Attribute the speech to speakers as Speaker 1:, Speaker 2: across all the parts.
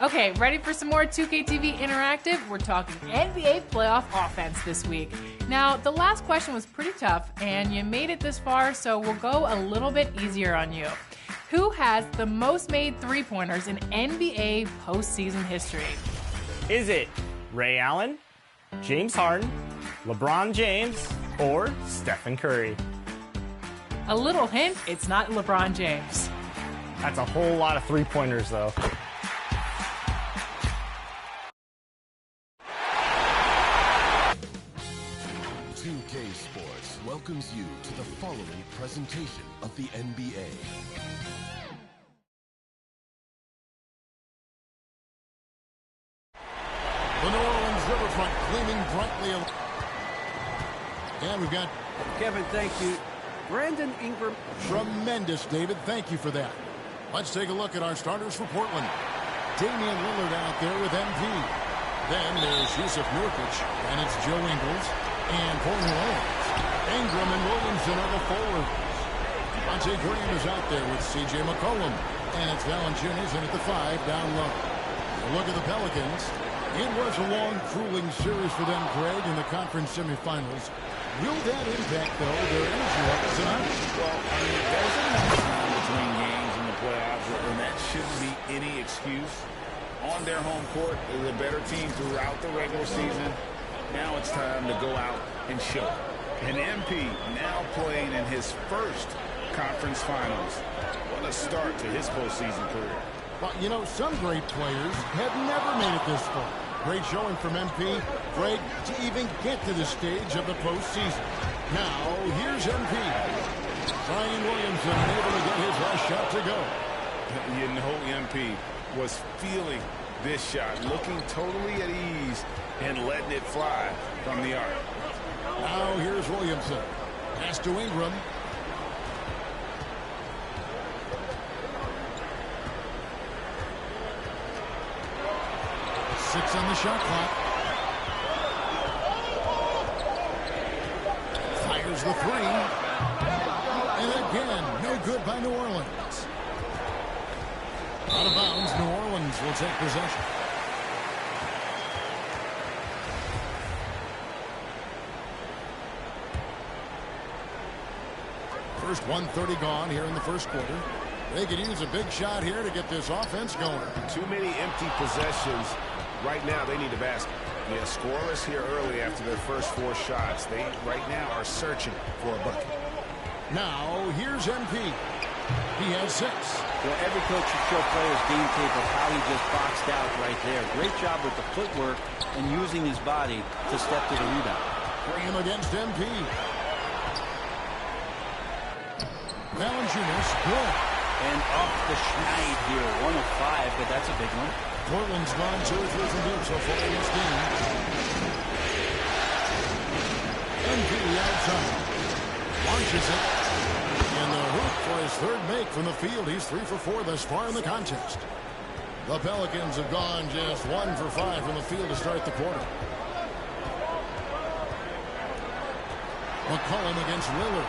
Speaker 1: Okay, ready for some more 2K TV Interactive? We're talking NBA playoff offense this week. Now, the last question was pretty tough, and you made it this far, so we'll go a little bit easier on you. Who has the most made three-pointers in NBA postseason history?
Speaker 2: Is it Ray Allen, James Harden, LeBron James, or Stephen Curry?
Speaker 1: A little hint, it's not LeBron James.
Speaker 2: That's a whole lot of three-pointers, though.
Speaker 3: Sports welcomes you to the following presentation of the NBA.
Speaker 4: The New Orleans Riverfront gleaming brightly. And we've got...
Speaker 5: Kevin, thank you. Brandon Ingram.
Speaker 4: Tremendous, David. Thank you for that. Let's take a look at our starters for Portland. Damian Lillard out there with MP. Then there's Yusuf Nurkic, and it's Joe Ingles. And for New Orleans, Ingram and Williamson are the forwards. Devontae Graham is out there with C.J. McCollum. And it's Valanciunas in at the 5 down low. A look at the Pelicans. It was a long, grueling series for them, Greg, in the conference semifinals. Will that impact, though, their energy levels tonight?
Speaker 6: Well, I mean, there's enough time between games in the playoffs, and that shouldn't be any excuse. On their home court, they're the better team throughout the regular season. Now it's time to go out and show. And MP now playing in his first conference finals. What a start to his postseason career.
Speaker 4: Well, you know, some great players have never made it this far. Great showing from MP. Greg, to even get to the stage of the postseason. Now, here's MP. Zion Williamson unable to get his last shot to go.
Speaker 6: You know MP was feeling this shot, looking totally at ease and letting it fly from the arc.
Speaker 4: Now here's Williamson. Pass to Ingram. Six on the shot clock. Fires the three. And again, no good by New Orleans. Out of bounds, New Orleans will take possession. First 1:30 gone here in the first quarter. They could use a big shot here to get this offense going.
Speaker 7: Too many empty possessions. Right now, they need a basket. Yeah, scoreless here early after their first 4 shots. They, right now, are searching for a bucket.
Speaker 4: Now, here's MP. He has 6.
Speaker 5: Well, every coach should show players game tape of how he just boxed out right there. Great job with the footwork and using his body to step to the rebound.
Speaker 4: Graham against MP. Valanciunas, good.
Speaker 5: And off the schneid here, 1 of 5, but that's a big one.
Speaker 4: Portland's gone 2 of 3 from deep so far in this game. MP outside. Launches it. And the hoop for his third make from the field. He's 3 for 4 thus far in the contest. The Pelicans have gone just 1 for 5 from the field to start the quarter. McCollum against Lillard.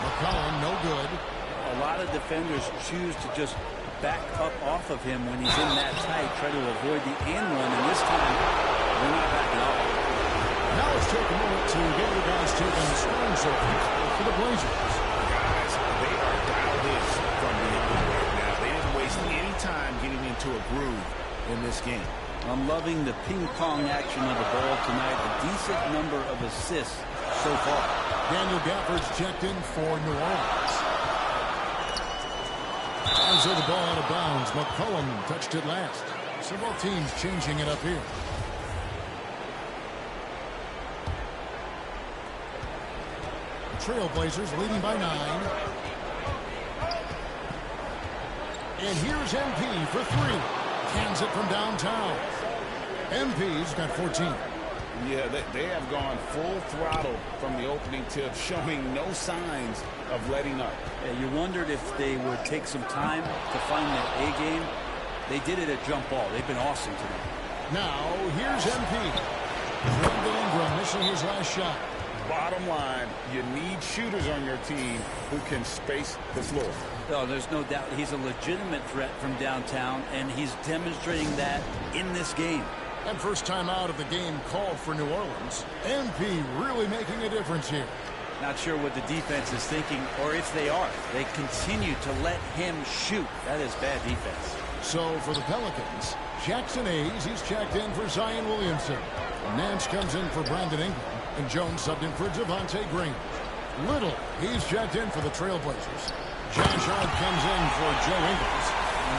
Speaker 4: McCollum, no good.
Speaker 5: A lot of defenders choose to just back up off of him when he's in that tight, try to avoid the and run, and this time they're not backing up.
Speaker 4: Now let's take a moment to get you guys taking the scoring circle for the Blazers.
Speaker 6: Guys, they are dialed in from the end right now. They didn't waste any time getting into a groove in this game.
Speaker 5: I'm loving the ping-pong action of the ball tonight. A decent number of assists so far.
Speaker 4: Daniel Gafford's checked in for New Orleans. As of the ball out of bounds, McCollum touched it last. Several teams changing it up here. Trailblazers leading by 9. And here's MP for 3. Cans it from downtown. MP's got 14.
Speaker 6: Yeah, they have gone full throttle from the opening tip, showing no signs of letting up.
Speaker 5: Yeah, you wondered if they would take some time to find their A game. They did it at jump ball. They've been awesome tonight.
Speaker 4: Now, here's MP. Brandon Ingram missing his last shot.
Speaker 6: Bottom line, you need shooters on your team who can space the floor.
Speaker 5: Oh, there's no doubt he's a legitimate threat from downtown, and he's demonstrating that in this game.
Speaker 4: And first time out of the game called for New Orleans. MP really making a difference here.
Speaker 5: Not sure what the defense is thinking, or if they are. They continue to let him shoot. That is bad defense.
Speaker 4: So for the Pelicans, Jackson Hayes, he's checked in for Zion Williamson. Nance comes in for Brandon Ingram. And Jones subbed in for Javonte Green. Little, he's checked in for the Trailblazers. Josh Hart comes in for Joe Ingles.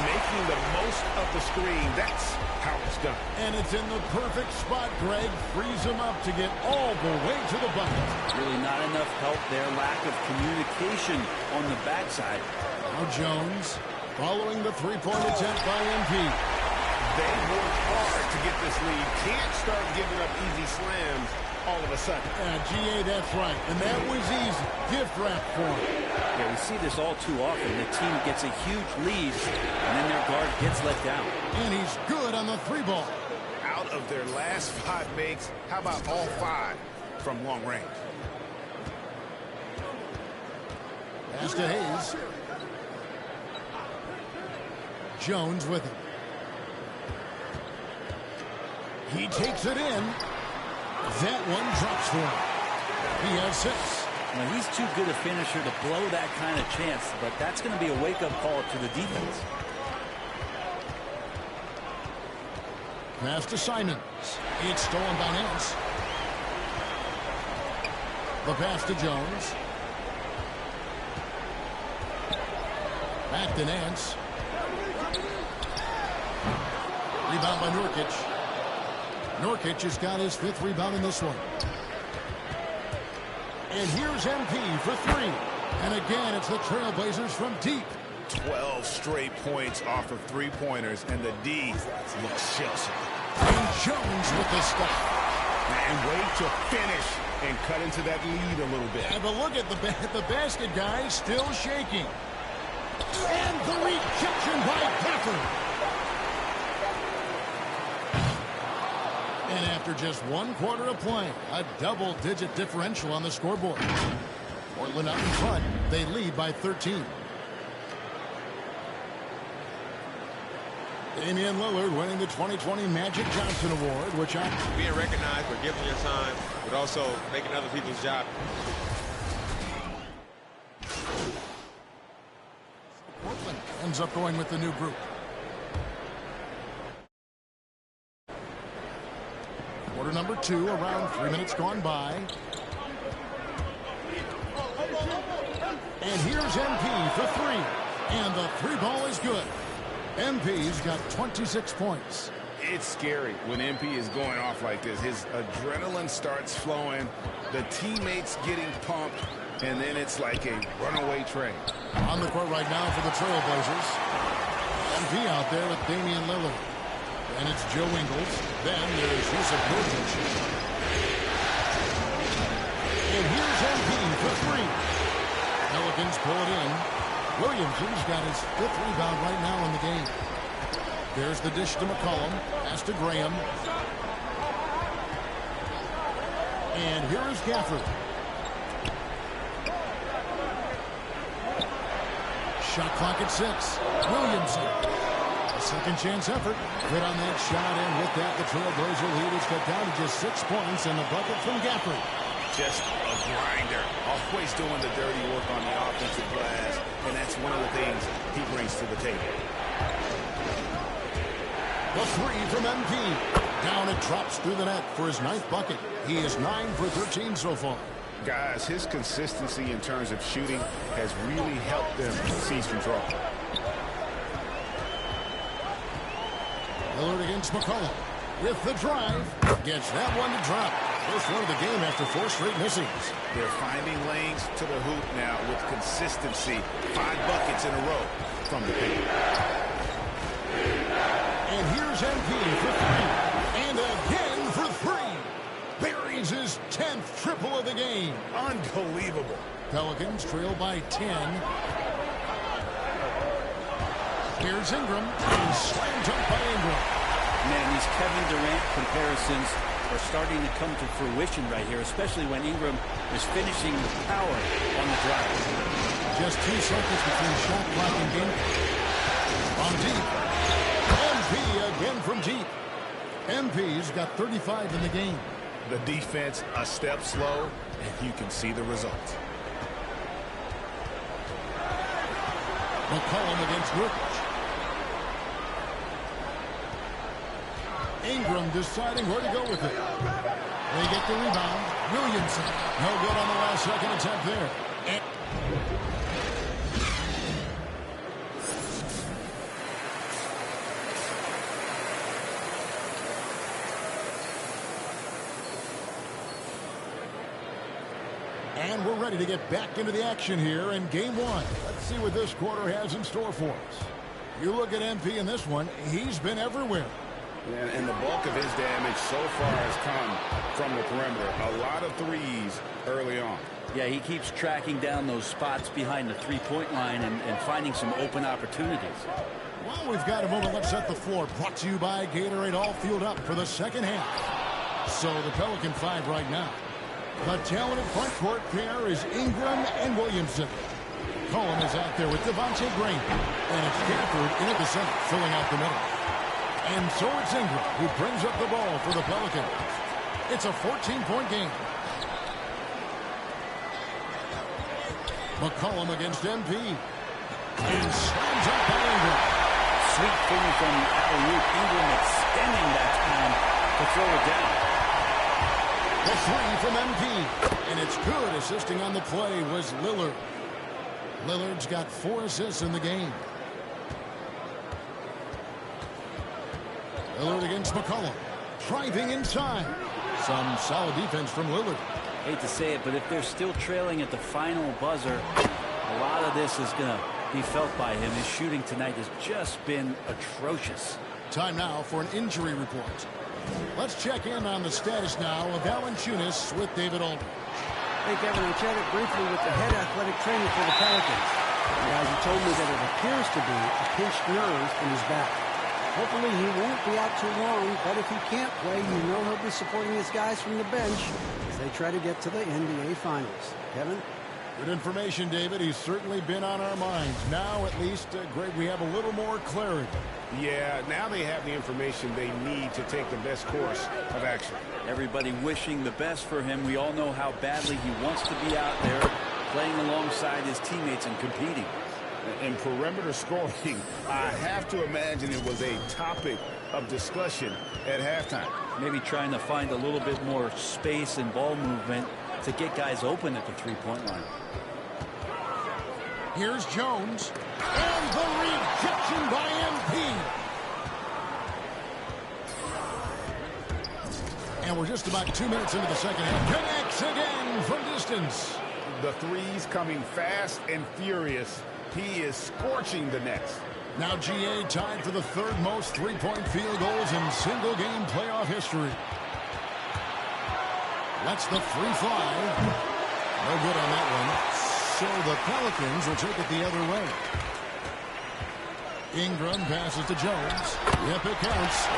Speaker 6: Making the most of the screen, that's how it's done.
Speaker 4: And it's in the perfect spot, Greg. Frees him up to get all the way to the bucket.
Speaker 5: Really not enough help there. Lack of communication on the backside.
Speaker 4: Now Jones following the three-point attempt by MP.
Speaker 6: They worked hard to get this lead. Can't start giving up easy slams all of a sudden.
Speaker 4: GA, that's right. And that was easy. Gift wrap for him.
Speaker 5: Yeah, we see this all too often. The team gets a huge lead, and then their guard gets let down.
Speaker 4: And he's good on the 3-ball.
Speaker 6: Out of their last 5 makes, how about all 5 from long range?
Speaker 4: Pass to Hayes. Jones with him. He takes it in. That one drops for him. He has 6.
Speaker 5: Now, he's too good a finisher to blow that kind of chance, but that's going to be a wake-up call to the defense.
Speaker 4: Pass to Simons. It's stolen by Nance. The pass to Jones. Back to Nance. Rebound by Nurkic. Nurkic has got his 5th rebound in this one. And here's MP for 3. And again, it's the Trailblazers from deep.
Speaker 6: 12 straight points off of 3-pointers, and the D looks shell-shocked.
Speaker 4: And Jones with the stop.
Speaker 6: And way to finish and cut into that lead a little bit.
Speaker 4: And but look at the basket, guys, still shaking. And the rejection by Gafford. And after just 1 quarter of play, a double-digit differential on the scoreboard. Portland out in front. They lead by 13. Damian Lillard winning the 2020 Magic Johnson Award, which
Speaker 8: being recognized for giving your time, but also making other people's job.
Speaker 4: Portland ends up going with the new group. Quarter number 2, around 3 minutes gone by. And here's MP for 3. And the 3-ball is good. MP's got 26 points.
Speaker 6: It's scary when MP is going off like this. His adrenaline starts flowing, the teammates getting pumped, and then it's like a runaway train.
Speaker 4: On the court right now for the Trailblazers. MP out there with Damian Lillard. And it's Joe Ingles. Then there's Yusuf Nurkic. And here's MP for 3. Pelicans pull it in. Williamson's got his 5th rebound right now in the game. There's the dish to McCollum. Pass to Graham. And here is Gafford. Shot clock at 6. Williamson. A second chance effort. Good on that shot, and with that, the Trailblazer lead is cut down to just 6 points, and the bucket from Gafford.
Speaker 7: Just a grinder. Always doing the dirty work on the offensive glass, and that's one of the things he brings to the table.
Speaker 4: The 3 from MP. Down it drops through the net for his 9th bucket. He is 9 for 13 so far.
Speaker 7: Guys, his consistency in terms of shooting has really helped them seize control.
Speaker 4: Lillard against McCollum. With the drive. Gets that one to drop. First one of the game after 4 straight missings.
Speaker 7: They're finding lanes to the hoop now with consistency. 5 buckets in a row from the paint.
Speaker 4: And here's MP for 3. And again for 3. Buries his 10th triple of the game.
Speaker 7: Unbelievable.
Speaker 4: Pelicans trail by 10. Here's Ingram. And slam dunk by Ingram.
Speaker 5: Man, these Kevin Durant comparisons are starting to come to fruition right here, especially when Ingram is finishing with power on the drive.
Speaker 4: Just 2 seconds between shot clock and game. On deep. MP again from deep. MP's got 35 in the game.
Speaker 7: The defense a step slow, and you can see the result.
Speaker 4: McCollum against Nurkic. Ingram deciding where to go with it. They get the rebound. Williamson. No good on the last second attempt there. And we're ready to get back into the action here in game 1. Let's see what this quarter has in store for us. You look at MP in this one, he's been everywhere.
Speaker 7: And the bulk of his damage so far has come from the perimeter. A lot of threes early on.
Speaker 5: Yeah, he keeps tracking down those spots behind the three-point line and finding some open opportunities.
Speaker 4: Well, we've got a moment. Let's set the floor. Brought to you by Gatorade, all fueled up for the second half. So the Pelican 5 right now. The talented front court pair is Ingram and Williamson. Cohen is out there with Devontae Graham. And it's Gafford in at the center, filling out the middle. And so it's Ingram who brings up the ball for the Pelicans. It's a 14-point game. McCollum against MP. And slams up by Ingram.
Speaker 5: Sweet finish on the alley-oop. Ingram extending that time to throw it down.
Speaker 4: The 3 from MP. And it's good. Assisting on the play was Lillard. Lillard's got 4 assists in the game. Lillard against McCollum. Driving inside. Some solid defense from Lillard.
Speaker 5: Hate to say it, but if they're still trailing at the final buzzer, a lot of this is going to be felt by him. His shooting tonight has just been atrocious.
Speaker 4: Time now for an injury report. Let's check in on the status now of Valanciunas with David Aldridge.
Speaker 9: Hey, Kevin, I chatted briefly with the head athletic trainer for the Pelicans. The guys have told me that it appears to be a pinched nerve in his back. Hopefully he won't be out too long, but if he can't play, you know he'll be supporting his guys from the bench as they try to get to the NBA Finals. Kevin?
Speaker 4: Good information, David. He's certainly been on our minds. Now, at least, Greg, we have a little more clarity.
Speaker 7: Yeah, now they have the information they need to take the best course of action.
Speaker 5: Everybody wishing the best for him. We all know how badly he wants to be out there playing alongside his teammates and competing.
Speaker 7: In perimeter scoring, I have to imagine it was a topic of discussion at halftime.
Speaker 5: Maybe trying to find a little bit more space and ball movement to get guys open at the three-point line.
Speaker 4: Here's Jones. And the rejection by MP. And we're just about 2 minutes into the second half. Connects again from distance.
Speaker 7: The threes coming fast and furious. He is scorching the Nets.
Speaker 4: Now GA tied for the 3rd most three-point field goals in single-game playoff history. Lets the free fly. No good on that one. So the Pelicans will take it the other way. Ingram passes to Jones. Yep, it counts.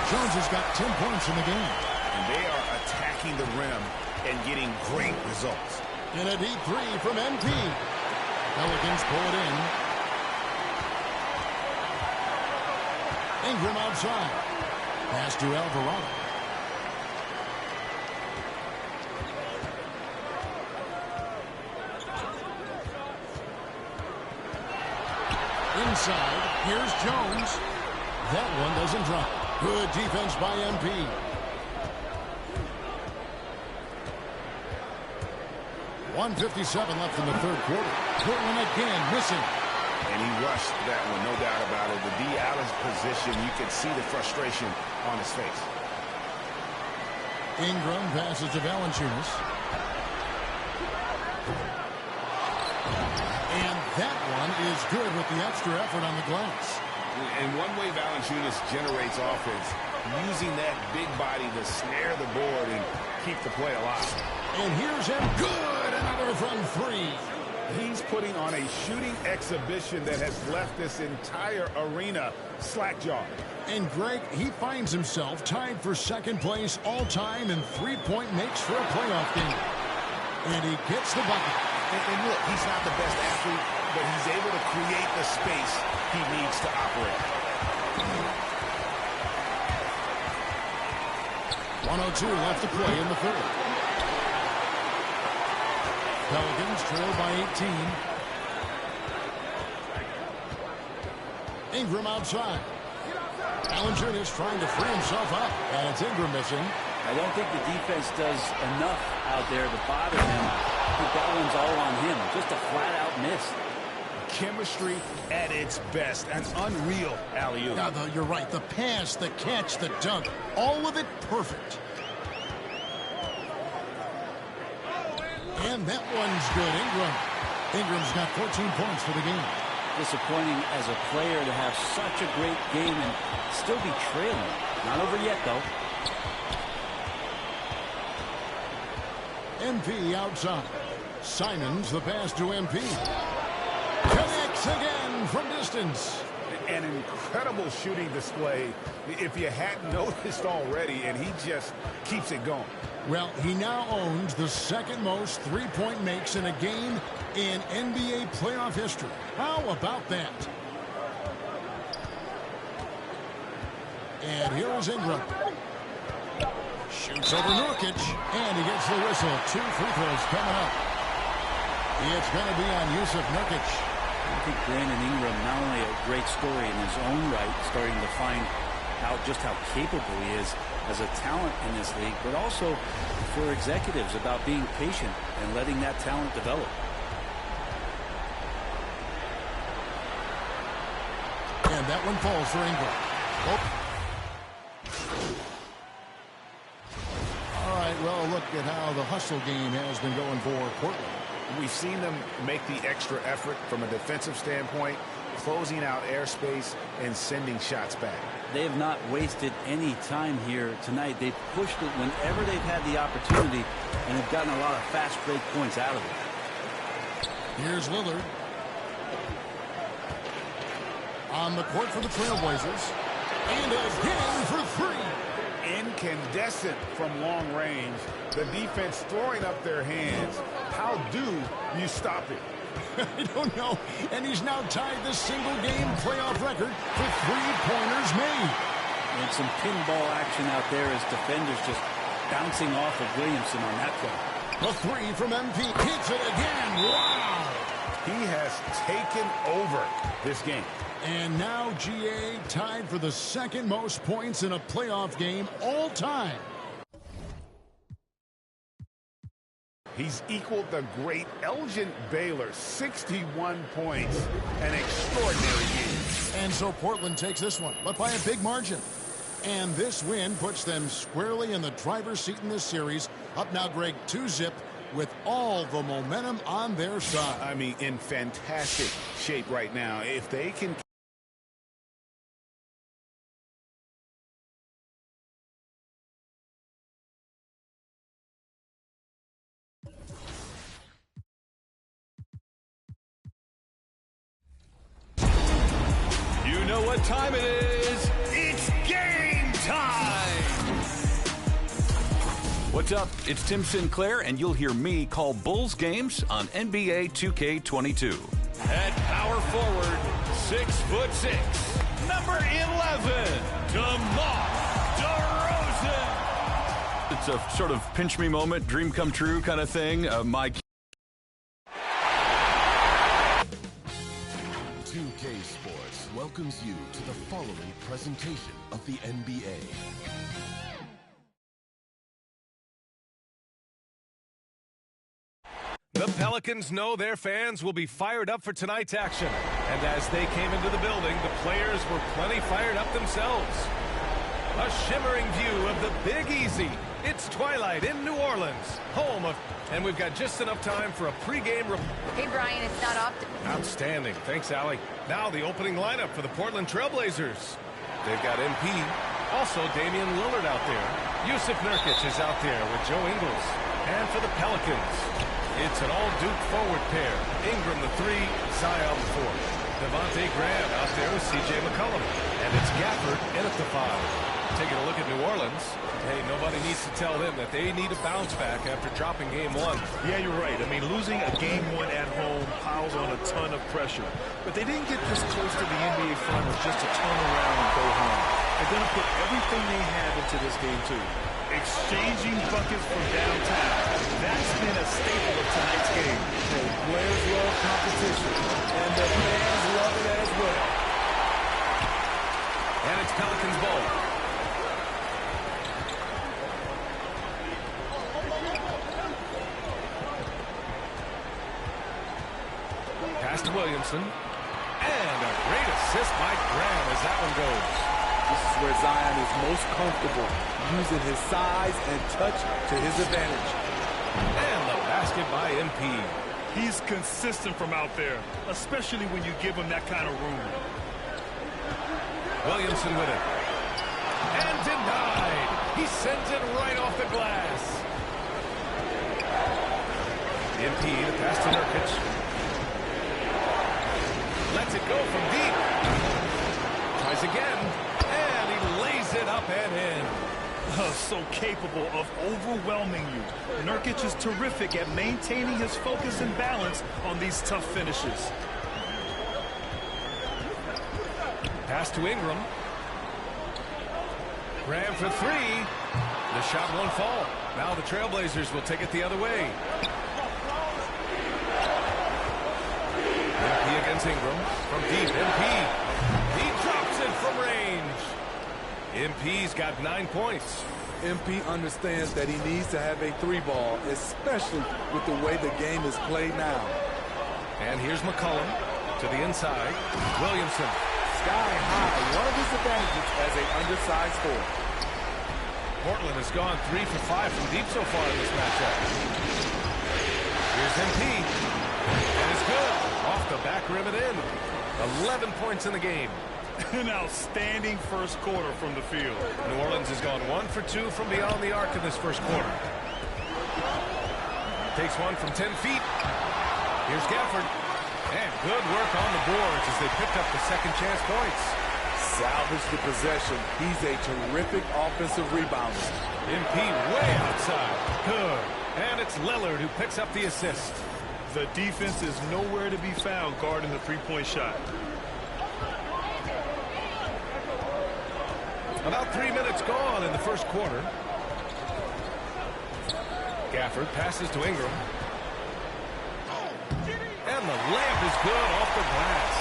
Speaker 4: Jones has got 10 points in the game.
Speaker 7: And they are attacking the rim and getting great results.
Speaker 4: And a deep three from MP. Pelicans pull it in. Ingram outside. Pass to Alvarado. Inside, here's Jones. That one doesn't drop. Good defense by MP. .157 left in the third quarter. Portland again missing.
Speaker 7: And he rushed that one, no doubt about it. The D out of position, you can see the frustration on his face.
Speaker 4: Ingram passes to Valanciunas. And that one is good with the extra effort on the glass.
Speaker 7: And one way Valanciunas generates offense, using that big body to snare the board and keep the play alive.
Speaker 4: And here's him. Good. Another from three.
Speaker 7: He's putting on a shooting exhibition that has left this entire arena slack-jawed.
Speaker 4: And Greg, he finds himself tied for second place all-time in three-point makes for a playoff game. And he gets the bucket.
Speaker 7: And look, he's not the best athlete, but he's able to create the space he needs to operate.
Speaker 4: 1:02 left to play in the third. Pelicans trail by 18. Ingram outside. Valanciunas trying to free himself up, and it's Ingram missing.
Speaker 5: I don't think the defense does enough out there to bother him. I think that one's all on him. Just a flat-out miss.
Speaker 7: Chemistry at its best. An unreal alley-oop.
Speaker 4: Now, you're right. The pass, the catch, the dunk, all of it perfect. And that one's good. Ingram's got 14 points for the game.
Speaker 5: Disappointing as a player to have such a great game and still be trailing. Not over yet, though.
Speaker 4: MP outside. Simons the pass to MP. Connects again from distance.
Speaker 7: An incredible shooting display, if you hadn't noticed already, and he just keeps it going.
Speaker 4: Well, he now owns the second most three-point makes in a game in NBA playoff history. How about that? And here is Ingram. Shoots over Nurkic, and he gets the whistle. 2 free throws coming up. It's going to be on Jusuf Nurkic.
Speaker 5: I think Brandon Ingram, not only a great story in his own right, starting to find out just how capable he is as a talent in this league, but also for executives about being patient and letting that talent develop.
Speaker 4: And that one falls for Ingram. All right, well, look at how the hustle game has been going for Portland.
Speaker 7: We've seen them make the extra effort from a defensive standpoint, closing out airspace and sending shots back.
Speaker 5: They have not wasted any time here tonight. They've pushed it whenever they've had the opportunity and have gotten a lot of fast break points out of it.
Speaker 4: Here's Lillard. On the court for the Trailblazers. And again for three.
Speaker 7: Incandescent from long range. The defense throwing up their hands. How do you stop it?
Speaker 4: I don't know. And he's now tied the single-game playoff record for three-pointers made.
Speaker 5: And some pinball action out there as defenders just bouncing off of Williamson on that play.
Speaker 4: The three from MP hits it again. Wow.
Speaker 7: He has taken over this game.
Speaker 4: And now GA tied for the second most points in a playoff game all time.
Speaker 7: He's equaled the great Elgin Baylor, 61 points. An extraordinary game.
Speaker 4: And so Portland takes this one, but by a big margin. And this win puts them squarely in the driver's seat in this series. Up now, Greg, 2-zip with all the momentum on their side.
Speaker 7: I mean, in fantastic shape right now. If they can
Speaker 10: what time it is. It's game time!
Speaker 11: What's up? It's Tim Sinclair, and you'll hear me call Bulls games on NBA 2K22.
Speaker 10: At power forward, 6'6", number 11, DeMar DeRozan.
Speaker 11: It's a sort of pinch me moment, dream come true kind of thing.
Speaker 3: 2K Sports welcomes you to the following presentation of the NBA.
Speaker 12: The Pelicans know their fans will be fired up for tonight's action. And as they came into the building, the players were plenty fired up themselves. A shimmering view of the Big Easy. It's twilight in New Orleans, home of... And we've got just enough time for a pregame...
Speaker 13: Hey, Brian, it's not often.
Speaker 12: Outstanding. Thanks, Allie. Now the opening lineup for the Portland Trailblazers. They've got MP, also Damian Lillard out there. Yusuf Nurkic is out there with Joe Ingles. And for the Pelicans... it's an all-Duke forward pair. Ingram the 3, Zion the 4. Devontae Graham out there with C.J. McCollum. And it's Gafford in at the 5. Taking a look at New Orleans. Hey, nobody needs to tell them that they need a bounce back after dropping game 1.
Speaker 14: Yeah, you're right. I mean, losing a game 1 at home piles on a ton of pressure. But they didn't get this close to the NBA Finals just to turn around and go home. They're going to put everything they have into this game, too. Exchanging buckets from downtown. That's been a staple of tonight's game. The players love competition, and the fans love it as well.
Speaker 12: And it's Pelicans ball. Pass to Williamson. And a great assist by Graham as that one goes.
Speaker 15: This is where Zion is most comfortable, using his size and touch to his advantage.
Speaker 12: And the basket by MP.
Speaker 14: He's consistent from out there, especially when you give him that kind of room.
Speaker 12: Williamson with it. And denied. He sends it right off the glass. MP, the pass to Nurkic. Lets it go from deep. Tries again. And he lays it up and in.
Speaker 14: So capable of overwhelming you. Nurkic is terrific at maintaining his focus and balance on these tough finishes.
Speaker 12: Pass to Ingram. Graham for 3. The shot won't fall. Now the Trailblazers will take it the other way. MP against Ingram. From deep, MP. He drops it from range. MP's got 9 points.
Speaker 15: MP understands that he needs to have a 3-ball, especially with the way the game is played now.
Speaker 12: And here's McCollum to the inside. Williamson.
Speaker 15: Sky high, one of his advantages as an undersized forward.
Speaker 12: Portland has gone 3 for 5 from deep so far in this matchup. Here's MP. And it's good. Off the back rim and in. 11 points in the game.
Speaker 14: An outstanding first quarter from the field.
Speaker 12: New Orleans has gone 1 for 2 from beyond the arc in this first quarter. Takes one from 10 feet. Here's Gafford. And good work on the boards as they picked up the second chance points.
Speaker 15: Salvage the possession. He's a terrific offensive rebounder.
Speaker 12: MP way outside. Good. And it's Lillard who picks up the assist.
Speaker 14: The defense is nowhere to be found guarding the three-point shot.
Speaker 12: About 3 minutes gone in the first quarter. Gafford passes to Ingram. And the layup is good off the glass.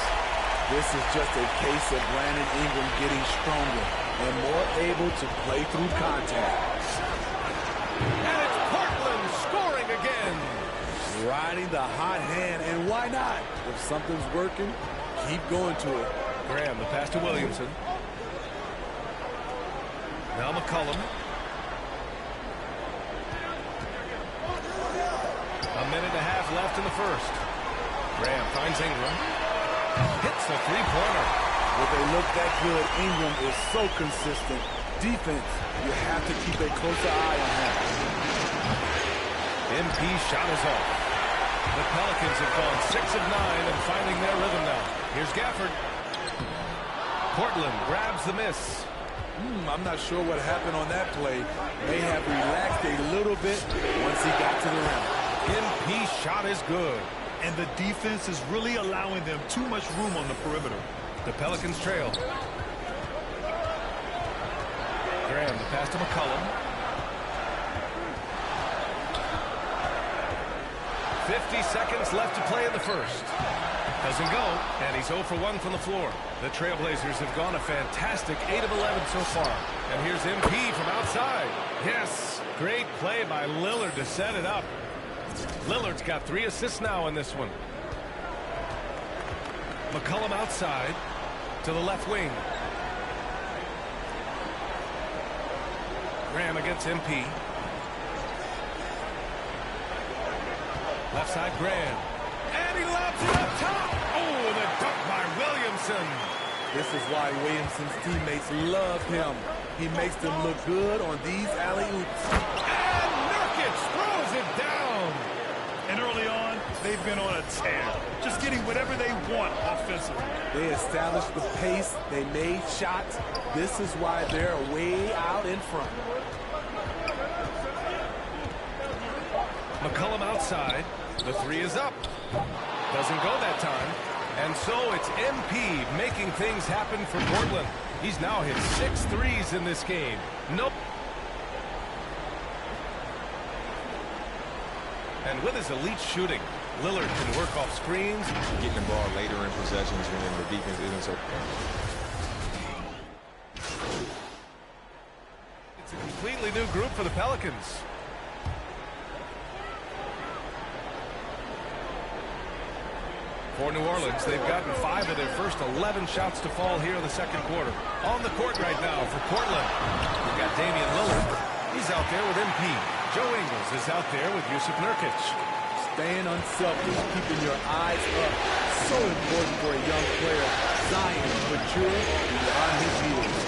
Speaker 15: This is just a case of Brandon Ingram getting stronger and more able to play through contact.
Speaker 12: And it's Portland scoring again.
Speaker 15: Riding the hot hand, and why not? If something's working, keep going to it.
Speaker 12: Graham, the pass to Williamson. Now McCollum. A minute and a half left in the first. Graham finds Ingram. Hits the three-pointer.
Speaker 15: With a look that good, Ingram is so consistent. Defense, you have to keep a closer eye on him.
Speaker 12: MP shot is off. The Pelicans have gone 6 of 9 and finding their rhythm now. Here's Gafford. Portland grabs the miss.
Speaker 15: I'm not sure what happened on that play. May have relaxed a little bit once he got to the rim.
Speaker 12: MP shot is good.
Speaker 14: And the defense is really allowing them too much room on the perimeter.
Speaker 12: The Pelicans trail. Graham, the pass to McCollum. 50 seconds left to play in the first. Doesn't go, and he's 0 for 1 from the floor. The Trailblazers have gone a fantastic 8 of 11 so far. And here's MP from outside. Yes, great play by Lillard to set it up. Lillard's got 3 assists now in this one. McCollum outside to the left wing. Graham against MP. Left side Graham. And he lobs it up top. Oh, the dunk by Williamson.
Speaker 15: This is why Williamson's teammates love him. He makes them look good on these alley-oops.
Speaker 12: And Nurkic throws it down.
Speaker 14: And early on, they've been on a tear, just getting whatever they want offensively.
Speaker 15: They established the pace. They made shots. This is why they're way out in front.
Speaker 12: McCollum outside. The 3 is up. Doesn't go that time. And so it's MP making things happen for Portland. He's now hit 6 threes in this game. Nope. And with his elite shooting, Lillard can work off screens.
Speaker 8: Getting the ball later in possessions when the defense isn't so.
Speaker 12: It's a completely new group for the Pelicans. For New Orleans, they've gotten 5 of their first 11 shots to fall here in the second quarter. On the court right now for Portland, we've got Damian Lillard. He's out there with MP. Joe Ingles is out there with Jusuf Nurkic.
Speaker 15: Staying unselfish, keeping your eyes up. So important for a young player. Zion, mature, and on his heels.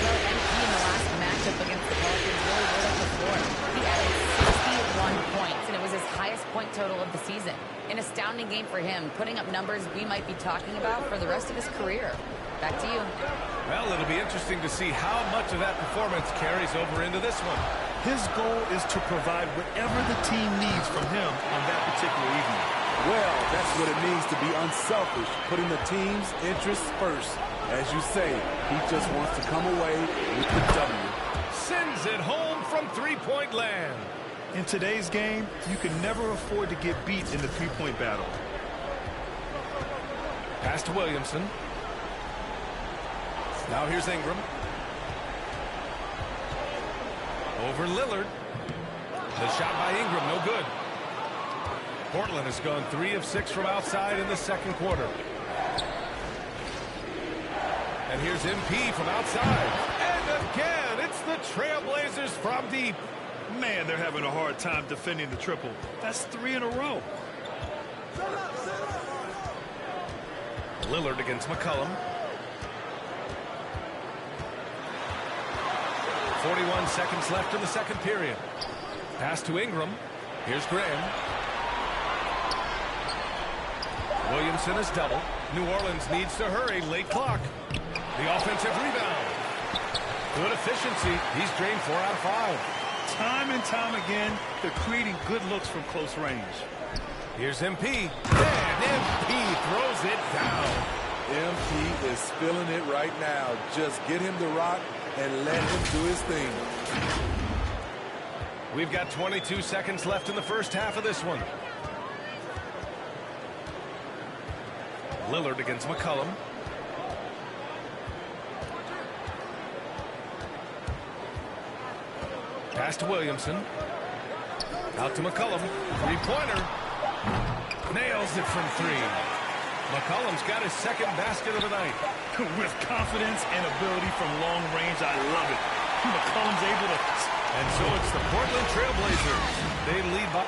Speaker 13: Well, MP in the last matchup against the Pelicans really lit up the floor. He added 61 points, and it was his highest point total of the season. An astounding game for him, putting up numbers we might be talking about for the rest of his career. Back to you.
Speaker 12: Well, it'll be interesting to see how much of that performance carries over into this one.
Speaker 14: His goal is to provide whatever the team needs from him on that particular evening.
Speaker 15: Well, that's what it means to be unselfish, putting the team's interests first. As you say, he just wants to come away with the W.
Speaker 12: Sends it home from three-point land.
Speaker 14: In today's game, you can never afford to get beat in the three-point battle.
Speaker 12: Pass to Williamson. Now here's Ingram. Over Lillard. The shot by Ingram, no good. Portland has gone 3 of 6 from outside in the second quarter. And here's MP from outside. And again, it's the Trailblazers from deep.
Speaker 14: Man, they're having a hard time defending the triple. That's 3 in a row.
Speaker 12: Lillard against McCollum. 41 seconds left in the second period. Pass to Ingram. Here's Graham. Williamson is double. New Orleans needs to hurry. Late clock. The offensive rebound. Good efficiency. He's drained 4 out of 5.
Speaker 14: Time and time again, they're creating good looks from close range.
Speaker 12: Here's MP. And MP throws it down.
Speaker 15: MP is feeling it right now. Just get him the rock and let him do his thing.
Speaker 12: We've got 22 seconds left in the first half of this one. Lillard against McCollum. Pass to Williamson. Out to McCollum. Three-pointer. Nails it from 3. McCollum's got his second basket of the night.
Speaker 14: With confidence and ability from long range, I love it. McCollum's able to...
Speaker 12: And so it's the Portland Trailblazers. They lead by...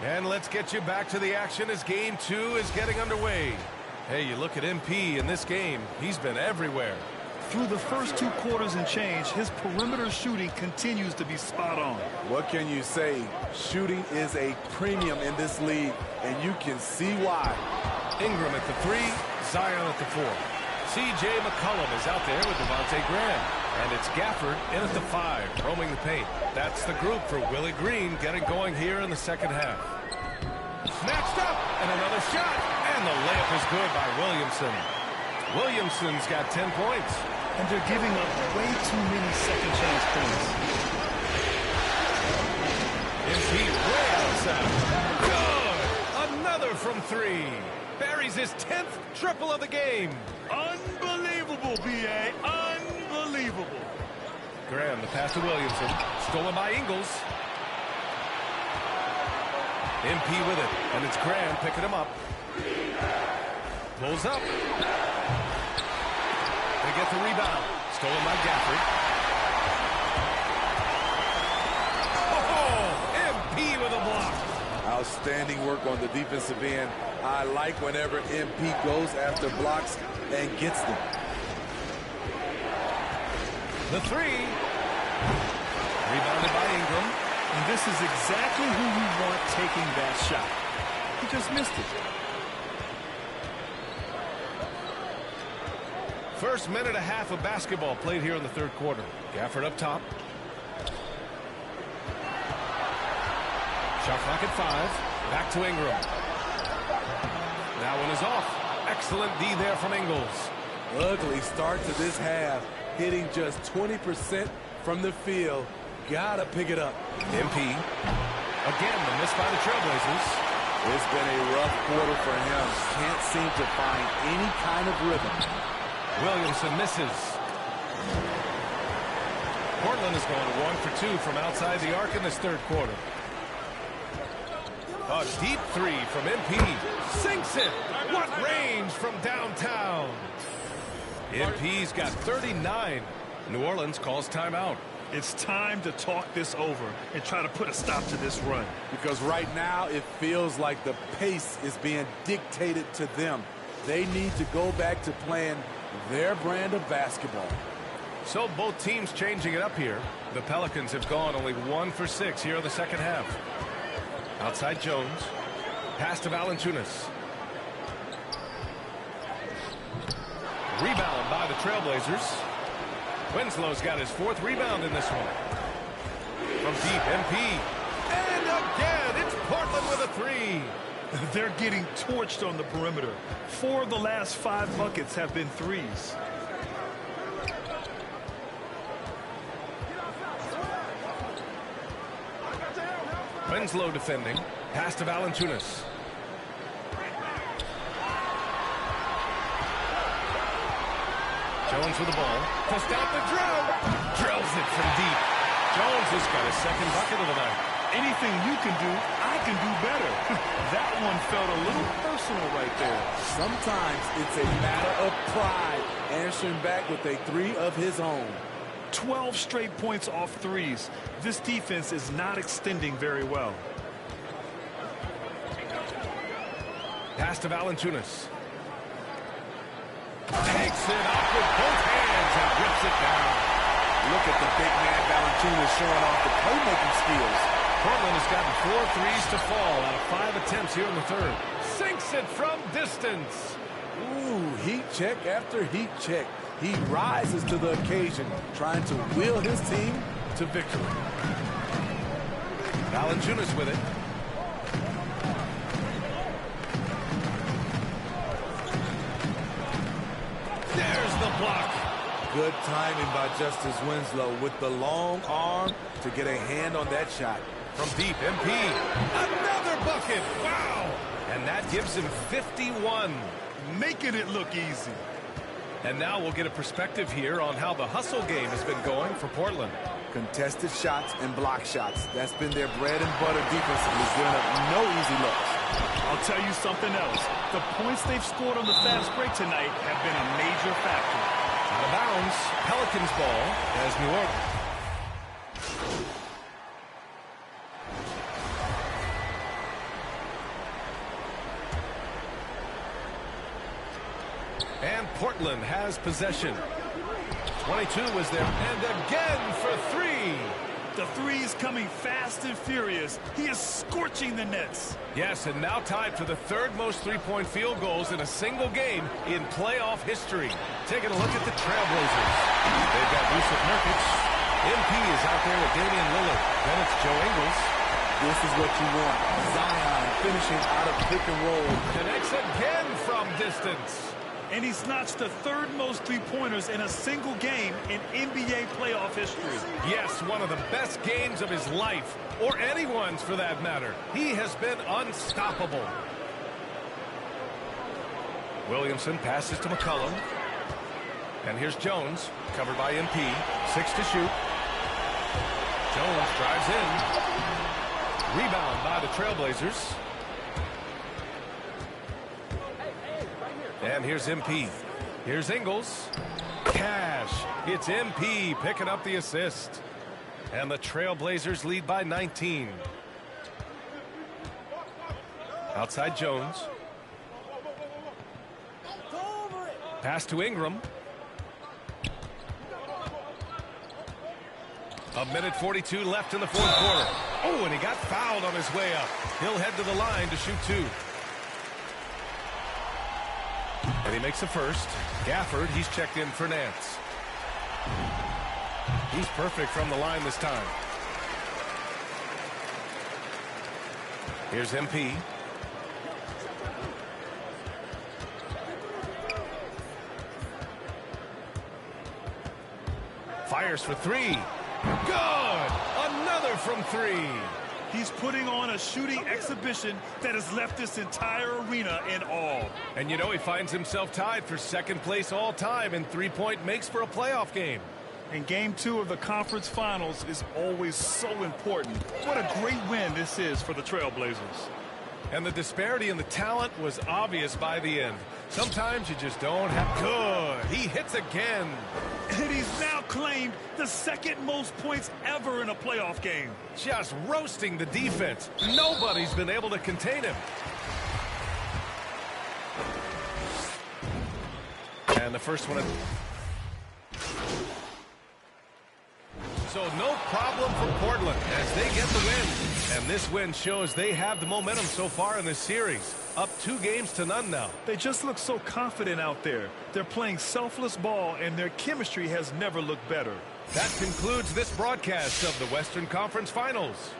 Speaker 12: And let's get you back to the action as Game 2 is getting underway. Hey, you look at MP in this game, he's been everywhere.
Speaker 14: Through the first 2 quarters and change, his perimeter shooting continues to be spot on.
Speaker 15: What can you say? Shooting is a premium in this league, and you can see why.
Speaker 12: Ingram at the 3, Zion at the 4. C.J. McCollum is out there with Devontae Graham. And it's Gafford in at the 5, roaming the paint. That's the group for Willie Green getting going here in the second half. Snatched up, and another shot. And the layup is good by Williamson. Williamson's got 10 points.
Speaker 14: And they're giving up way too many second chance points.
Speaker 12: MP way outside. Good! Another from 3. Buries his 10th triple of the game.
Speaker 14: Unbelievable, B.A. Unbelievable.
Speaker 12: Graham, the pass to Williamson. Stolen by Ingles. MP with it. And it's Graham picking him up. Pulls up. They get the rebound. Stolen by Gafford. Oh, MP with a block.
Speaker 15: Outstanding work on the defensive end. I like whenever MP goes after blocks and gets them.
Speaker 12: The 3. Rebounded by Ingram.
Speaker 14: And this is exactly who we want taking that shot. He just missed it.
Speaker 12: First minute and a half of basketball played here in the third quarter. Gafford up top. Shot clock at 5. Back to Ingram. That one is off. Excellent D there from Ingles.
Speaker 15: Ugly start to this half. Hitting just 20% from the field. Gotta pick it up.
Speaker 12: MP. Again, the miss by the Trailblazers.
Speaker 15: It's been a rough quarter for him. Can't seem to find any kind of rhythm.
Speaker 12: Williamson misses. Portland is going 1 for 2 from outside the arc in this third quarter. A deep 3 from MP. Sinks it. What range from downtown. MP's got 39. New Orleans calls timeout.
Speaker 14: It's time to talk this over and try to put a stop to this run.
Speaker 15: Because right now it feels like the pace is being dictated to them. They need to go back to playing their brand of basketball.
Speaker 12: So both teams changing it up here. The Pelicans have gone only 1 for 6 here in the second half. Outside Jones. Pass to Valanciunas. Rebound by the Trailblazers. Winslow's got his 4th rebound in this one. From deep, MP. And again, it's Portland with a 3.
Speaker 14: They're getting torched on the perimeter. 4 of the last 5 buckets have been threes.
Speaker 12: Winslow defending. Pass to Valanciunas. Jones with the ball. To stop the drill. Drills it from deep. Jones has got his 2nd bucket of the night.
Speaker 14: Anything you can do, I can do better. That one felt a little personal right there.
Speaker 15: Sometimes it's a matter of pride. Answering back with a 3 of his own.
Speaker 14: 12 straight points off threes. This defense is not extending very well.
Speaker 12: Pass to Valanciunas. Takes it off with both hands and rips it down.
Speaker 15: Look at the big man Valanciunas showing off the playmaking skills.
Speaker 12: Portland has gotten 4 threes to fall out of 5 attempts here in the third. Sinks it from distance.
Speaker 15: Ooh, heat check after heat check. He rises to the occasion, trying to will his team to victory.
Speaker 12: Valanciunas with it. There's the block.
Speaker 15: Good timing by Justice Winslow with the long arm to get a hand on that shot.
Speaker 12: From deep, MP. Another bucket. Wow. And that gives him 51.
Speaker 14: Making it look easy.
Speaker 12: And now we'll get a perspective here on how the hustle game has been going for Portland.
Speaker 15: Contested shots and block shots. That's been their bread and butter defensively, giving up no easy looks.
Speaker 14: I'll tell you something else. The points they've scored on the fast break tonight have been a major factor.
Speaker 12: Out of bounds, Pelicans ball as New Orleans. And Portland has possession. 22 was there, and again for three.
Speaker 14: The three's coming fast and furious. He is scorching the nets.
Speaker 12: Yes, and now tied for the third most three-point field goals in a single game in playoff history. Taking a look at the Trailblazers. They've got Jusuf Nurkic. MP is out there with Damian Lillard. Then it's Joe Ingles.
Speaker 15: This is what you want. Zion finishing out of pick and roll.
Speaker 12: Connects again from distance.
Speaker 14: And he's notched the third most three-pointers in a single game in NBA playoff history.
Speaker 12: Yes, one of the best games of his life, or anyone's for that matter. He has been unstoppable. Williamson passes to McCollum. And here's Jones, covered by MP. 6 to shoot. Jones drives in. Rebound by the Trailblazers. And here's MP. Here's Ingles. Cash. It's MP picking up the assist. And the Trailblazers lead by 19. Outside Jones. Pass to Ingram. A minute 42 left in the fourth quarter. Oh, and he got fouled on his way up. He'll head to the line to shoot two. And he makes the first. Gafford, he's checked in for Nance. He's perfect from the line this time. Here's MP. Fires for three. Good! Another from three.
Speaker 14: He's putting on a shooting exhibition that has left this entire arena in awe.
Speaker 12: And you know, he finds himself tied for second place all time in three-point makes for a playoff game.
Speaker 14: And game 2 of the conference finals is always so important. What a great win this is for the Trailblazers.
Speaker 12: And the disparity in the talent was obvious by the end. Sometimes you just don't have... Good. He hits again.
Speaker 14: And he's now claimed the second most points ever in a playoff game.
Speaker 12: Just roasting the defense. Nobody's been able to contain him. And the first one... So no problem for Portland as they get the win. And this win shows they have the momentum so far in this series. Up 2 games to none now.
Speaker 14: They just look so confident out there. They're playing selfless ball, and their chemistry has never looked better.
Speaker 12: That concludes this broadcast of the Western Conference Finals.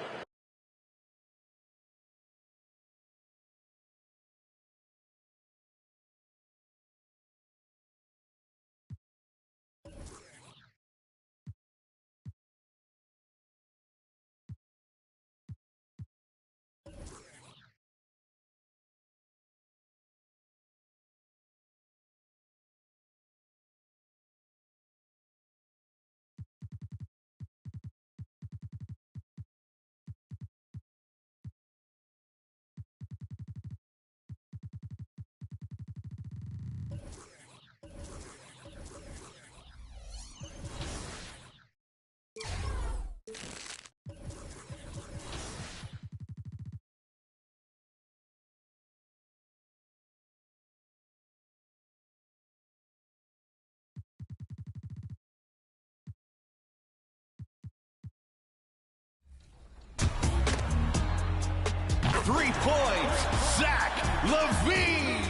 Speaker 10: Points, Zach LaVine.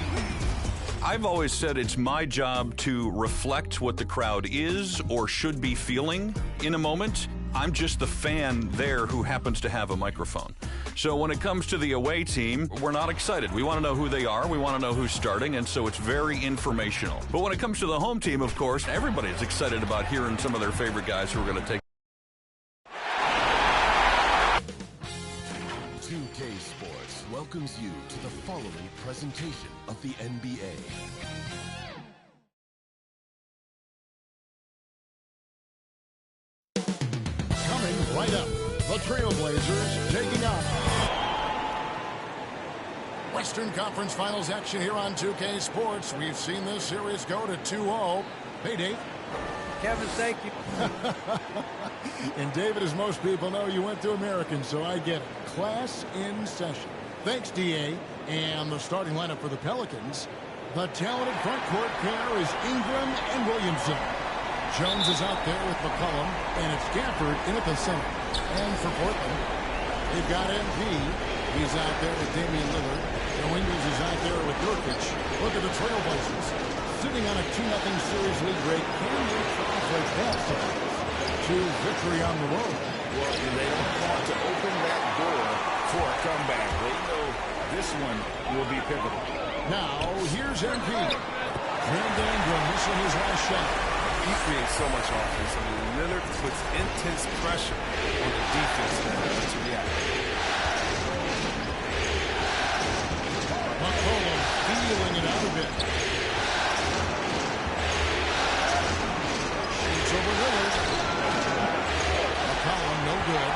Speaker 11: I've always said it's my job to reflect what the crowd is or should be feeling in a moment. I'm just the fan there who happens to have a microphone. So when it comes to the away team, we're not excited. We want to know who they are. We want to know who's starting, and so it's very informational. But when it comes to the home team, of course, everybody's excited about hearing some of their favorite guys who are going to take
Speaker 3: 2K Sports welcomes you to the following presentation of the NBA.
Speaker 4: Coming right up, the Trailblazers taking on Western Conference Finals action here on 2K Sports. We've seen this series go to 2-0. Hey, Dave.
Speaker 9: Kevin, thank you.
Speaker 4: And David, as most people know, you went to American, so I get it. Class in session. Thanks, DA. And the starting lineup for the Pelicans. The talented front court pair is Ingram and Williamson. Jones is out there with McCollum, and it's Gafford in at the center. And for Portland, they've got MP. He's out there with Damian Lillard. Joe Ingles is out there with Nurkic. Look at the Trailblazers. Sitting on a 2-0 series lead break. Can they cross like that to victory on the road?
Speaker 6: Well, they don't want to open that door for a comeback. They know this one will be pivotal.
Speaker 4: Now, here's MP. Brandon Ingram missing his last shot.
Speaker 12: He creates so much offense. I mean, Lillard puts intense pressure on the defense to react.
Speaker 4: McCollum feeling it out a bit. Shoots over Lillard. McCollum no good.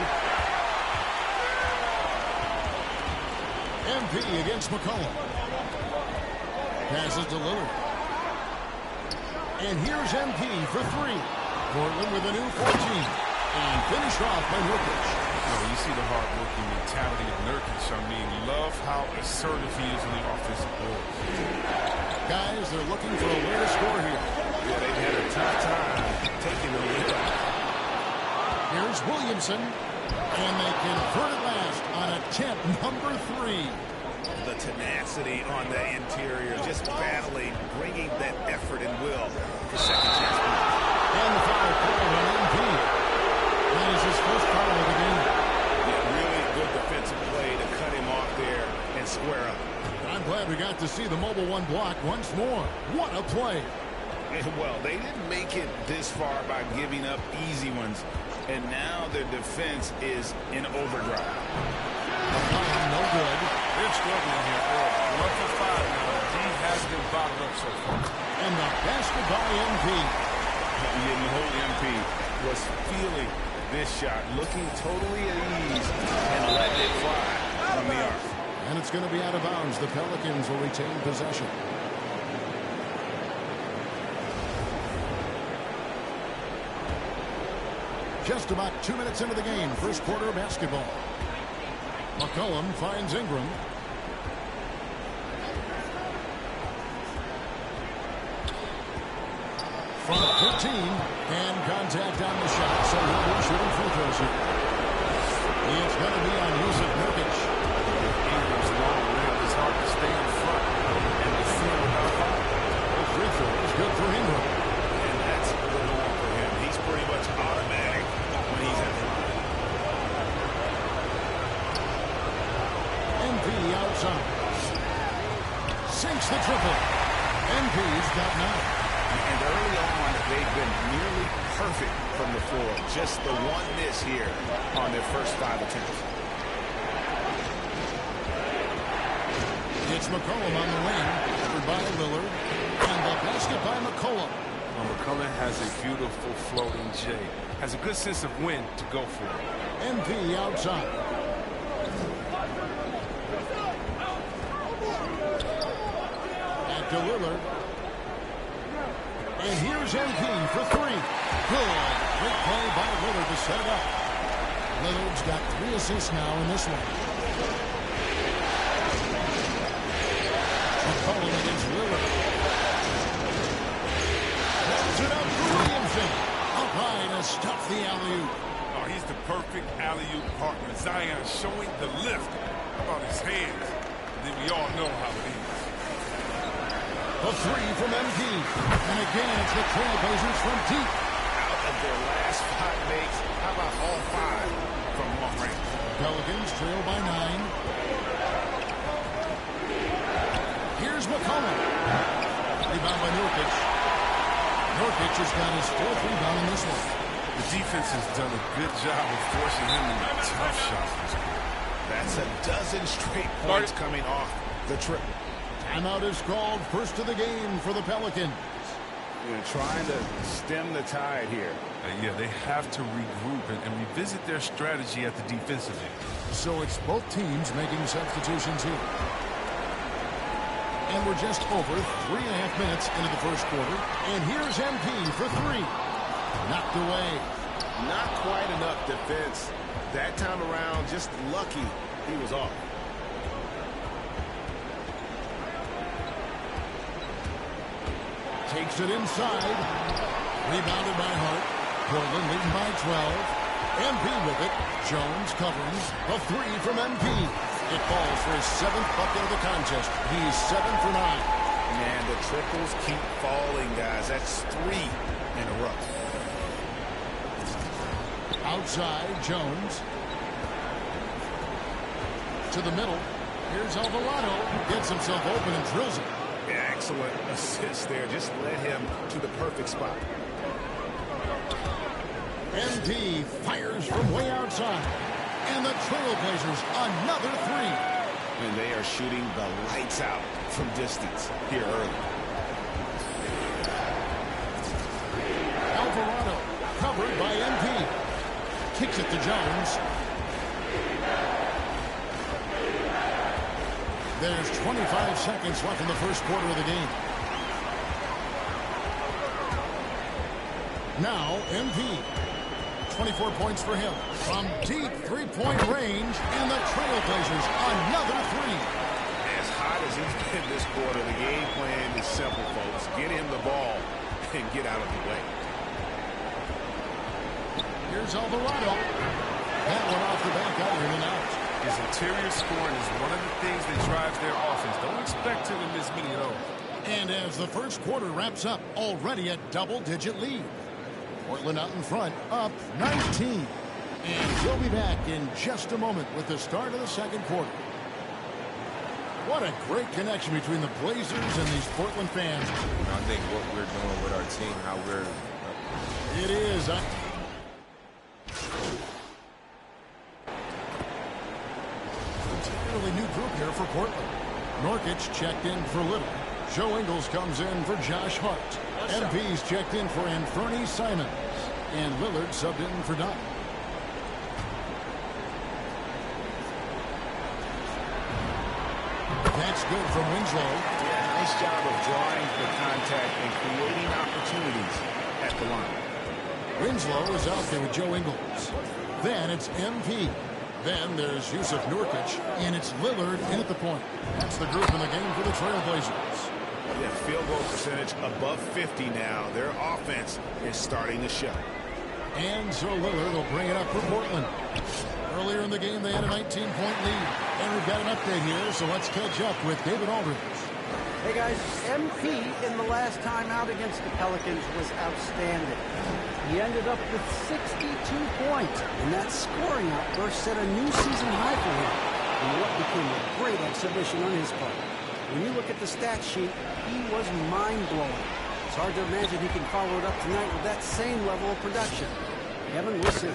Speaker 4: MP against McCollum. Passes to Lillard. And here's MP for three. Portland with a new 14. And finished off by Nurkic.
Speaker 12: You see the hard-working mentality of Nurkic. I mean, love how assertive he is on the offensive boards.
Speaker 4: Guys, they're looking for a way to score here.
Speaker 6: Yeah, they've had a tough time taking the lead.
Speaker 4: Here's Williamson. And they convert it last on attempt number 3.
Speaker 6: The tenacity on the interior, just battling, bringing that effort and will for second chance.
Speaker 4: And the foul called on MP. That is his first foul of the game.
Speaker 6: Yeah, really good defensive play to cut him off there and square up.
Speaker 4: I'm glad we got to see the mobile one block once more. What a play.
Speaker 6: Well, they didn't make it this far by giving up easy ones, and now their defense is in overdrive.
Speaker 4: No good.
Speaker 12: They're struggling here early. 1 for 5 now. D has been bottled up so far.
Speaker 4: And the basket by MP.
Speaker 6: You know, MP was feeling this shot, looking totally at ease and letting it fly from the arc.
Speaker 4: And it's going to be out of bounds. The Pelicans will retain possession. Just about 2 minutes into the game. First quarter basketball. McCollum finds Ingram. From 13, and contact on the shot, so he'll be shooting free throws here. It's going to be on Jusuf Nurkic.
Speaker 12: Ingram's long rim is hard to stay in front, and the field without foul.
Speaker 4: The free throw is good for Ingram.
Speaker 6: And that's the norm for him. He's pretty much automatic when he's at the line.
Speaker 4: MP outside. Sinks the triple. MP's got 9.
Speaker 6: And early on, they've been nearly perfect from the floor. Just the one miss here on their first 5 attempts.
Speaker 4: It's McCollum on the wing. Covered by Lillard. And the basket by McCollum.
Speaker 12: Well, McCollum has a beautiful floating J. Has a good sense of when to go for it.
Speaker 4: MP outside. Back to Lillard. And here's MP for 3. Good. Great play by Lillard to set it up. Lillard's got 3 assists now in this one. McCollum against Lillard. Holds it up for Williamson. Up high to stuff the alley-oop.
Speaker 12: Oh, he's the perfect alley-oop partner. Zion showing the lift. How about his hands? And then we all know how it is.
Speaker 4: A 3 from MP. And again, it's the Trailblazers from deep.
Speaker 6: Out of their last 5 makes, how about all 5 from long range?
Speaker 4: Pelicans trail by 9. Here's McCollum. Rebound by Nurkic. Nurkic has got his 4th rebound in this one.
Speaker 12: The defense has done a good job of forcing him into tough shots.
Speaker 6: That's a dozen straight points coming off the trip.
Speaker 4: Timeout is called. First of the game for the Pelicans.
Speaker 6: Trying to stem the tide here.
Speaker 12: Yeah, they have to regroup and revisit their strategy at the defensive end.
Speaker 4: So it's both teams making substitutions here. And we're just over 3.5 minutes into the first quarter. And here's MP for 3. Knocked away.
Speaker 6: Not quite enough defense. That time around, just lucky he was off.
Speaker 4: Takes it inside. Rebounded by Hart. Portland leading by 12. MP with it. Jones covering. A three from MP. It falls for his 7th bucket of the contest. He's 7 for 9.
Speaker 6: Man, the triples keep falling, guys. That's 3 in a row.
Speaker 4: Outside, Jones. To the middle. Here's Alvarado. Gets himself open and drills it.
Speaker 6: Yeah, excellent assist there. Just led him to the perfect spot.
Speaker 4: MP fires from way outside. And the Trailblazers another 3.
Speaker 6: And they are shooting the lights out from distance here early.
Speaker 4: Alvarado covered by MP. Kicks it to Jones. There's 25 seconds left in the first quarter of the game. Now, MP. 24 points for him. From deep three-point range, and the Trailblazers another 3.
Speaker 6: As hot as he's been this quarter, the game plan is simple, folks. Get him the ball and get out of the way.
Speaker 4: Here's Alvarado. That one off the back, out in and out.
Speaker 12: His interior scoring is one of the things that drives their offense. Don't expect him to miss many at all.
Speaker 4: And as the first quarter wraps up, already a double-digit lead. Portland out in front, up 19. And we'll be back in just a moment with the start of the second quarter. What a great connection between the Blazers and these Portland fans.
Speaker 8: I think what we're doing with our team, how we're...
Speaker 4: It is. Particularly new group here for Portland. Nurkic checked in for Little. Joe Ingles comes in for Josh Hart. MP's checked in for Anthony Simons. And Lillard subbed in for Dunn. That's good from Winslow.
Speaker 6: Yeah, nice job of drawing the contact and creating opportunities at the line.
Speaker 4: Winslow is out there with Joe Ingles. Then it's MP. Then there's Yusuf Nurkic, and it's Lillard in at the point. That's the group in the game for the Trailblazers.
Speaker 6: Yeah, field goal percentage above 50 now. Their offense is starting to show.
Speaker 4: And so Lillard will bring it up for Portland. Earlier in the game, they had a 19-point lead. And we've got an update here, so let's catch up with David Aldridge.
Speaker 9: Hey, guys, MP in the last time out against the Pelicans was outstanding. He ended up with 62 points, and that scoring outburst set a new season high for him in what became a great exhibition on his part. When you look at the stat sheet, he was mind-blowing. It's hard to imagine he can follow it up tonight with that same level of production. Kevin, we'll see.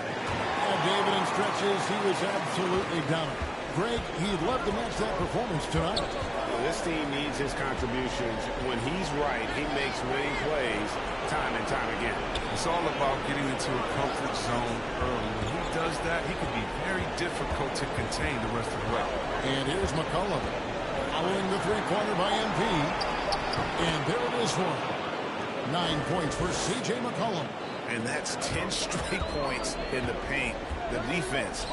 Speaker 4: David, in stretches, he was absolutely dominant. Greg, he'd love to match that performance tonight.
Speaker 6: Well, this team needs his contributions. When he's right, he makes winning plays time and time again.
Speaker 14: It's all about getting into a comfort zone early. When he does that, he can be very difficult to contain the rest of the way.
Speaker 4: And here's McCollum. Following the three-pointer by MP. And there it is for him. 9 points for C.J. McCollum.
Speaker 6: And that's 10 straight points in the paint. The defense,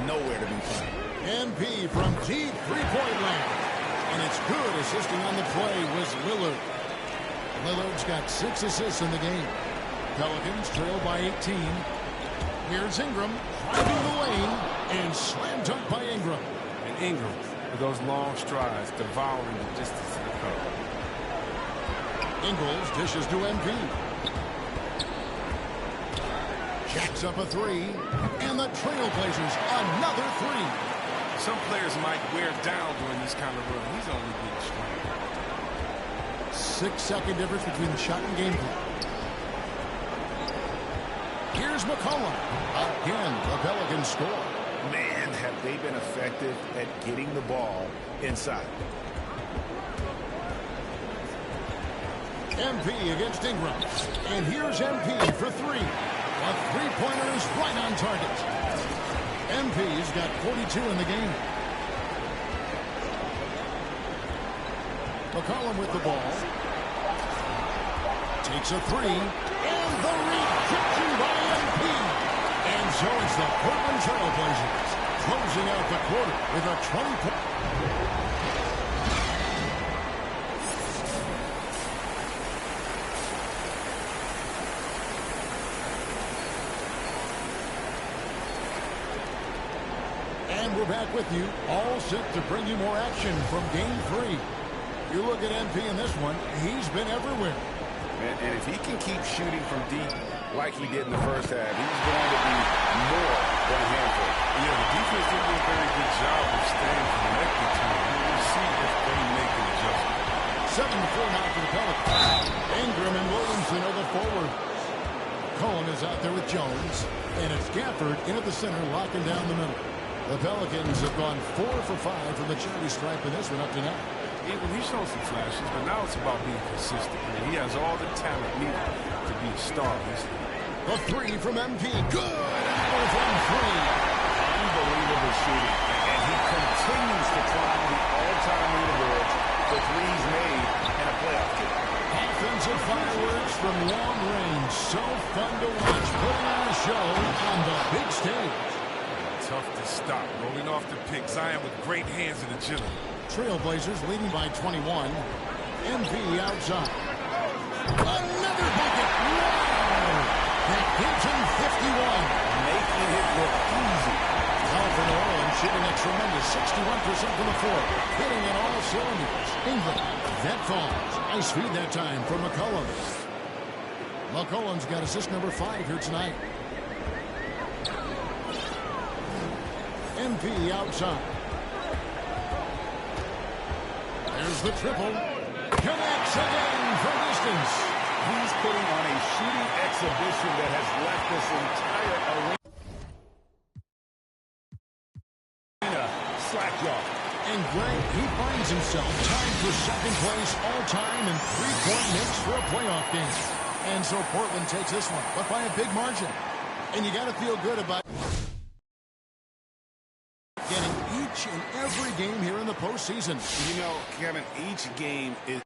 Speaker 6: nowhere to be found.
Speaker 4: MP from deep three-point land. And it's good. Assisting on the play was Lillard. Lillard's got 6 assists in the game. Pelicans trail by 18. Here's Ingram driving the lane and slam dunk by Ingram.
Speaker 12: And Ingram, with those long strides, devouring the distance to the cup.
Speaker 4: Ingles dishes to MP. Jacks up a three, and the Trailblazers another 3.
Speaker 14: Some players might wear down during this kind of run. He's only getting stronger.
Speaker 4: 6-second difference between the shot and game clock. Here's McCollum. Again, the Pelicans score.
Speaker 6: Man, have they been effective at getting the ball inside.
Speaker 4: MP against Ingram. And here's MP for 3. A three-pointer is right on target. MP's got 42 in the game. McCollum with the ball. Takes a 3. And the rejection by MP. And so it's the Portland Trailblazers closing out the quarter with a 20-point. we're back with you, all set to bring you more action from Game 3. You look at MP in this one, he's been everywhere.
Speaker 7: And if he can keep shooting from deep like he did in the first half, he's going to be more than a handful.
Speaker 12: Yeah, the defense did a very good job of staying connected to him. We'll see if they make an adjustment.
Speaker 4: 7-4 now for the Pelicans. Ingram and Williamson are the forward. Cullen is out there with Jones. And it's Gafford into the center, locking down the middle. The Pelicans have gone 4 for 5 from the charity stripe in this one up to now.
Speaker 12: He showed some flashes, but now it's about being consistent. I mean, he has all the talent needed to be a star.
Speaker 4: The three from MP. Good! Out from three.
Speaker 7: Unbelievable shooting. And he continues to climb the all-time leaderboards for threes made in a playoff game.
Speaker 4: Offensive fireworks from long range. So fun to watch. Putting on a show on the big stage.
Speaker 12: Tough to stop. Rolling off the pick. Zion with great hands and agility.
Speaker 4: Trailblazers leading by 21. MP outside. Another bucket. Wow! That gives him 51.
Speaker 7: Making it look easy.
Speaker 4: Now for New Orleans, shooting a tremendous 61% from the floor. Hitting in all cylinders. Ingram. That falls. Nice feed that time from McCollum. McCollum's got assist number 5 here tonight. MP outside. There's the triple. Connects again from distance.
Speaker 7: He's putting on a shooting exhibition that has left this entire arena slack jaw.
Speaker 4: And Greg, he finds himself tied for second place all time in three-point mix for a playoff game. And so Portland takes this one, but by a big margin. And you got to feel good about getting each and every game here in the postseason.
Speaker 7: You know, Kevin, each game is...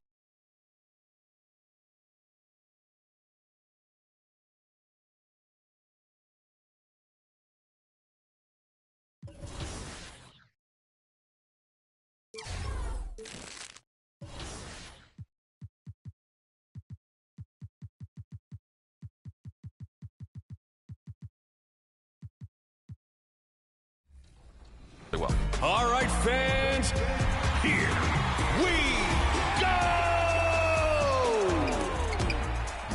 Speaker 11: Well.
Speaker 10: All right, fans, here we go!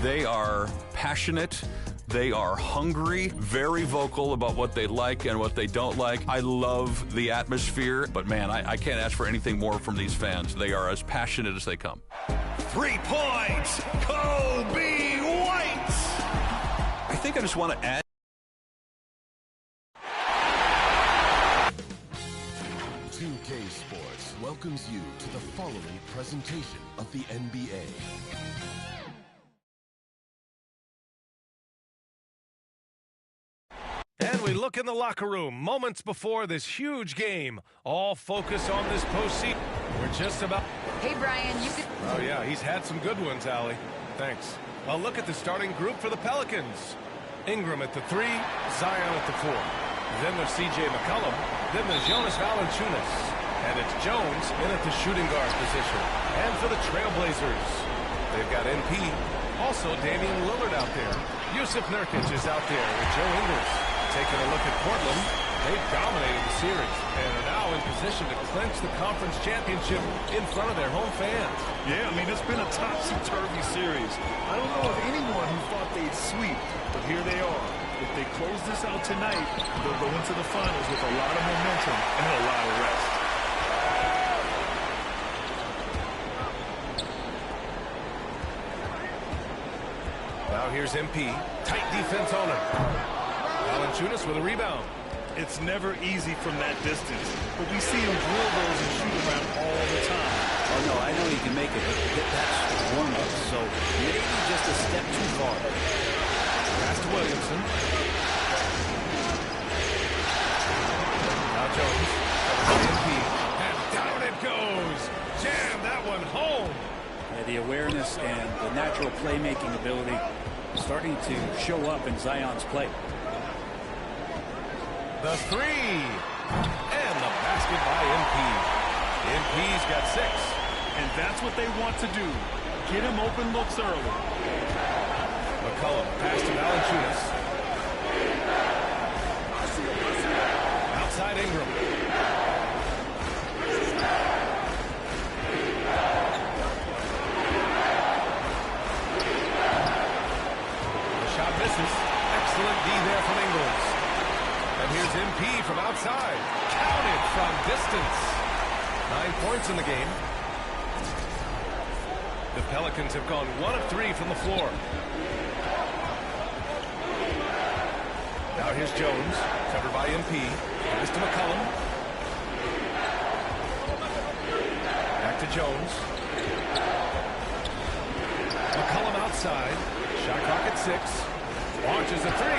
Speaker 11: They are passionate. They are hungry, very vocal about what they like and what they don't like. I love the atmosphere, but man, I can't ask for anything more from these fans. They are as passionate as they come.
Speaker 10: 3 points, Kobe White!
Speaker 11: I think I just want to add
Speaker 3: 2K Sports welcomes you to the following presentation of the NBA.
Speaker 12: And we look in the locker room moments before this huge game. All focus on this postseason. We're just about...
Speaker 13: Hey, Brian, you could...
Speaker 12: Oh, yeah, he's had some good ones, Allie. Thanks. Well, look at the starting group for the Pelicans. Ingram at the 3, Zion at the 4. Then there's C.J. McCollum. Then there's Jonas Valanciunas. And it's Jones in at the shooting guard position. And for the Trailblazers, they've got MP. Also, Damian Lillard out there. Yusuf Nurkic is out there with Joe Ingles. Taking a look at Portland, they've dominated the series and are now in position to clinch the conference championship in front of their home fans.
Speaker 14: Yeah, I mean, it's been a topsy-turvy series. I don't know of anyone who thought they'd sweep, but here they are. If they close this out tonight, they'll go into the finals with a lot of momentum and a lot of rest.
Speaker 12: Now here's MP. Tight defense on him. Valanciunas with a rebound.
Speaker 14: It's never easy from that distance, but we see him drill those and shoot around all the time.
Speaker 5: Oh, no, I know he can make it. That's warm-up, so maybe just a step too far.
Speaker 12: Pass to Williamson. Now Jones. MP. And down it goes. Jam that one home.
Speaker 5: Yeah, the awareness and the natural playmaking ability starting to show up in Zion's play.
Speaker 12: The 3. And the basket by MP. MP's got 6.
Speaker 14: And that's what they want to do. Get him open looks early.
Speaker 12: McCollum pass to Valanciunas. Outside Ingram. misses. Excellent D there from Ingles. And here's MP from outside. Counted from distance. 9 points in the game. The Pelicans have gone 1 of 3 from the floor. Now here's Jones, covered by MP. Pass to McCollum. Back to Jones. McCollum outside. Shot clock at 6. Launches a 3.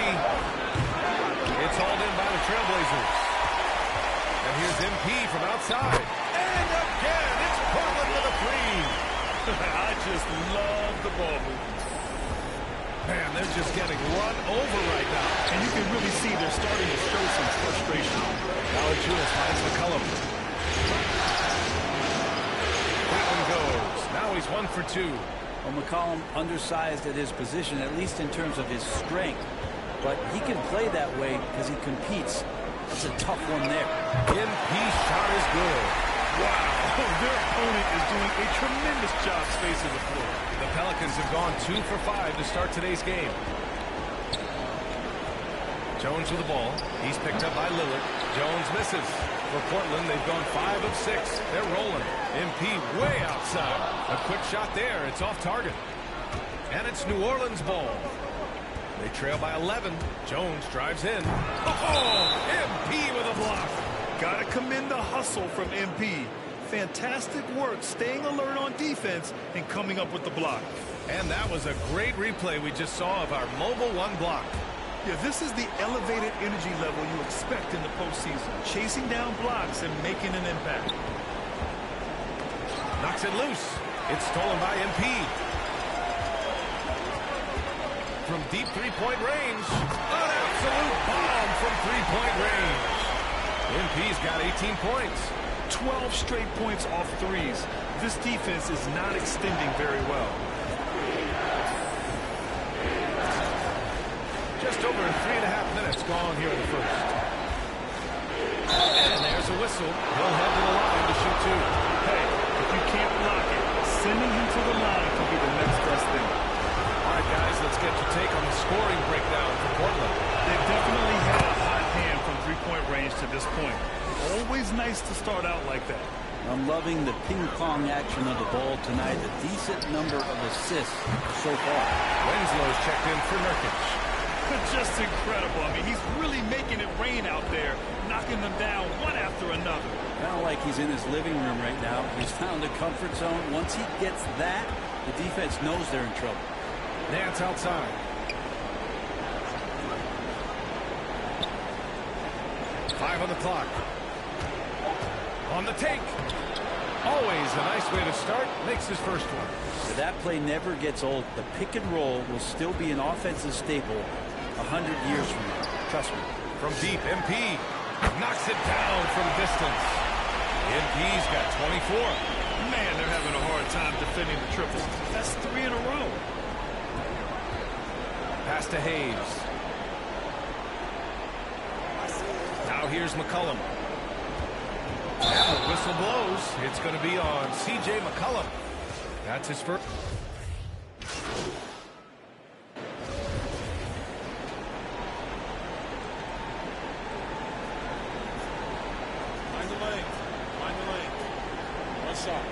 Speaker 12: It's hauled in by the Trailblazers. And here's MP from outside. And again, it's Portland with a 3. I just love the ball movement. Man, they're just getting run over right now.
Speaker 14: And you can really see they're starting to show some frustration.
Speaker 12: Valanciunas finds McCollum. That one goes. Now he's 1 for 2.
Speaker 5: Well, McCollum undersized at his position, at least in terms of his strength. But he can play that way because he competes. It's a tough one there.
Speaker 12: MP shot is good.
Speaker 14: Wow, their opponent is doing a tremendous job spacing the floor.
Speaker 12: The Pelicans have gone 2 for 5 to start today's game. Jones with the ball. He's picked up by Lillard. Jones misses. For Portland, they've gone 5 of 6. They're rolling. MP way outside. A quick shot there. It's off target. And it's New Orleans ball. They trail by 11. Jones drives in. Oh, MP with a block.
Speaker 14: Got to commend the hustle from MP. Fantastic work staying alert on defense and coming up with the block.
Speaker 12: And that was a great replay we just saw of our mobile 1 block.
Speaker 14: Yeah, this is the elevated energy level you expect in the postseason. Chasing down blocks and making an impact.
Speaker 12: Knocks it loose. It's stolen by MP. From deep three-point range. An absolute bomb from three-point range. MP's got 18 points.
Speaker 14: 12 straight points off threes. This defense is not extending very well.
Speaker 12: Just over 3.5 minutes gone here in the first. And there's a whistle. He'll head to the line to shoot 2.
Speaker 14: Hey, if you can't block it, sending him to the line can be the next best thing.
Speaker 12: All right, guys, let's get your take on the scoring breakdown for Portland.
Speaker 14: They've definitely had a hot hand from three-point range to this point. Always nice to start out like that.
Speaker 5: I'm loving the ping-pong action of the ball tonight. A decent number of assists so far.
Speaker 12: Winslow's checked in for Nurkic.
Speaker 14: Just incredible. I mean, he's really making it rain out there, knocking them down one after another.
Speaker 5: Kind of like he's in his living room right now. He's found a comfort zone. Once he gets that, the defense knows they're in trouble.
Speaker 12: Nance outside. Five on the clock. On the take. Always a nice way to start. Makes his first one.
Speaker 5: That play never gets old. The pick and roll will still be an offensive staple 100 years from now. Trust me.
Speaker 12: From deep, MP knocks it down from distance. MP's got 24.
Speaker 14: Man, they're having a hard time defending the triple. That's 3 in a row.
Speaker 12: Pass to Hayes. Now here's McCollum. And the whistle blows. It's going to be on C.J. McCollum. That's his first.
Speaker 4: Find the lane. Find the lane. One shot.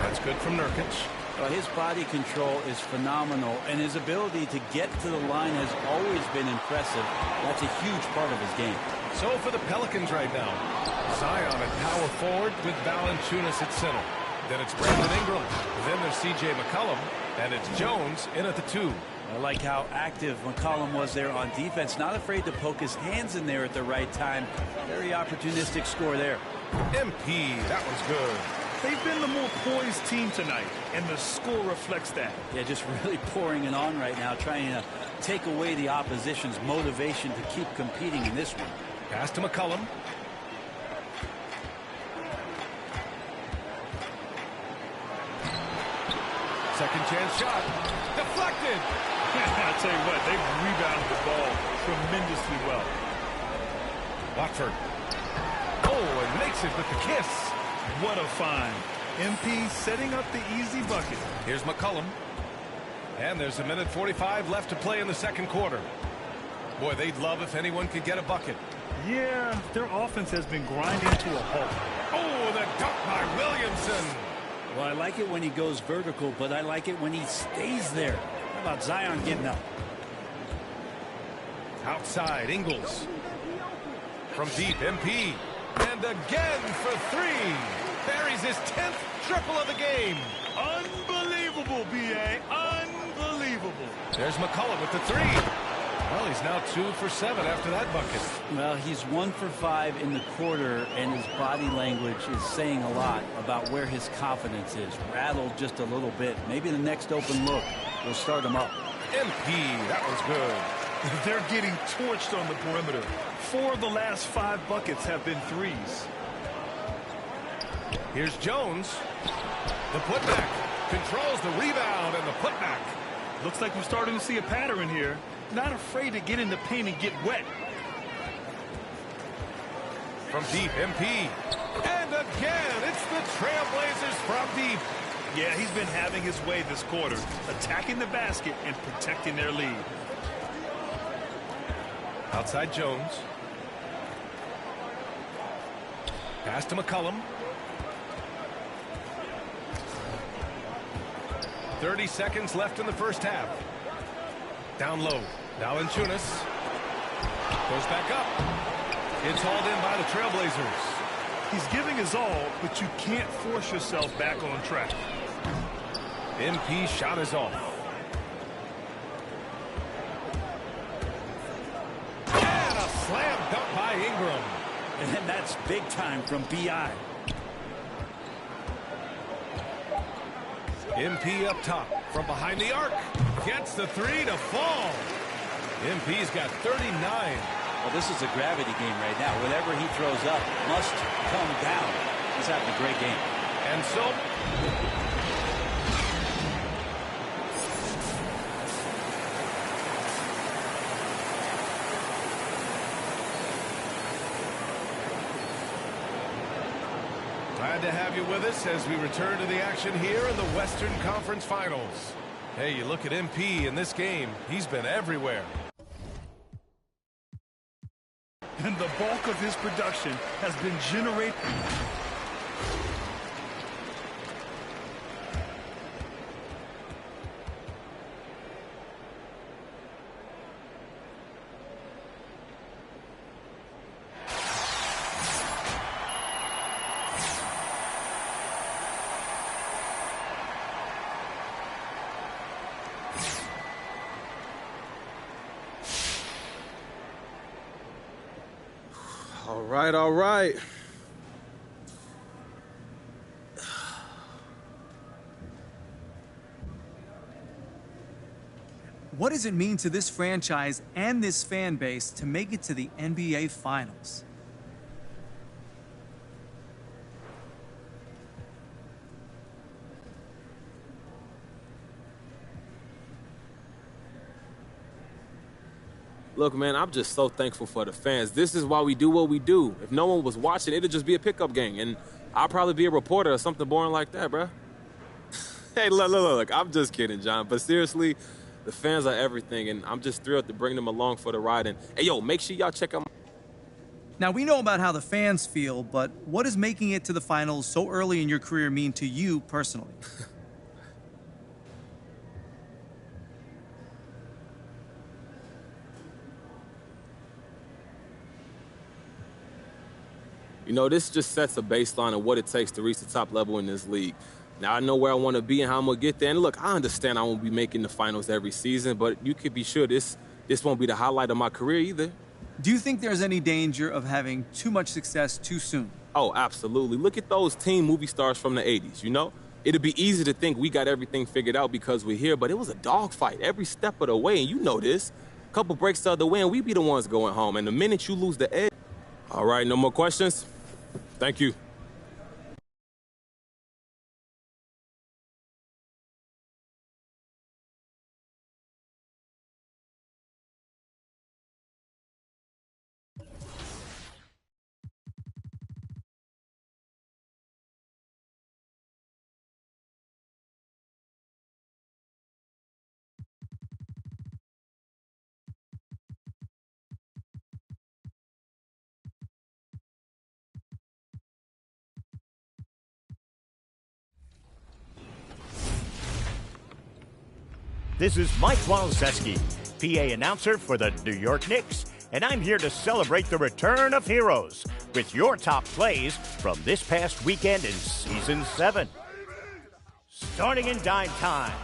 Speaker 12: That's good from Nurkic.
Speaker 5: His body control is phenomenal, and his ability to get to the line has always been impressive. That's a huge part of his game.
Speaker 12: So for the Pelicans right now, Zion at power forward with Valanciunas at center. Then it's Brandon Ingram. Then there's C.J. McCollum, and it's Jones in at the 2.
Speaker 5: I like how active McCollum was there on defense. Not afraid to poke his hands in there at the right time. Very opportunistic score there.
Speaker 12: MP, that was good.
Speaker 14: They've been the more poised team tonight, and the score reflects that.
Speaker 5: Yeah, just really pouring it on right now, trying to take away the opposition's motivation to keep competing in this one.
Speaker 12: Pass to McCollum. Second chance shot. Deflected.
Speaker 14: I'll tell you what, they've rebounded the ball tremendously well.
Speaker 12: Watford. Oh, and makes it with the kiss.
Speaker 14: What a find. MP setting up the easy bucket.
Speaker 12: Here's McCollum. And there's 1:45 left to play in the second quarter. Boy, they'd love if anyone could get a bucket.
Speaker 14: Yeah, their offense has been grinding to a halt.
Speaker 12: Oh, the dunk by Williamson.
Speaker 5: Well, I like it when he goes vertical, but I like it when he stays there. How about Zion getting up?
Speaker 12: Outside, Ingles. From deep, MP. And again for three. Buries his 10th triple of the game.
Speaker 14: Unbelievable, B.A. Unbelievable.
Speaker 12: There's McCollum with the three. Well, he's now 2 for 7 after that bucket.
Speaker 5: Well, he's 1 for 5 in the quarter, and his body language is saying a lot about where his confidence is. Rattled just a little bit. Maybe the next open look will start him up.
Speaker 12: MP, that was good.
Speaker 14: They're getting torched on the perimeter. 4 of the last 5 buckets have been threes.
Speaker 12: Here's Jones. The putback. Controls the rebound and the putback.
Speaker 14: Looks like we're starting to see a pattern here. Not afraid to get in the paint and get wet.
Speaker 12: From deep, MP. And again, it's the Trailblazers from deep.
Speaker 14: Yeah, he's been having his way this quarter, attacking the basket and protecting their lead.
Speaker 12: Outside Jones. Pass to McCollum. 30 seconds left in the first half. Down low. Valanciunas goes back up. It's hauled in by the Trailblazers.
Speaker 14: He's giving his all, but you can't force yourself back on track.
Speaker 12: MP shot is off. And a slam dunk by Ingram.
Speaker 5: And that's big time from B.I.
Speaker 12: MP up top from behind the arc. Gets the three to fall. MP's got 39.
Speaker 5: Well, this is a gravity game right now. Whatever he throws up must come down. He's having a great game.
Speaker 12: And so glad to have you with us as we return to the action here in the Western Conference Finals. Hey, you look at MP in this game, he's been everywhere.
Speaker 14: And the bulk of his production has been generated.
Speaker 16: All right.
Speaker 17: What does it mean to this franchise and this fan base to make it to the NBA Finals?
Speaker 16: Look, man, I'm just so thankful for the fans. This is why we do what we do. If no one was watching, it'd just be a pickup game, and I'll probably be a reporter or something boring like that, bro. Hey, look, I'm just kidding, John. But seriously, the fans are everything, and I'm just thrilled to bring them along for the ride. And, hey, yo, make sure y'all check out.
Speaker 17: Now, we know about how the fans feel, but what does making it to the finals so early in your career mean to you personally?
Speaker 16: You know, this just sets a baseline of what it takes to reach the top level in this league. Now, I know where I want to be and how I'm going to get there. And look, I understand I won't be making the finals every season, but you could be sure this won't be the highlight of my career either.
Speaker 17: Do you think there's any danger of having too much success too soon?
Speaker 16: Oh, absolutely. Look at those teen movie stars from the 80s, you know? It'd be easy to think we got everything figured out because we're here, but it was a dogfight every step of the way, and you know this. A couple breaks the other way, and we be the ones going home. And the minute you lose the edge... All right, no more questions? Thank you.
Speaker 18: This is Mike Woloszewski, PA announcer for the New York Knicks, and I'm here to celebrate the return of heroes with your top plays from this past weekend in Season 7. Starting in dime time,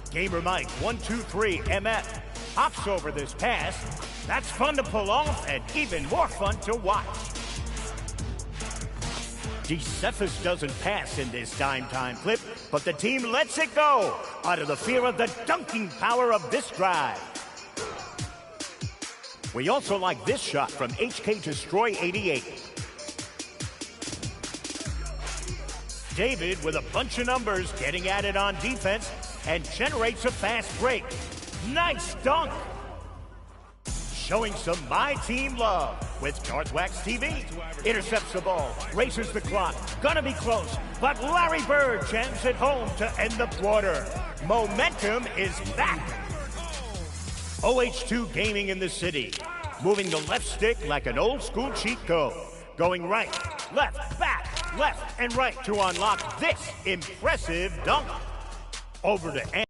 Speaker 18: Gamer Mike 123 MF hops over this pass. That's fun to pull off and even more fun to watch. DeCephas doesn't pass in this dime time clip, but the team lets it go out of the fear of the dunking power of this drive. We also like this shot from HK Destroy 88. David with a bunch of numbers getting at it on defense and generates a fast break. Nice dunk! Showing some My Team love with Darth Wax TV. Intercepts the ball, races the clock, gonna be close, but Larry Bird jams it home to end the quarter. Momentum is back. OH2 Gaming in the city, moving the left stick like an old school cheat code. Going right, left, back, left, and right to unlock this impressive dunk. Over to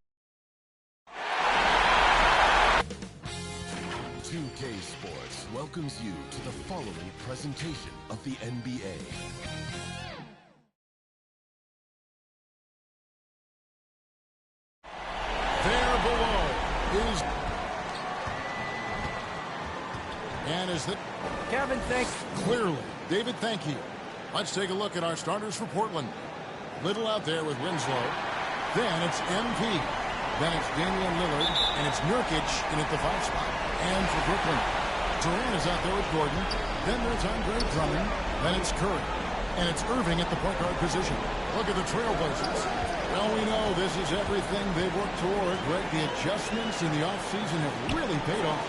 Speaker 3: 2K Sports welcomes you to the following presentation of the NBA.
Speaker 4: There below is... And is that...
Speaker 9: Kevin, thanks.
Speaker 4: Clearly. David, thank you. Let's take a look at our starters for Portland. Little out there with Winslow. Then it's MP. Then it's Damian Lillard. And it's Nurkic in at the 5 spot. And for Brooklyn, Durant is out there with Gordon. Then there's Andre Drummond. Then it's Curry. And it's Irving at the point guard position. Look at the Trailblazers. Well, we know this is everything they've worked toward. Greg, the adjustments in the offseason have really paid off.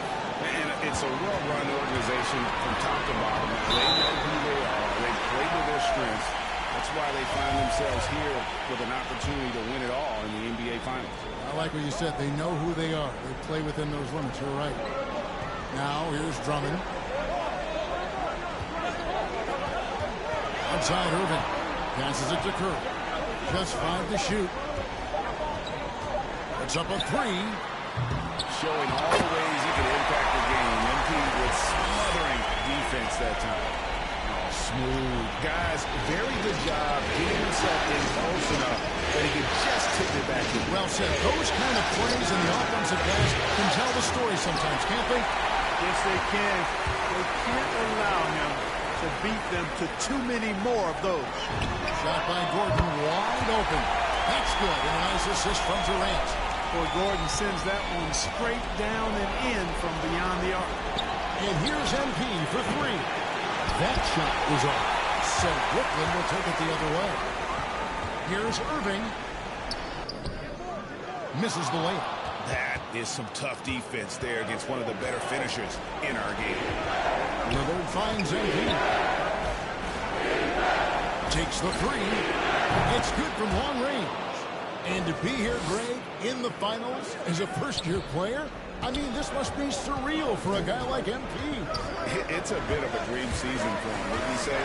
Speaker 7: And it's a well-run organization from top to bottom. They know who they are. They play to their strengths. That's why they find themselves here with an opportunity to win it all in the NBA Finals.
Speaker 4: I like what you said. They know who they are. They play within those limits. You're right. Now, here's Drummond. Outside Irving. Passes it to Curry. Just 5 to shoot. It's up a 3.
Speaker 7: Showing all the ways he can impact the game. MP with smothering defense that time. Oh, smooth. Guys, very good job getting himself in close enough that he can just tip it back in.
Speaker 4: Well said. Those kind of plays in the offensive glass can tell the story sometimes, can't they?
Speaker 14: Yes, they can. They can't allow him to beat them to too many more of those.
Speaker 4: Shot by Gordon, wide open. That's good. And a nice assist from Durant.
Speaker 14: Boy, Gordon sends that one straight down and in from beyond the arc.
Speaker 4: And here's MP for 3. That shot was off. So Brooklyn will take it the other way. Here's Irving. Misses the layup.
Speaker 7: That is some tough defense there against one of the better finishers in our game.
Speaker 4: Lillard finds MP. Takes the 3. It's good from long range. And to be here, Greg, in the finals as a first-year player, I mean, this must be surreal for a guy like MP.
Speaker 7: It's a bit of a dream season for him, wouldn't you say?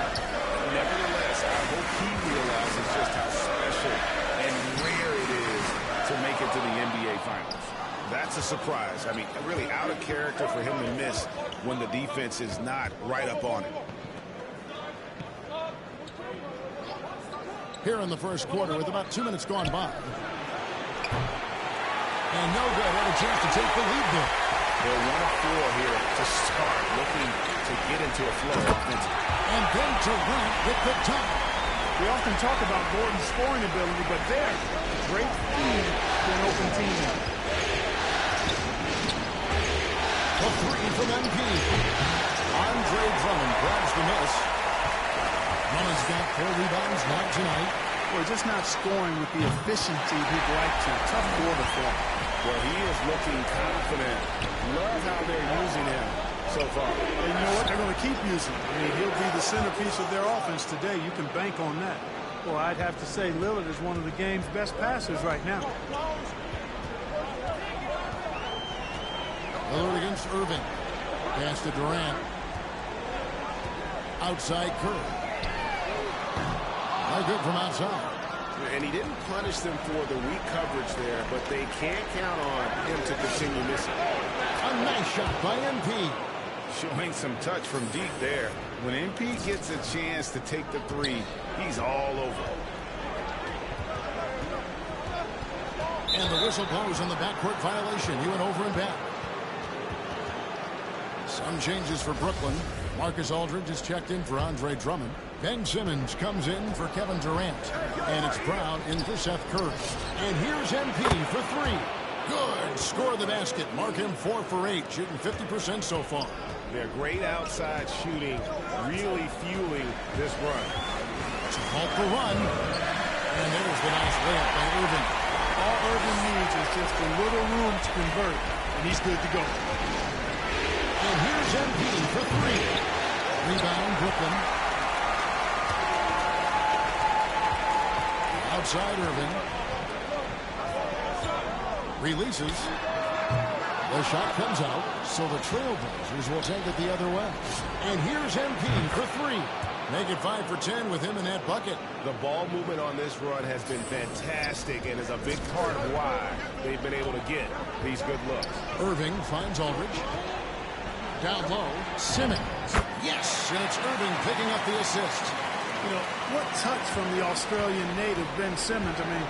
Speaker 7: Nevertheless, I hope he realizes just how special and rare it is to make it to the NBA Finals. That's a surprise. I mean, really out of character for him to miss when the defense is not right up on it.
Speaker 4: Here in the first quarter with about 2 minutes gone by. And no good. Had a chance to take the lead there.
Speaker 7: They're 1 of 4 here to start, looking to get into a flow offense.
Speaker 4: And then Durant with the top.
Speaker 14: We often talk about Gordon's scoring ability, but there, great feed to an open team.
Speaker 4: The 3 from MP. Andre Drummond grabs the miss. Drummond's got 4 rebounds now tonight.
Speaker 14: Well, just not scoring with the efficiency he'd like to. Tough quarter for him.
Speaker 7: Well, he is looking confident. Love how they're using him so far.
Speaker 14: And you know what? They're going to keep using him. I mean, he'll be the centerpiece of their offense today. You can bank on that. Well, I'd have to say Lillard is one of the game's best passers right now.
Speaker 4: Lillard against Irving. Pass to Durant. Outside Curry. No good from outside.
Speaker 7: And he didn't punish them for the weak coverage there, but they can't count on him to continue missing.
Speaker 4: A nice shot by MP.
Speaker 7: Showing some touch from deep there. When MP gets a chance to take the three, he's all over.
Speaker 4: And the whistle blows on the backcourt violation. He went over and back. Some changes for Brooklyn. Marcus Aldridge is checked in for Andre Drummond. Ben Simmons comes in for Kevin Durant. And it's Brown in for Seth Curry. And here's MP for three. Good. Score the basket. Mark him 4 for 8, shooting 50% so far.
Speaker 7: They're great outside shooting, really fueling this run.
Speaker 4: To halt the run. And there's the nice layup by Irving.
Speaker 19: All Irving needs is just a little room to convert, and he's good to go.
Speaker 4: And here's MP for three. Rebound, Brooklyn. Outside Irving. Releases. The shot comes out, so the Trailblazers will take it the other way. And here's MP for three. Make it 5 for 10 with him in that bucket.
Speaker 7: The ball movement on this run has been fantastic and is a big part of why they've been able to get these good looks.
Speaker 4: Irving finds Aldridge. Down low, Simmons. Yes, and it's Irving picking up the assist.
Speaker 19: You know, what touch from the Australian native, Ben Simmons. I mean,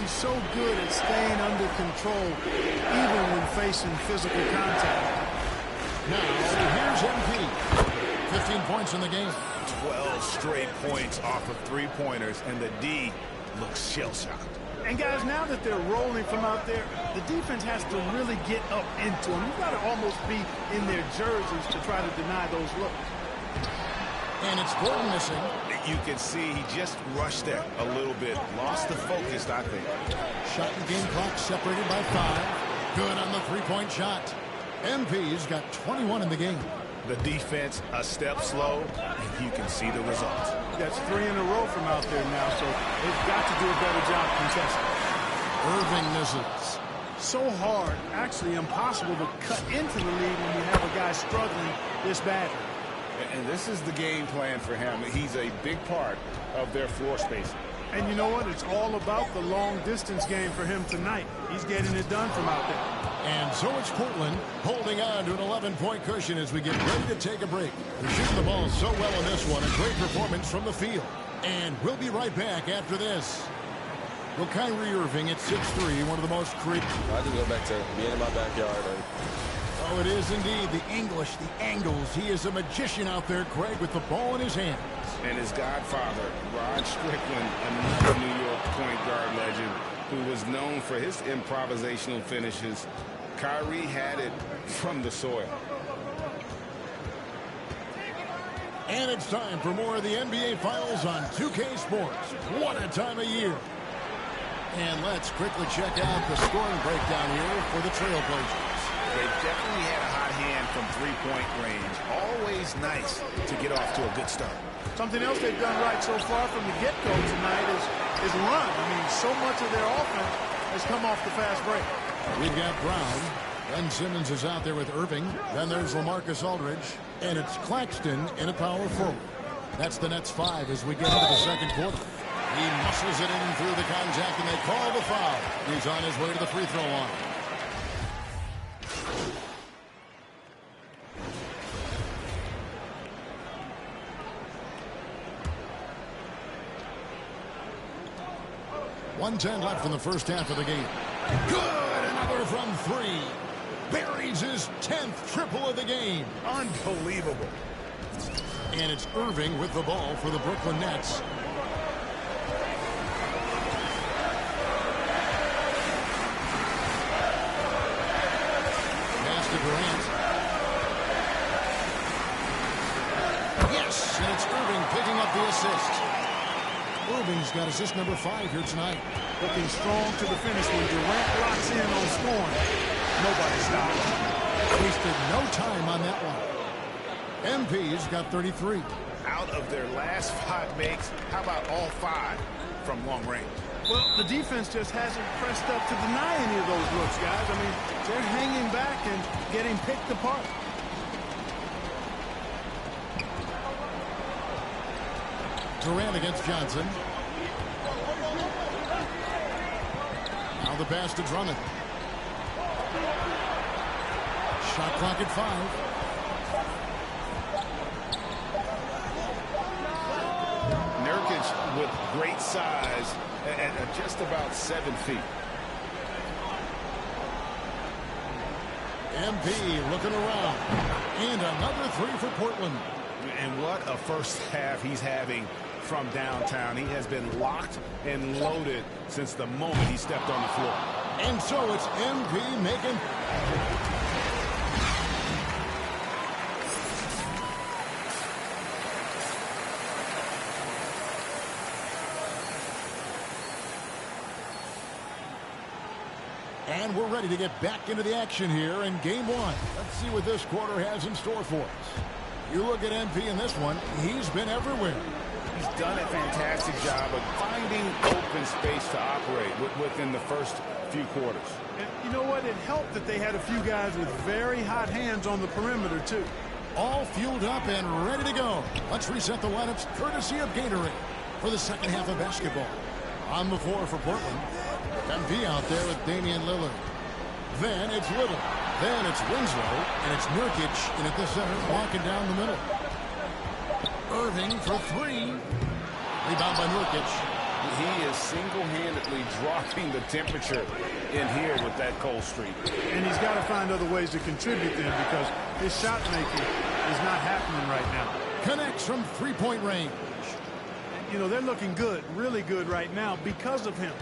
Speaker 19: he's so good at staying under control, even when facing physical contact.
Speaker 4: Now, here's MP. 15 points in the game.
Speaker 7: 12 straight points off of three-pointers, and the D looks shell-shocked.
Speaker 19: And, guys, now that they're rolling from out there, the defense has to really get up into them. You've got to almost be in their jerseys to try to deny those looks.
Speaker 4: And it's Gordon missing.
Speaker 7: You can see he just rushed there a little bit. Lost the focus, I think.
Speaker 4: Shot and game clock separated by 5. Good on the three-point shot. MP's got 21 in the game.
Speaker 7: The defense a step slow, and you can see the results.
Speaker 19: That's 3 in a row from out there now, so they've got to do a better job contesting.
Speaker 4: Irving misses.
Speaker 19: So hard, actually impossible to cut into the lead when you have a guy struggling this badly.
Speaker 7: And this is the game plan for him. He's a big part of their floor spacing.
Speaker 19: And you know what? It's all about the long-distance game for him tonight. He's getting it done from out there.
Speaker 4: And so it's Portland holding on to an 11-point cushion as we get ready to take a break. They're shooting the ball so well in this one. A great performance from the field. And we'll be right back after this. Well, Kyrie Irving at 6'3", one of the most creative.
Speaker 16: I just go back to being in my backyard.
Speaker 4: Oh, it is indeed. The English, the angles. He is a magician out there, Craig, with the ball in his hands.
Speaker 7: And his godfather, Rod Strickland, another New York point guard legend who was known for his improvisational finishes. Kyrie had it from the soil.
Speaker 4: And it's time for more of the NBA Finals on 2K Sports. What a time of year. And let's quickly check out the scoring breakdown here for the Trailblazers.
Speaker 7: They've definitely had a hot hand from three-point range. Always nice to get off to a good start.
Speaker 19: Something else they've done right so far from the get-go tonight is run. I mean, so much of their offense has come off the fast break.
Speaker 4: We've got Brown. Ben Simmons is out there with Irving. Then there's LaMarcus Aldridge. And it's Claxton in a power forward. That's the Nets 5 as we get into the second quarter. He muscles it in through the contact, and they call the foul. He's on his way to the free throw line. .110 left in the first half of the game. Good! Another from 3. Buries his 10th triple of the game.
Speaker 7: Unbelievable.
Speaker 4: And it's Irving with the ball for the Brooklyn Nets. Pass to Durant. Yes, and it's Irving picking up the assist. Irving's got assist number 5 here tonight.
Speaker 19: Looking strong to the finish when Durant locks in on scoring. Nobody stops.
Speaker 4: Wasted no time on that one. MP's got 33.
Speaker 7: Out of their last 5 makes, how about all 5 from long range?
Speaker 19: Well, the defense just hasn't pressed up to deny any of those looks, guys. I mean, they're hanging back and getting picked apart.
Speaker 4: Durant against Johnson. the pass to Drummond. Shot clock at 5.
Speaker 6: Nurkic with great size at just about 7 feet.
Speaker 4: MP looking around. And another 3 for Portland.
Speaker 6: And what a first half he's having from downtown. He has been locked and loaded since the moment he stepped on the floor.
Speaker 4: And so it's MP making... And we're ready to get back into the action here in game 1. Let's see what this quarter has in store for us. You look at MP in this one, he's been everywhere.
Speaker 6: He's done a fantastic job of finding open space to operate within the first few quarters.
Speaker 19: And you know what? It helped that they had a few guys with very hot hands on the perimeter, too.
Speaker 4: All fueled up and ready to go. Let's reset the lineups courtesy of Gatorade for the second half of basketball. On the floor for Portland, MP out there with Damian Lillard. Then it's Little. Then it's Winslow. And it's Nurkic in at the center, walking down the middle. Irving for 3. Rebound by Nurkic.
Speaker 6: He is single-handedly dropping the temperature in here with that cold streak.
Speaker 19: And he's got to find other ways to contribute then, because his shot making is not happening right now.
Speaker 4: Connects from 3-point range.
Speaker 19: You know, they're looking good, really good right now because of him.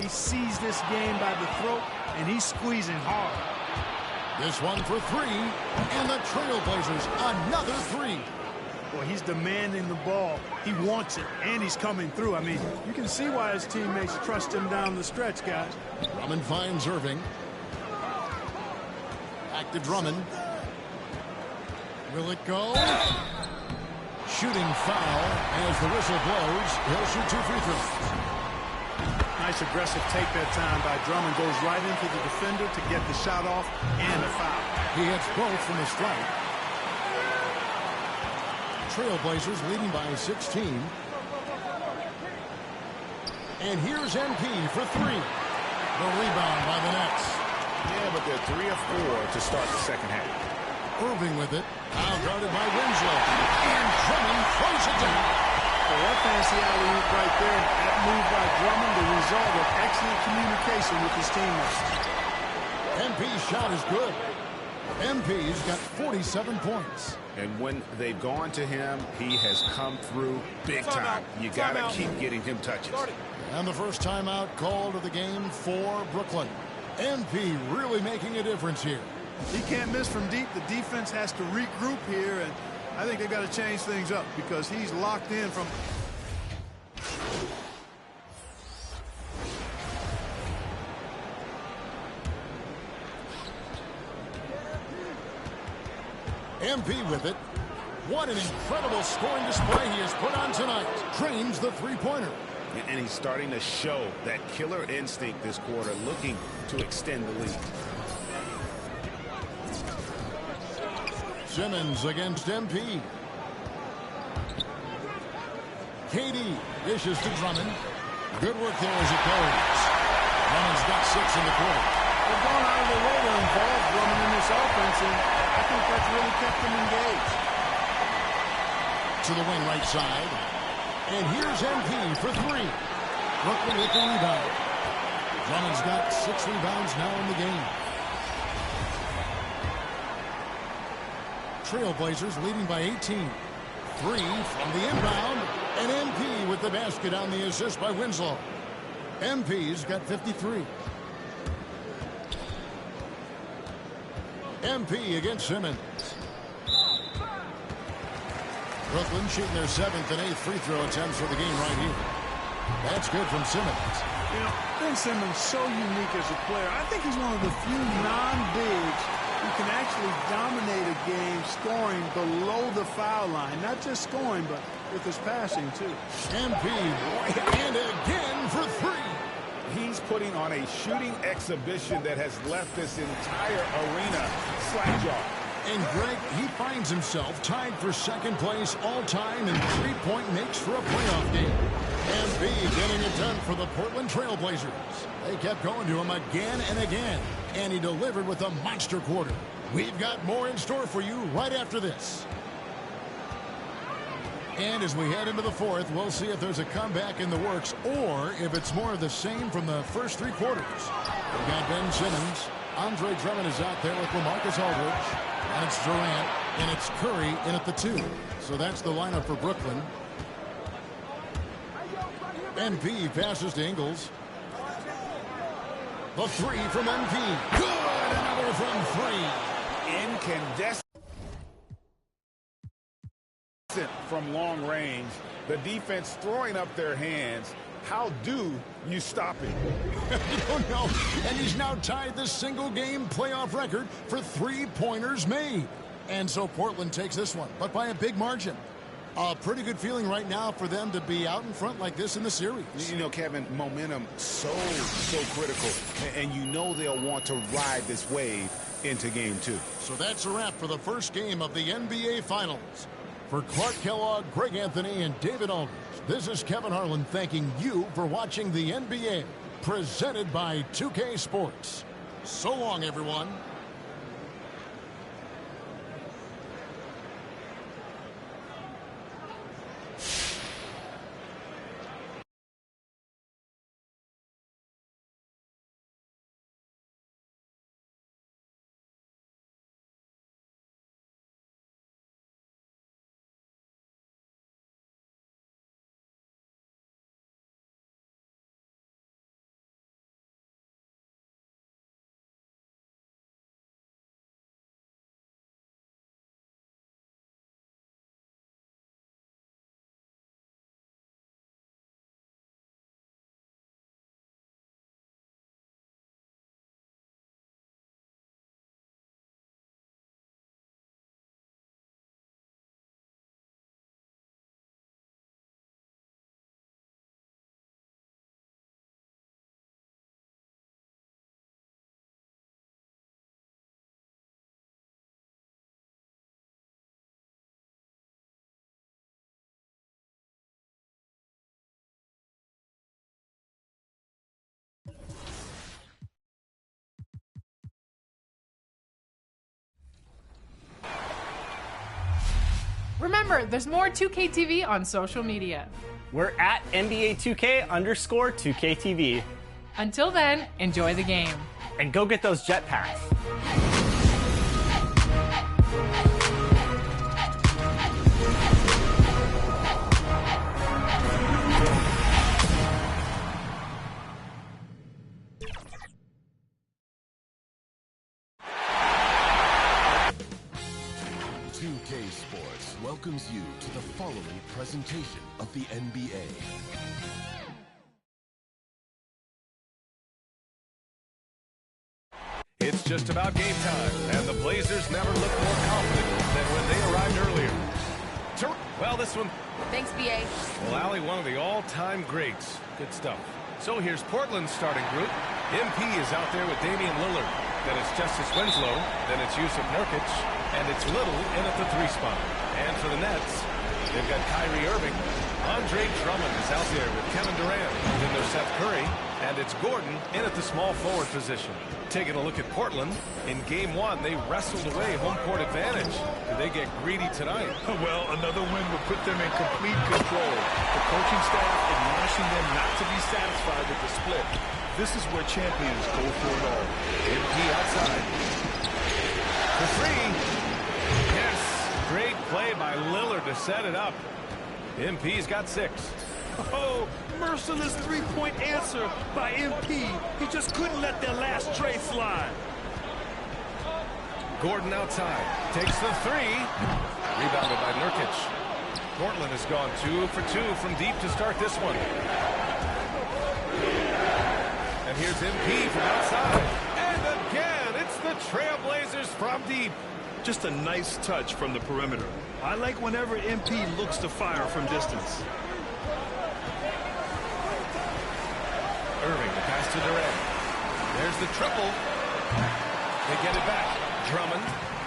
Speaker 19: He sees this game by the throat, and he's squeezing hard.
Speaker 4: This one for 3, and the Trailblazers another 3.
Speaker 19: Well, he's demanding the ball. He wants it, and he's coming through. I mean, you can see why his teammates trust him down the stretch, guys.
Speaker 4: Drummond finds Irving. Back to Drummond. Will it go? Shooting foul as the whistle blows. He'll shoot 2 free throws.
Speaker 19: Nice aggressive take that time by Drummond. Goes right into the defender to get the shot off and a foul.
Speaker 4: He hits both from the strike. Trailblazers leading by 16. And here's MP for 3. The rebound by the Nets.
Speaker 6: Yeah, but they're 3 of 4 to start the second half.
Speaker 4: Irving with it. Now guarded by Winslow. And Drummond throws it down.
Speaker 19: Well, that fancy alley-oop right there. That move by Drummond, the result of excellent communication with his teammates.
Speaker 4: MP's shot is good. MP's got 47 points.
Speaker 6: And when they've gone to him, he has come through big time. You got to keep getting him touches.
Speaker 4: And the first timeout called of the game for Brooklyn. MP really making a difference here.
Speaker 19: He can't miss from deep. The defense has to regroup here, and I think they've got to change things up because he's locked in from...
Speaker 4: MP with it. What an incredible scoring display he has put on tonight. Drains the three-pointer.
Speaker 6: And he's starting to show that killer instinct this quarter, looking to extend the lead.
Speaker 4: Simmons against MP. KD dishes to Drummond. Good work there as it goes. Drummond's got 6 in the quarter.
Speaker 19: They've gone out of their way to involve Drummond in this offense, and I think that's really kept them engaged.
Speaker 4: To the wing right side. And here's MP for 3. Brooklyn with the rebound. Drummond's got 6 rebounds now in the game. Trailblazers leading by 18. 3 from the inbound. And MP with the basket on the assist by Winslow. MP's got 53. MP against Simmons. Brooklyn shooting their 7th and 8th free throw attempts for the game right here. That's good from Simmons.
Speaker 19: You know, Ben Simmons so unique as a player. I think he's one of the few non-bigs who can actually dominate a game scoring below the foul line. Not just scoring, but with his passing, too.
Speaker 4: MP, and again for 3.
Speaker 6: He's putting on a shooting exhibition that has left this entire arena slack-jawed.
Speaker 4: And Greg, he finds himself tied for 2nd place all-time in 3-point makes for a playoff game. MP getting it done for the Portland Trail Blazers. They kept going to him again and again, and he delivered with a monster quarter. We've got more in store for you right after this. And as we head into the fourth, we'll see if there's a comeback in the works or if it's more of the same from the first three quarters. We've got Ben Simmons. Andre Drummond is out there with LaMarcus Aldridge. And it's Durant, and it's Curry in at the 2. So that's the lineup for Brooklyn. MP passes to Ingles. The 3 from MP. Good! Another from 3.
Speaker 6: Incandescent from long range. The defense throwing up their hands. How do you stop it?
Speaker 4: You don't know. And he's now tied the single-game playoff record for three-pointers made. And so Portland takes this one, but by a big margin. A pretty good feeling right now for them to be out in front like this in the series.
Speaker 6: You know, Kevin, momentum so critical. And you know they'll want to ride this wave into game 2.
Speaker 4: So that's a wrap for the first game of the NBA Finals. For Clark Kellogg, Greg Anthony, and David Aldridge, this is Kevin Harlan thanking you for watching the NBA, presented by 2K Sports. So long, everyone.
Speaker 1: Remember, there's more 2K TV on social media.
Speaker 2: We're at NBA 2K_2KTV.
Speaker 1: Until then, enjoy the game.
Speaker 2: And go get those jetpacks.
Speaker 3: Welcomes you to the following presentation of the NBA.
Speaker 12: It's just about game time, and the Blazers never looked more confident than when they arrived earlier. Well, this one...
Speaker 13: Thanks, B.A.
Speaker 12: Well, Allie, one of the all-time greats. Good stuff. So here's Portland's starting group. MP is out there with Damian Lillard. Then it's Justice Winslow. Then it's Jusuf Nurkic. And it's Little in at the 3 spot. And for the Nets, they've got Kyrie Irving. Andre Drummond is out there with Kevin Durant. Then there's Seth Curry. And it's Gordon in at the small forward position. Taking a look at Portland, in Game 1, they wrestled away home court advantage. Did they get greedy tonight?
Speaker 14: Well, another win would put them in complete control. The coaching staff admonishing them not to be satisfied with the split. This is where champions go for it all.
Speaker 12: MP outside. For 3. Yes, great play by Lillard to set it up. MP's got 6.
Speaker 10: Oh, merciless three-point answer by MP. He just couldn't let that last tray slide.
Speaker 12: Gordon outside. Takes the 3. Rebounded by Nurkic. Portland has gone 2 for 2 from deep to start this one. And here's MP from outside. And again, it's the Trailblazers from deep.
Speaker 14: Just a nice touch from the perimeter. I like whenever MP looks to fire from distance.
Speaker 12: Irving, the pass to Durant. There's the triple. They get it back. Drummond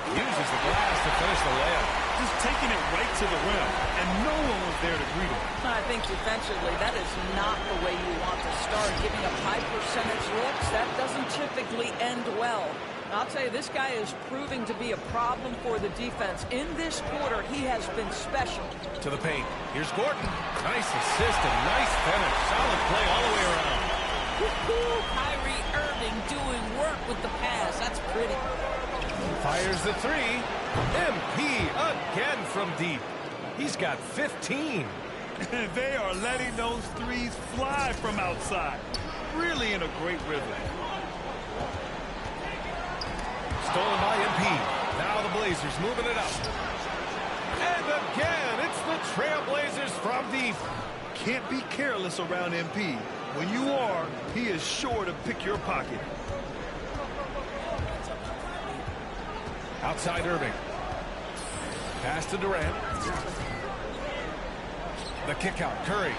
Speaker 12: uses the glass to finish the layup.
Speaker 10: just taking it right to the rim, and no one was there to greet him.
Speaker 20: I think defensively, that is not the way you want to start. Giving up high percentage looks, that doesn't typically end well. I'll tell you, this guy is proving to be a problem for the defense. In this quarter, he has been special.
Speaker 12: To the paint. Here's Gordon. Nice assist and nice finish. Solid play all the way around.
Speaker 20: Kyrie Irving doing work with the pass. That's pretty.
Speaker 12: Fires the three. MP again from deep. He's got 15.
Speaker 10: They are letting those threes fly from outside. Really in a great rhythm.
Speaker 12: Stolen by MP. Now the Blazers moving it up. And again, it's the Trailblazers from deep.
Speaker 10: Can't be careless around MP. When you are, he is sure to pick your pocket.
Speaker 12: Outside Irving. Pass to Durant. The kick out, Curry.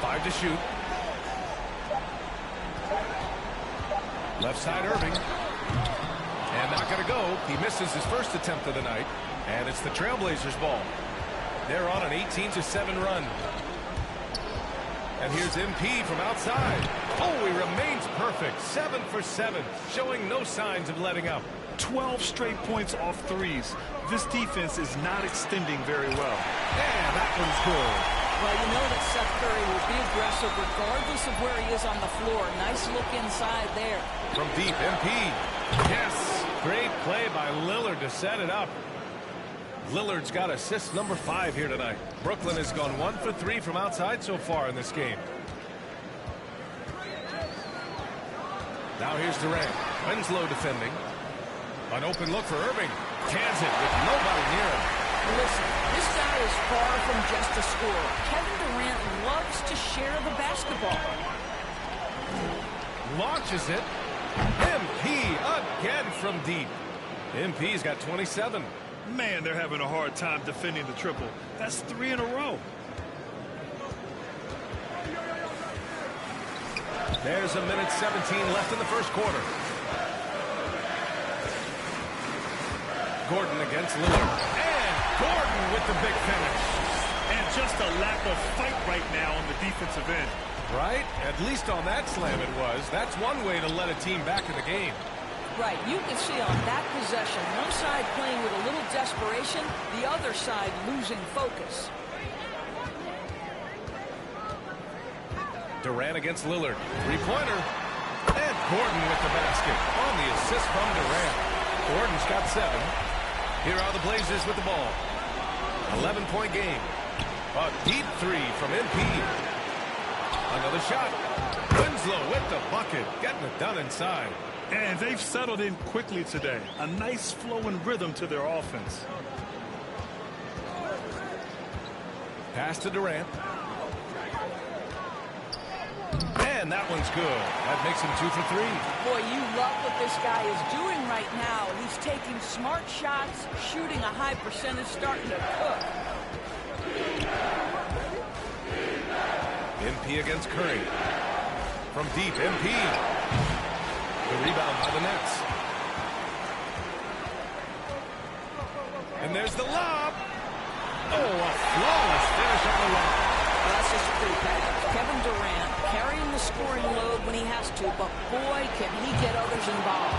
Speaker 12: Five to shoot. Left side Irving. And not going to go. He misses his first attempt of the night. And it's the Trailblazers ball. They're on an 18-7 run. And here's MP from outside. Oh, he remains perfect. 7 for 7, showing no signs of letting up.
Speaker 10: 12 straight points off threes. This defense is not extending very well.
Speaker 12: And that one's good.
Speaker 20: Well, you know that Seth Curry will be aggressive regardless of where he is on the floor. Nice look inside there.
Speaker 12: From deep, MP. Yes. Great play by Lillard to set it up. Lillard's got assist number 5 here tonight. Brooklyn has gone 1 for 3 from outside so far in this game. Now here's Durant. Winslow defending. An open look for Irving. Cans it with nobody near him.
Speaker 20: Listen, this guy is far from just a scorer. Kevin Durant loves to share the basketball.
Speaker 12: Launches it. MP again from deep. MP's got 27.
Speaker 10: Man, they're having a hard time defending the triple. That's 3 in a row.
Speaker 12: There's a minute 17 left in the first quarter. Gordon against Lillard. And Gordon with the big finish.
Speaker 10: And just a lack of fight right now on the defensive end.
Speaker 12: Right? At least on that slam it was. That's one way to let a team back in the game.
Speaker 20: Right, you can see on that possession, one side playing with a little desperation, the other side losing focus.
Speaker 12: Durant against Lillard. Three-pointer. And Gordon with the basket on the assist from Durant. Gordon's got 7. Here are the Blazers with the ball. 11-point game. A deep 3 from MP. Another shot. Winslow with the bucket, getting it done inside.
Speaker 10: And they've settled in quickly today. A nice flow and rhythm to their offense.
Speaker 12: Pass to Durant. And that one's good. That makes him 2 for 3.
Speaker 20: Boy, you love what this guy is doing right now. He's taking smart shots, shooting a high percentage, starting to cook.
Speaker 12: MP against Curry. From deep, MP. The rebound by the Nets. And there's the lob. Oh, a flawless finish on the lob.
Speaker 20: Well, that's just a pretty pass. Kevin Durant carrying the scoring load when he has to, but boy, can he get others involved.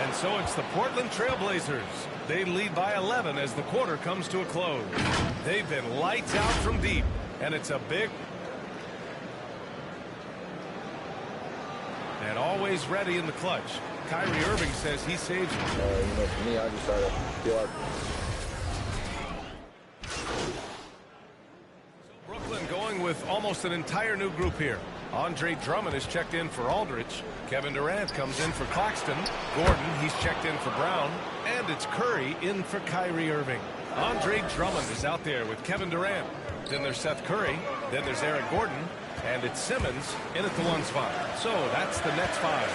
Speaker 12: And so it's the Portland Trailblazers. They lead by 11 as the quarter comes to a close. They've been lights out from deep, and it's a big... And always ready in the clutch. Kyrie Irving says he saves it.
Speaker 21: For me, I just try to feel out.
Speaker 12: Brooklyn going with almost an entire new group here. Andre Drummond is checked in for Aldridge. Kevin Durant comes in for Claxton. Gordon, he's checked in for Brown. And it's Curry in for Kyrie Irving. Andre Drummond is out there with Kevin Durant. Then there's Seth Curry. Then there's Eric Gordon. And it's Simmons in at the 1 spot. So that's the Nets 5.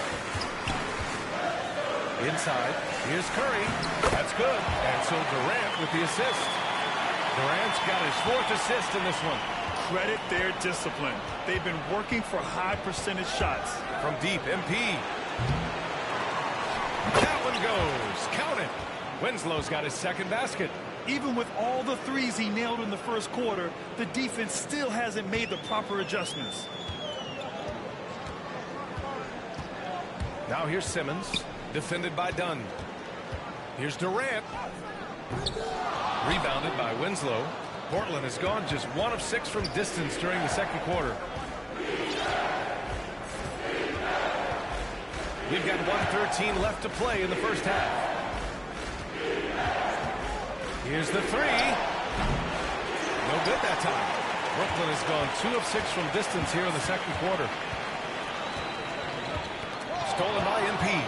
Speaker 12: Inside, here's Curry. That's good. And so Durant with the assist. Durant's got his 4th assist in this one.
Speaker 10: Credit their discipline. They've been working for high percentage shots.
Speaker 12: From deep, MP. one goes. Count it. Winslow's got his second basket.
Speaker 10: Even with all the threes he nailed in the first quarter, the defense still hasn't made the proper adjustments.
Speaker 12: Now here's Simmons, defended by Dunn. Here's Durant. Rebounded by Winslow. Portland has gone just 1 of 6 from distance during the second quarter. We've got 1:13 left to play in the first half. Here's the three. No good that time. Brooklyn has gone 2 of 6 from distance here in the second quarter. Stolen by MP.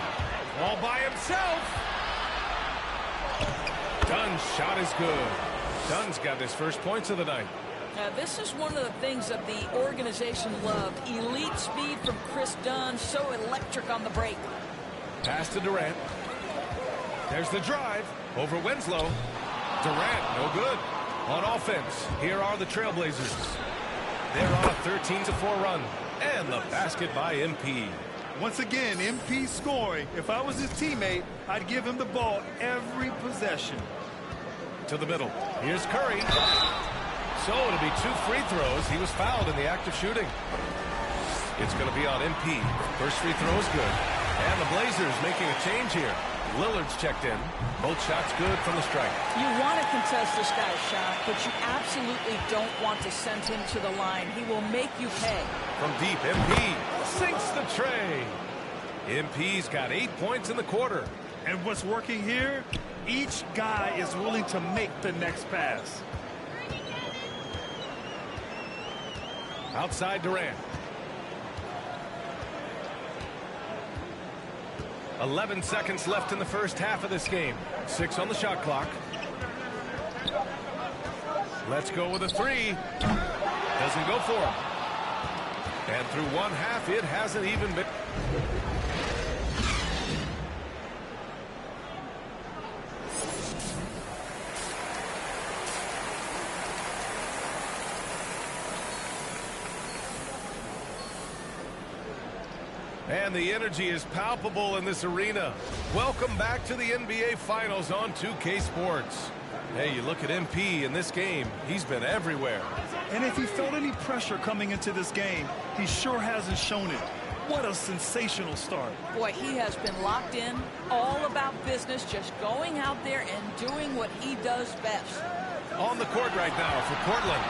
Speaker 12: All by himself. Dunn's shot is good. Dunn's got his first points of the night.
Speaker 20: Now, this is one of the things that the organization loved. Elite speed from Chris Dunn, so electric on the break.
Speaker 12: Pass to Durant. There's the drive over Winslow. Durant, no good. On offense, here are the Trailblazers. They're on a 13-4 run. And the basket by MP.
Speaker 10: Once again, MP scoring. If I was his teammate, I'd give him the ball every possession.
Speaker 12: To the middle. Here's Curry. So it'll be 2 free throws. He was fouled in the act of shooting. It's going to be on MP. First free throw is good. And the Blazers making a change here. Lillard's checked in. Both shots good from the stripe.
Speaker 20: You want to contest this guy's shot, but you absolutely don't want to send him to the line. He will make you pay.
Speaker 12: From deep, MP sinks the tray. MP's got 8 points in the quarter.
Speaker 10: And what's working here? Each guy is willing to make the next pass.
Speaker 12: Outside Durant. 11 seconds left in the first half of this game. 6 on the shot clock. Let's go with a three. Doesn't go for him. And through one half, it hasn't even been. And the energy is palpable in this arena. Welcome back to the NBA Finals on 2K Sports. Hey, you look at MP in this game, he's been everywhere.
Speaker 10: And if he felt any pressure coming into this game, he sure hasn't shown it. What a sensational start.
Speaker 20: Boy, he has been locked in, all about business, just going out there and doing what he does best.
Speaker 12: On the court right now for Portland.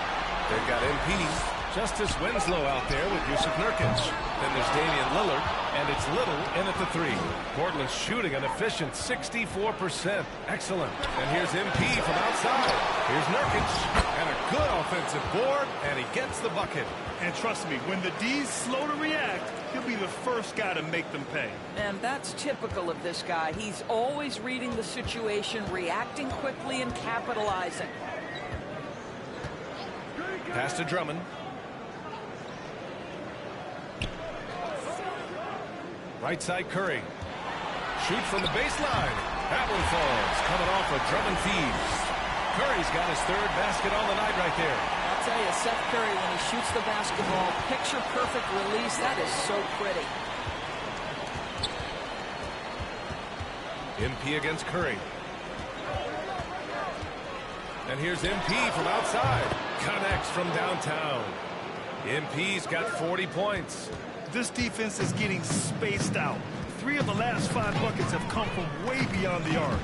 Speaker 12: They've got MP. Justice Winslow out there with Jusuf Nurkic. Then there's Damian Lillard, and it's Little in at the three. Portland's shooting an efficient 64%. Excellent. And here's MP from outside. Here's Nurkic, and a good offensive board, and he gets the bucket.
Speaker 10: And trust me, when the D's slow to react, he'll be the first guy to make them pay.
Speaker 20: And that's typical of this guy. He's always reading the situation, reacting quickly, and capitalizing.
Speaker 12: Pass to Drummond. Right side Curry. Shoots from the baseline. That one falls. Coming off a Drummond feed. Curry's got his third basket on the night right there.
Speaker 20: I'll tell you, Seth Curry, when he shoots the basketball, picture-perfect release. That is so pretty.
Speaker 12: MP against Curry. And here's MP from outside. Connects from downtown. MP's got 40 points.
Speaker 10: This defense is getting spaced out. 3 of the last 5 buckets have come from way beyond the arc.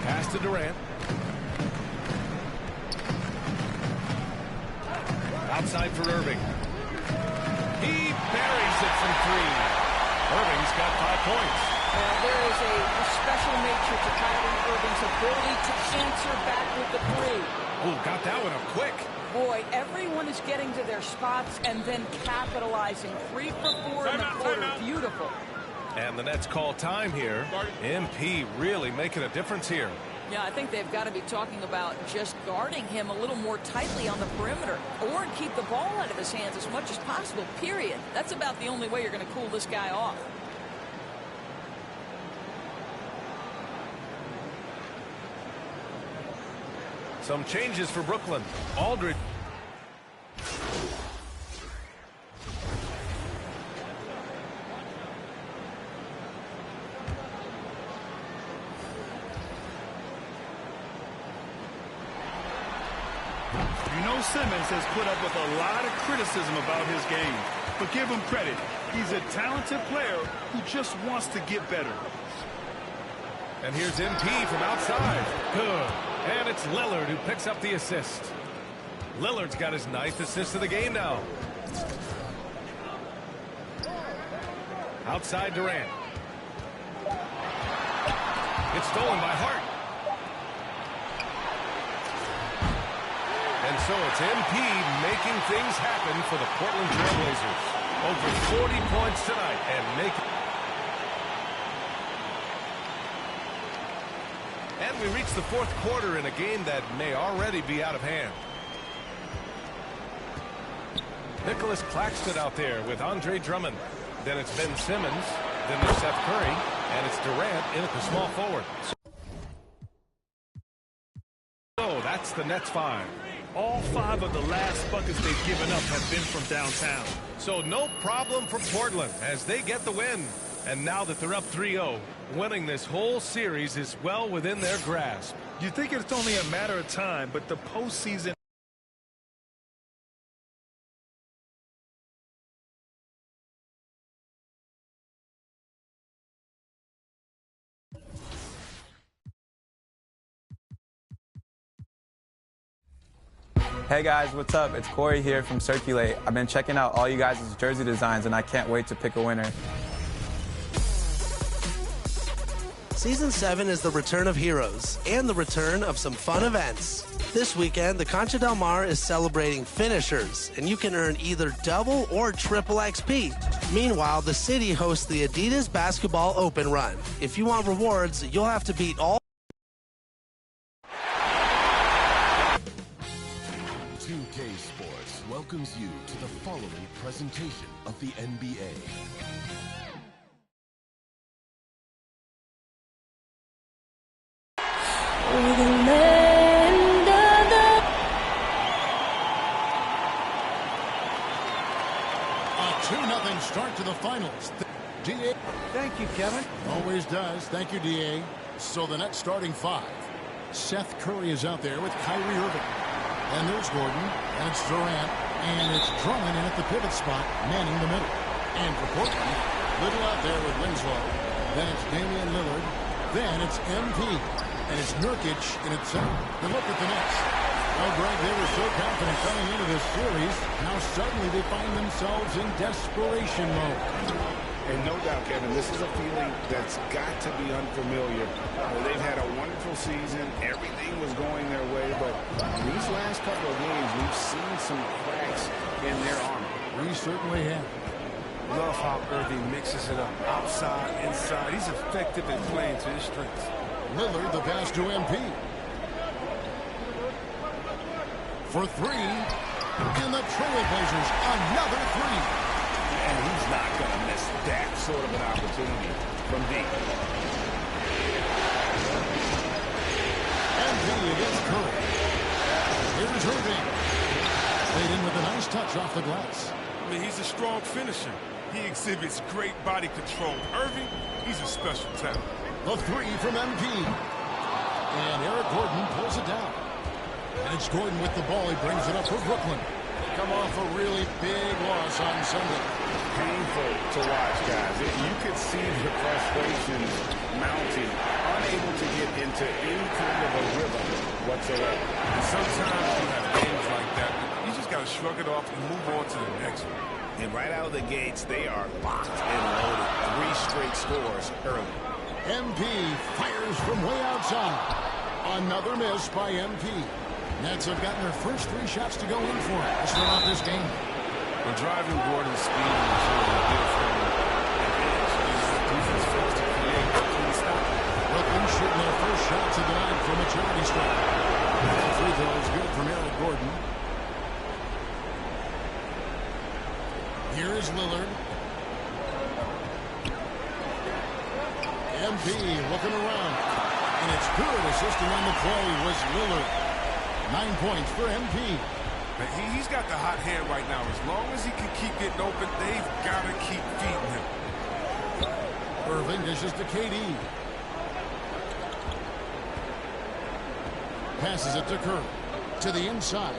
Speaker 12: Pass to Durant. Outside for Irving. He buries it from 3. Irving's got 5 points.
Speaker 20: There is a special nature to Kyrie Irving's ability to answer back with the 3.
Speaker 12: Oh, got that one up quick.
Speaker 20: Boy, everyone is getting to their spots and then capitalizing. 3 for 4 in the quarter. Beautiful.
Speaker 12: And the Nets call time here. MP really making a difference here.
Speaker 20: Yeah, I think they've got to be talking about just guarding him a little more tightly on the perimeter or keep the ball out of his hands as much as possible, period. That's about the only way you're going to cool this guy off.
Speaker 12: Some changes for Brooklyn. Aldridge.
Speaker 10: You know Simmons has put up with a lot of criticism about his game. But give him credit. He's a talented player who just wants to get better.
Speaker 12: And here's MP from outside. Good. And it's Lillard who picks up the assist. Lillard's got his 9th assist of the game now. Outside Durant. It's stolen by Hart. And so it's MP making things happen for the Portland Trail Blazers. Over 40 points tonight and we reach the 4th quarter in a game that may already be out of hand. Nicholas Claxton out there with Andre Drummond. Then it's Ben Simmons. Then there's Seth Curry. And it's Durant in at the small forward. So that's the Nets 5.
Speaker 10: All 5 of the last buckets they've given up have been from downtown.
Speaker 12: So no problem for Portland as they get the win. And now that they're up 3-0, winning this whole series is well within their grasp.
Speaker 10: You think it's only a matter of time, but the postseason.
Speaker 15: Hey guys, what's up? It's Corey here from Circulate. I've been checking out all you guys' jersey designs and I can't wait to pick a winner.
Speaker 22: Season 7 is the return of heroes and the return of some fun events. This weekend, the Concha Del Mar is celebrating finishers, and you can earn either double or triple XP. Meanwhile, the city hosts the Adidas Basketball Open Run. If you want rewards, you'll have to beat all
Speaker 3: 2K Sports welcomes you to the following presentation of the NBA.
Speaker 4: A 2-0 start to the finals. DA.
Speaker 9: Thank you, Kevin.
Speaker 4: Always does. Thank you, DA. So the Nets starting 5. Seth Curry is out there with Kyrie Irving. And there's Gordon, and it's Durant, and it's Drummond in at the pivot spot, manning the middle. And for Portland, Little out there with Winslow. Then it's Damian Lillard. Then it's MP. And it's Nurkic in its center. But look at the Nets. Well, Greg, they were so confident coming into this series. Now suddenly they find themselves in desperation mode.
Speaker 7: And no doubt, Kevin, this is a feeling that's got to be unfamiliar. They've had a wonderful season. Everything was going their way. But these last couple of games, we've seen some cracks in their armor.
Speaker 4: We certainly have.
Speaker 12: Love how Irving mixes it up. Outside, inside. He's effective at playing to his strengths.
Speaker 4: Lillard, the pass to MP. For 3. And the Trailblazers, another 3.
Speaker 7: And he's not going to miss that sort of an opportunity from deep.
Speaker 4: MP against Curry. Here's Irving. Played in with a nice touch off the glass.
Speaker 12: I mean, he's a strong finisher. He exhibits great body control. Irving, he's a special talent.
Speaker 4: The 3 from MP. And Eric Gordon pulls it down. And it's Gordon with the ball. He brings it up for Brooklyn. Come off a really big loss on Sunday.
Speaker 7: Painful to watch, guys. You could see the frustrations mounting, unable to get into any kind of a rhythm whatsoever.
Speaker 12: And sometimes you have games like that. You just got to shrug it off and move on to the next one.
Speaker 7: And right out of the gates, they are locked and loaded. 3 straight scores early.
Speaker 4: MP fires from way outside. Another miss by MP. Nets have gotten their first 3 shots to go in for it to start off this game.
Speaker 12: When driving Gordon's speed and shooting a different defense fails to create, Brooklyn stop.
Speaker 4: Brooklyn shooting their first shots of the night from a charity stripe. The free throw is good from Eric Gordon. Here is Lillard. MP looking around. And it's good. Assisting on the play was Lillard. 9 points for MP.
Speaker 12: He's got the hot hand right now. As long as he can keep getting open, they've got to keep feeding him.
Speaker 4: Irving dishes to KD. Passes it to Curry. To the inside.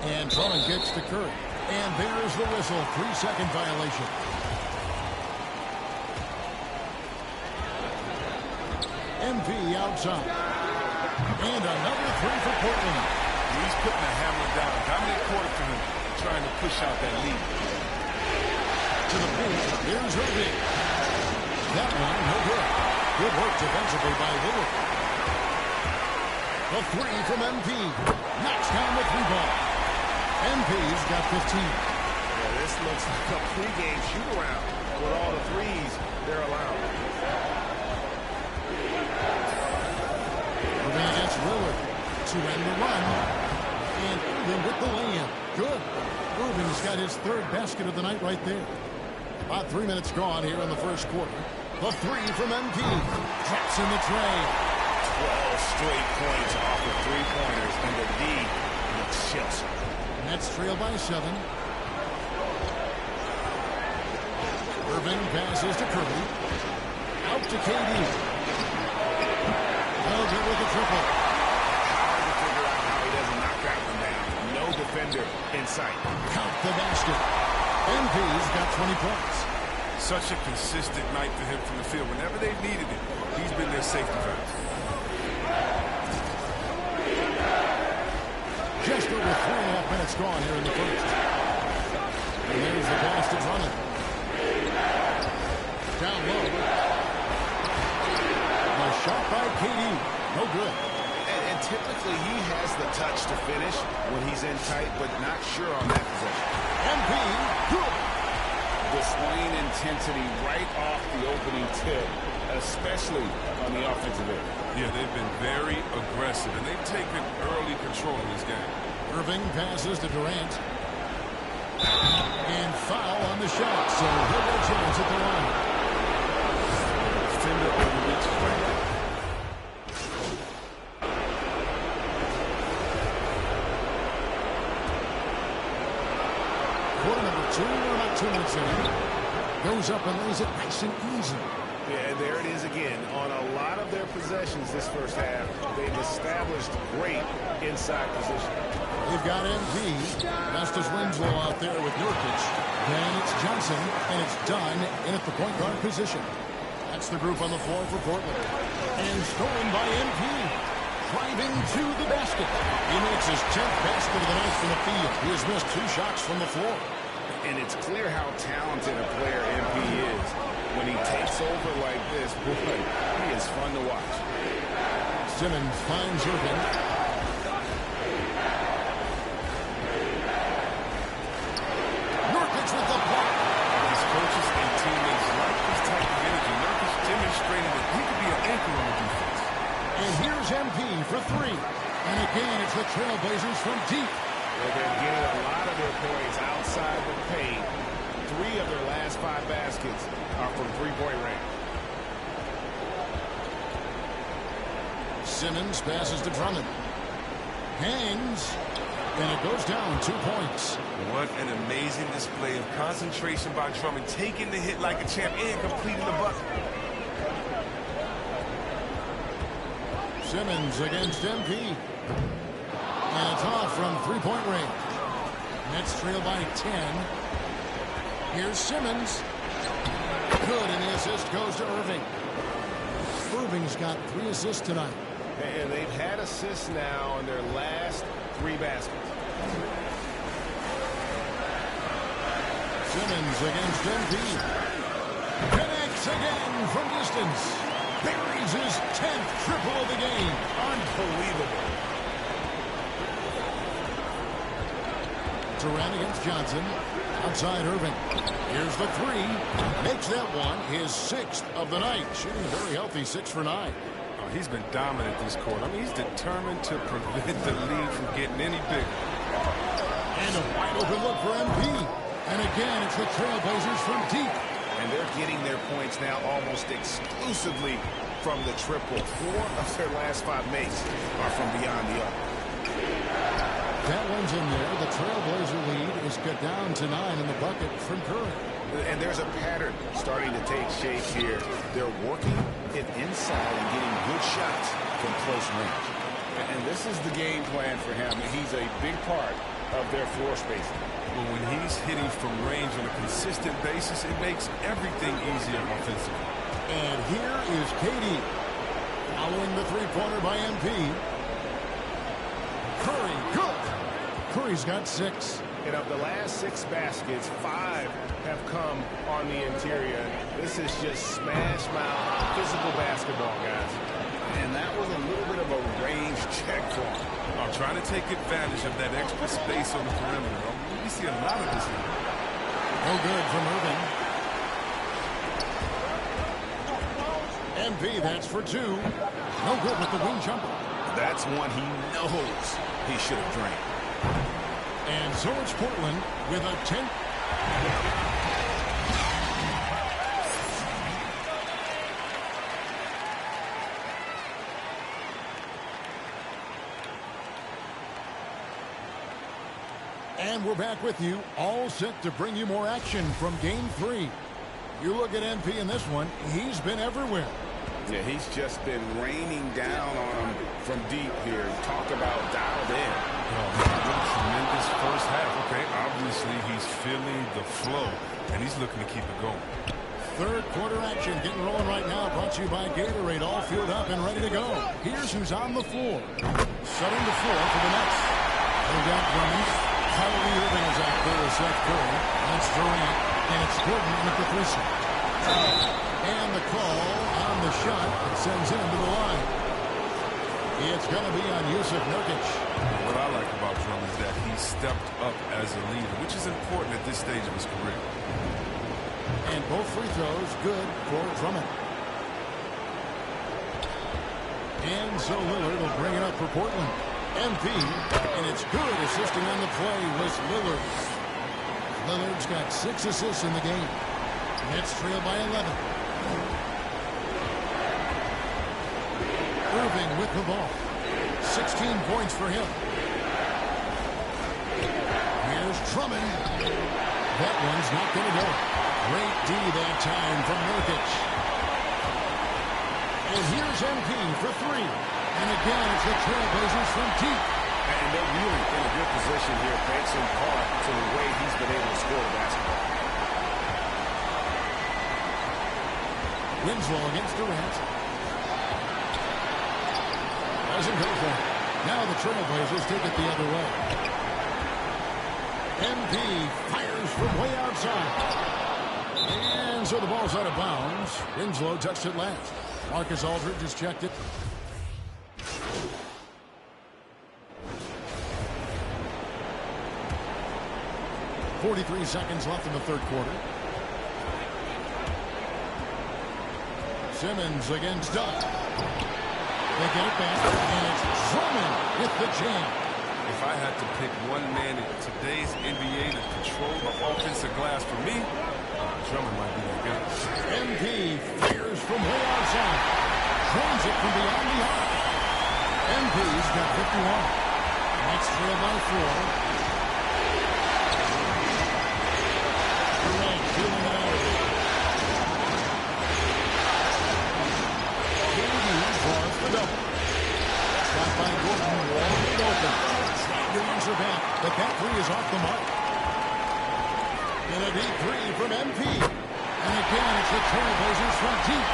Speaker 4: And Drummond gets to Curry. And there's the whistle. 3-second violation. MP outside. And another three for Portland.
Speaker 14: He's putting the hammer down. Dominant quarter for him, trying to push out that lead.
Speaker 4: To the paint, here's Irving. That one, no good. Good work defensively by Lillard. The three from MP. Knocks down the three-ball. MP's got 15.
Speaker 14: Yeah, this looks like a pregame shoot-around with all the threes they're allowed.
Speaker 4: Irving against Lillard to end the run. And Irving with the lay-in. Good. Irving's got his third basket of the night right there. About 3 minutes gone here in the first quarter. The three from MP. Drops in the tray.
Speaker 7: 12 straight points off of three-pointers, and the D looks Chelsea.
Speaker 4: Nets trail by 7. Irving passes to Curry. Out to KD. Elgin with the triple.
Speaker 7: Hard to figure out how he doesn't knock that one down. No defender in sight.
Speaker 4: Count the basket. MP's got 20 points.
Speaker 14: Such a consistent night for him from the field. Whenever they've needed it, he's been their safety valve.
Speaker 4: Just over 3.5 minutes gone here in the first. And there's the pass to Drummond. Down low. A shot by KD. No good.
Speaker 7: And typically he has the touch to finish when he's in tight, but not sure on that possession.
Speaker 4: MP, good.
Speaker 7: Displaying intensity right off the opening tip, especially on the offensive end.
Speaker 14: Yeah, they've been very aggressive, and they've taken early control of this game.
Speaker 4: Irving passes to Durant. And foul on the shot, so he'll get a chance at the line.
Speaker 14: Defender overreaches right now.
Speaker 4: Quarter number 2, we're about 2 minutes in. Goes up and lays it nice and easy.
Speaker 7: Yeah, and there it is again. On a lot of their possessions this first half, they've established great inside position.
Speaker 4: They've got MP. Justice Winslow out there with Nurkic. Then it's Johnson, and it's Dunn in at the point guard position. That's the group on the floor for Portland. And stolen by MP. Driving to the basket. He makes his 10th basket of the night from the field. He has missed 2 shots from the floor.
Speaker 7: And it's clear how talented a player MP is. When he takes over like this, boy, he is fun to watch.
Speaker 4: Simmons finds Irving. Nurkic with the block.
Speaker 14: His coaches and teammates like this type of energy. Nurkic demonstrated that he could be an anchor on the defense.
Speaker 4: And here's MP for 3. And again, it's the Trailblazers from deep.
Speaker 7: Well, they're getting a lot of their points outside the paint. 3 of their last 5 baskets are from three-point range.
Speaker 4: Simmons passes to Drummond. Hangs. And it goes down 2 points.
Speaker 14: What an amazing display of concentration by Drummond, taking the hit like a champ and completing the bucket.
Speaker 4: Simmons against MP. And it's off from three-point range. Nets trail by 10. Here's Simmons. Good, and the assist goes to Irving. Irving's got 3 assists tonight.
Speaker 7: And they've had assists now in their last 3 baskets.
Speaker 4: Simmons against MP. Connects again from distance. Buries his 10th triple of the game.
Speaker 7: Unbelievable.
Speaker 4: Durant against Johnson. Outside Irving. Here's the 3. Makes that one his 6th of the night. Shooting a very healthy 6 for 9.
Speaker 14: Oh, he's been dominant this quarter. I mean, he's determined to prevent the lead from getting any bigger.
Speaker 4: And a wide open look for MP. And again, it's the Trailblazers from deep.
Speaker 7: And they're getting their points now almost exclusively from the triple. 4 of their last 5 makes are from beyond the arc.
Speaker 4: That one's in there. The Trailblazer lead is cut down to 9 in the bucket from Curry.
Speaker 7: And there's a pattern starting to take shape here. They're working it inside and getting good shots from close range. And this is the game plan for him. He's a big part of their floor spacing.
Speaker 12: Well, when he's hitting from range on a consistent basis, it makes everything easier offensively.
Speaker 4: And here is KD. Following the three-pointer by MP. Curry, good. Curry's got 6.
Speaker 7: And of the last 6 baskets, 5 have come on the interior. This is just smash mouth physical basketball, guys. And that was a little bit of a range check for him.
Speaker 12: Trying to take advantage of that extra space on the perimeter. We see a lot of this now.
Speaker 4: No good from Irving. MP, that's for 2. No good with the wing jumper.
Speaker 7: That's one he knows he should have drained.
Speaker 4: And so it's Portland with a 10. And we're back with you, all set to bring you more action from Game 3. You look at MP in this one, he's been everywhere.
Speaker 7: Yeah, he's just been raining down on him from deep here. Talk about dialed in.
Speaker 12: What a tremendous first half. Okay, obviously he's feeling the flow, and he's looking to keep it going.
Speaker 4: Third quarter action getting rolling right now, brought to you by Gatorade, all fueled up and ready to go. Here's who's on the floor. Setting the floor for the Nets. They've got Drummond. Kyrie Irving is out there with Seth Curry. That's Durant, and it's Gordon with the 3-shot. And the call on the shot that sends him to the line. It's going to be on Yusuf Nurkic.
Speaker 12: What I like about Drummond is that he stepped up as a leader, which is important at this stage of his career.
Speaker 4: And both free throws good for Drummond. And so Lillard will bring it up for Portland. MP, and it's good. Assisting on the play was Lillard. Lillard's got 6 assists in the game. Nets trail by 11. Irving with the ball. 16 points for him. Here's Drummond. That one's not going to go. Great D that time from Nurkic. And here's MP for 3. And again, it's the Trailblazers from deep.
Speaker 7: And they're really in a good position here, thanks in part to the way he's been able to score the basketball.
Speaker 4: Winslow against Durant. Doesn't go for it. Now the Trailblazers take it the other way. MP fires from way outside. And so the ball's out of bounds. Winslow touched it last. Marcus Aldridge just checked it. .43 seconds left in the third quarter. Simmons against Duck. They get it back, and it's Drummond with the jam.
Speaker 12: If I had to pick one man in today's NBA to control the offensive glass for me, Drummond might be the guy.
Speaker 4: MP fires from way outside. Throws it from beyond the arc. MP's got 51. Next trail by 4. Durant feeling it out. KD draws the double. Shot by Gordon, wide open. Trying to answer back, but that 3 is off the mark. And a deep 3 from MP. And again, it's the Trailblazers from deep.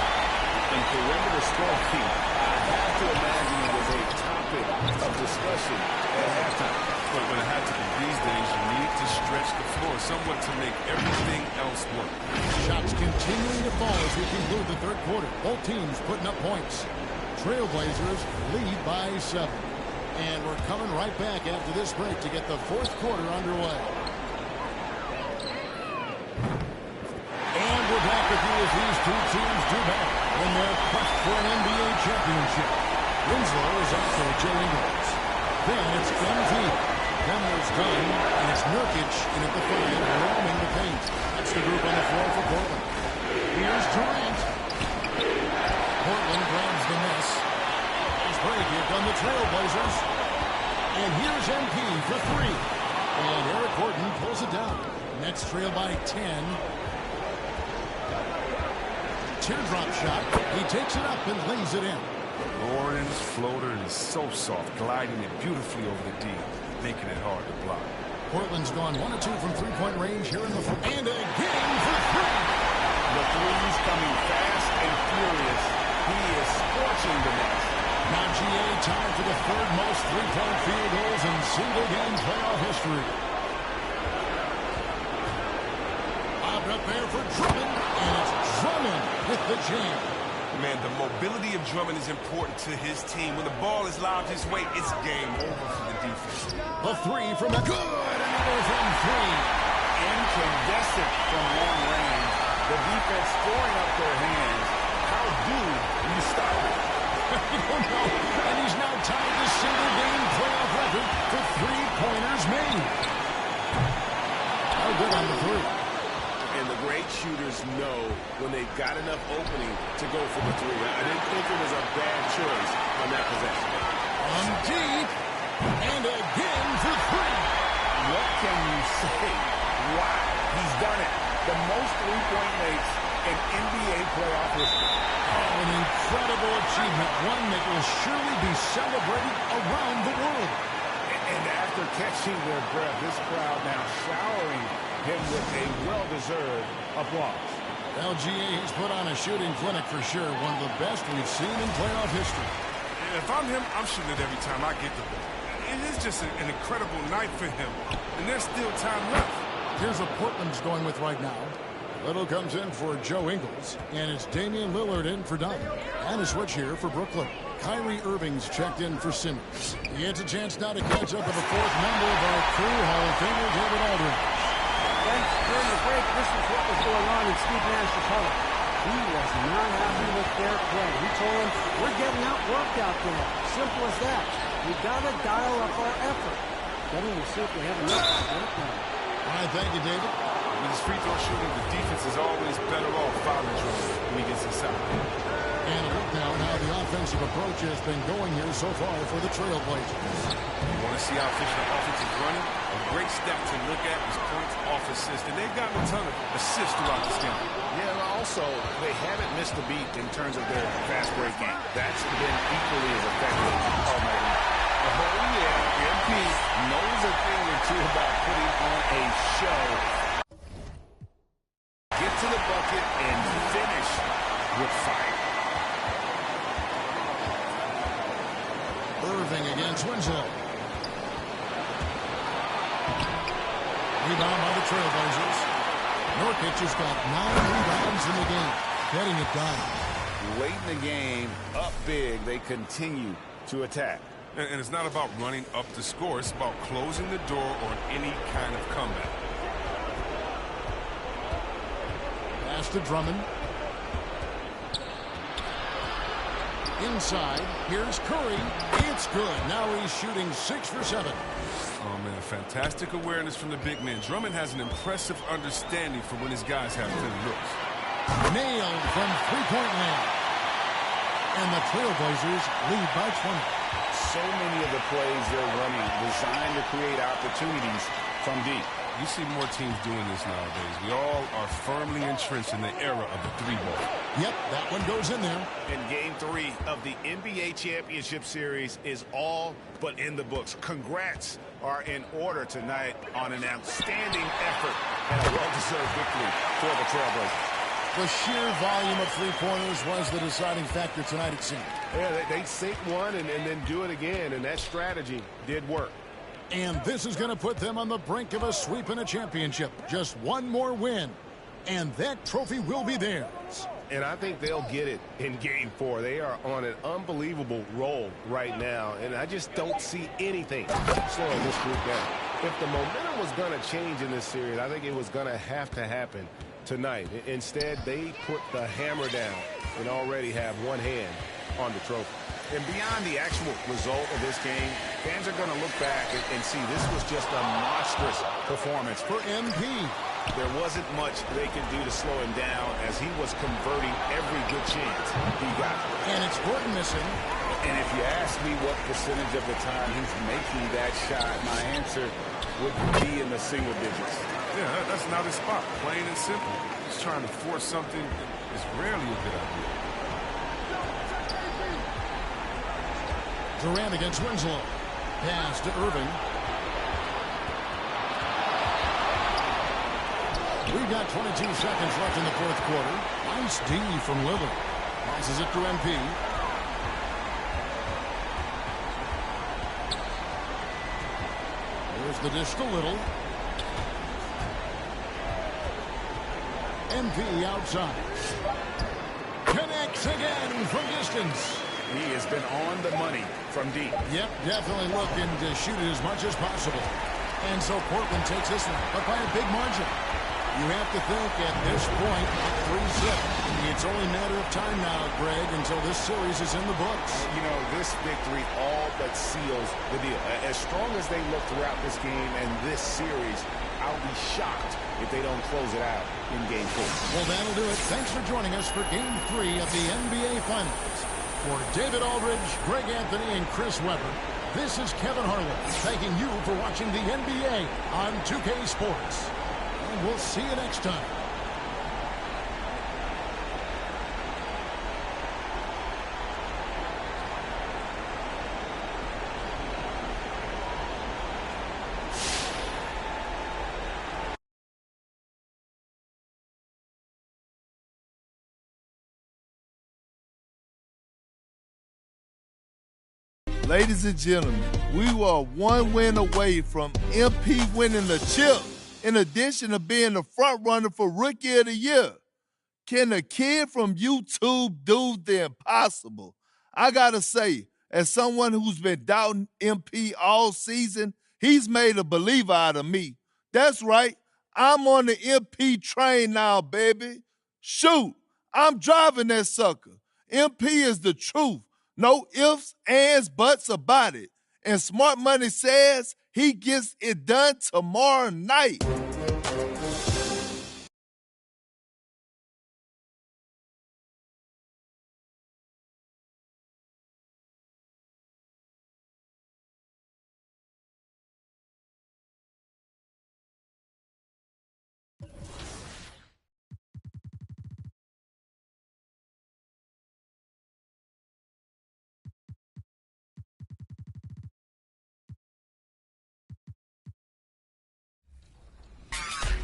Speaker 7: And perimeter scoring, I have to imagine it was a topic of discussion at halftime.
Speaker 12: But when it happens these days, you need to stretch the floor somewhat to make everything else work.
Speaker 4: Shots continuing to fall as we conclude the third quarter. Both teams putting up points. Trailblazers lead by 7. And we're coming right back after this break to get the fourth quarter underway. And we're back with you as these two teams do battle in their quest for an NBA championship. Winslow is out for Joe Ingles. Then it's MP. Then there's Dunn, and it's Nurkic in at the 5, roaming the paint. That's the group on the floor for Portland. Here's Durant. Portland grabs the miss. Nice break here from the Trailblazers. And here's MP for 3. And Eric Gordon pulls it down. Nets trail by 10. Teardrop shot. He takes it up and lays it in.
Speaker 12: Gordon's floater is so soft, gliding it beautifully over the D. making it hard to block.
Speaker 4: Portland's gone 1 of 2 from three-point range here in the fourth. And again for three.
Speaker 6: The three's coming fast and furious. He is scorching the net.
Speaker 4: Now GA tied for the third most three-point field goals in single-game playoff history. Lobbed up there for Drummond, and it's Drummond with the jam.
Speaker 12: Man, the mobility of Drummond is important to his team. When the ball is lobbed his way, it's game over for the defense.
Speaker 4: A three from the good, another from three.
Speaker 6: Incandescent from long range. The defense throwing up their hands. How do you stop it?
Speaker 4: You don't know. And he's now tied the single-game playoff record for three-pointers made. How good on the three.
Speaker 6: And the great shooters know when they've got enough opening to go for the three. I didn't think it was a bad choice on that possession.
Speaker 4: On deep, and again for three.
Speaker 6: What can you say? Wow, he's done it. The most three-point makes in NBA playoff history.
Speaker 4: Oh, an incredible achievement, one that will surely be celebrated around the world.
Speaker 6: And after catching their breath, this crowd now showering him with a well-deserved applause.
Speaker 4: LGA has put on a shooting clinic for sure, one of the best we've seen in playoff history.
Speaker 12: And if I'm him, I'm shooting it every time I get the ball. It is just an incredible night for him, and there's still time left.
Speaker 4: Here's what Portland's going with right now. Little comes in for Joe Ingles, and it's Damian Lillard in for Dunn. And a switch here for Brooklyn. Kyrie Irving's checked in for Simmons. He gets a chance now to catch up with the fourth member of our crew, Hall of Famer David Aldridge.
Speaker 9: During the break, this was what was going on in Steve Nash's huddle. He was not happy with their play. He told him, we're getting outworked out there. Simple as that. We got to dial up our effort. Getting to simply have enough to get it done.
Speaker 4: All right, thank you, David.
Speaker 12: With his free throw shooting, the defense is always better off fouling Drummond when he gets inside.
Speaker 4: And a look now how the offensive approach has been going here so far for the Trailblazers.
Speaker 12: You want to see how efficient the offense is running? A great stat to look at is points off assists. And they've gotten a ton of assists throughout this game.
Speaker 6: Yeah, and also, they haven't missed a beat in terms of their fast break game. That's been equally as effective all night long. Oh, yeah, MP knows a thing or two about putting on a show. Get to the bucket and finish with fire.
Speaker 4: Irving against Winslow. Rebound by the Trailblazers. Nurkic has got 9 rebounds in the game, getting it done.
Speaker 6: Late in the game, up big, they continue to attack.
Speaker 12: And it's not about running up the score. It's about closing the door on any kind of comeback.
Speaker 4: Pass to Drummond. Inside, here's Curry. It's good. Now he's shooting 6 for 7.
Speaker 12: Oh, man, fantastic awareness from the big man. Drummond has an impressive understanding for when his guys have thin looks.
Speaker 4: Nailed from three-point land. And the Trailblazers lead by 20.
Speaker 6: So many of the plays they're running designed to create opportunities from deep.
Speaker 12: You see more teams doing this nowadays. We all are firmly entrenched in the era of the three-ball.
Speaker 4: Yep, that one goes in there.
Speaker 6: And Game 3 of the NBA Championship Series is all but in the books. Congrats are in order tonight on an outstanding effort and a well-deserved victory for the Trailblazers.
Speaker 4: The sheer volume of three-pointers was the deciding factor tonight, it seemed.
Speaker 6: Yeah, they sink one and then do it again, and that strategy did work.
Speaker 4: And this is going to put them on the brink of a sweep in a championship. Just one more win, and that trophy will be theirs.
Speaker 6: And I think they'll get it in Game 4. They are on an unbelievable roll right now, and I just don't see anything slowing this group down. If the momentum was going to change in this series, I think it was going to have to happen tonight. Instead, they put the hammer down and already have one hand on the trophy. And beyond the actual result of this game, fans are going to look back and see this was just a monstrous performance
Speaker 4: for MP.
Speaker 6: There wasn't much they could do to slow him down as he was converting every good chance he got.
Speaker 4: And it's Gordon missing.
Speaker 6: And if you ask me what percentage of the time he's making that shot, my answer would be in the single digits.
Speaker 12: Yeah, that's not his spot, plain and simple. Just trying to force something is rarely a good idea.
Speaker 4: Durant against Winslow. Pass to Irving. We've got 22 seconds left in the fourth quarter. Nice D from Lillard. Passes it to MP. Here's the dish to Little. MP outside. Connects again from distance.
Speaker 7: He has been on the money from deep.
Speaker 4: Yep, definitely looking to shoot it as much as possible. And so Portland takes this one, but by a big margin. You have to think at this point, 3-zip. It's only a matter of time now, Greg, until this series is in the books.
Speaker 7: You know, this victory all but seals the deal. As strong as they look throughout this game and this series, I'll be shocked if they don't close it out in Game 4.
Speaker 4: Well, that'll do it. Thanks for joining us for Game 3 of the NBA Finals. For David Aldridge, Greg Anthony, and Chris Webber, this is Kevin Harlan thanking you for watching the NBA on 2K Sports. And we'll see you next time.
Speaker 8: Ladies and gentlemen, we were one win away from MP winning the chip, in addition to being the front runner for Rookie of the Year. Can a kid from YouTube do the impossible? I gotta say, as someone who's been doubting MP all season, he's made a believer out of me. That's right, I'm on the MP train now, baby. Shoot, I'm driving that sucker. MP is the truth. No ifs, ands, buts about it. And Smart Money says he gets it done tomorrow night.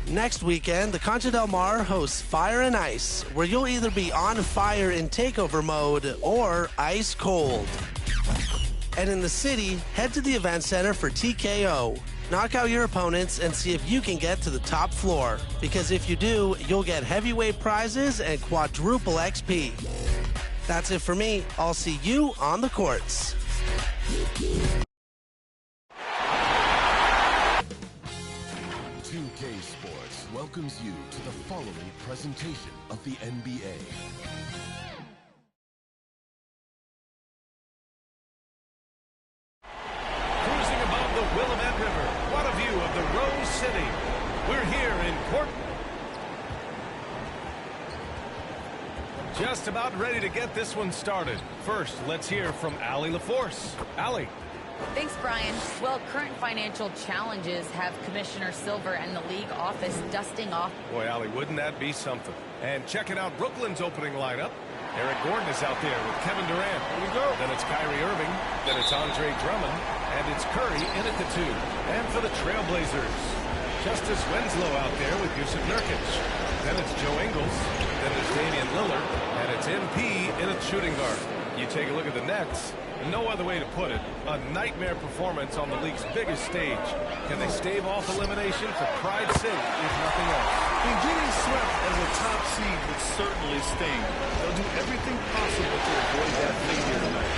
Speaker 22: Next weekend, the Concha Del Mar hosts Fire and Ice, where you'll either be on fire in takeover mode or ice cold. And in the city, head to the event center for TKO. Knock out your opponents and see if you can get to the top floor. Because if you do, you'll get heavyweight prizes and quadruple XP. That's it for me. I'll see you on the courts.
Speaker 3: 2K Sports welcomes you to the following presentation of the NBA.
Speaker 12: Cruising above the Willamette River, what a view of the Rose City. We're here in Portland. Just about ready to get this one started. First, let's hear from Allie LaForce. Allie.
Speaker 13: Thanks, Brian. Well, current financial challenges have Commissioner Silver and the league office dusting off.
Speaker 12: Boy, Allie, wouldn't that be something? And checking out Brooklyn's opening lineup. Eric Gordon is out there with Kevin Durant. Here we go. Then it's Kyrie Irving. Then it's Andre Drummond. And it's Curry in at the 2. And for the Trailblazers, Justice Winslow out there with Yusuf Nurkic. Then it's Joe Ingles. Then it's Damian Lillard. And it's MP in at shooting guard. You take a look at the Nets. No other way to put it. A nightmare performance on the league's biggest stage. Can they stave off elimination for pride's sake, if nothing else?
Speaker 10: And getting swept as a top seed would certainly sting. They'll do everything possible to avoid that fate here tonight.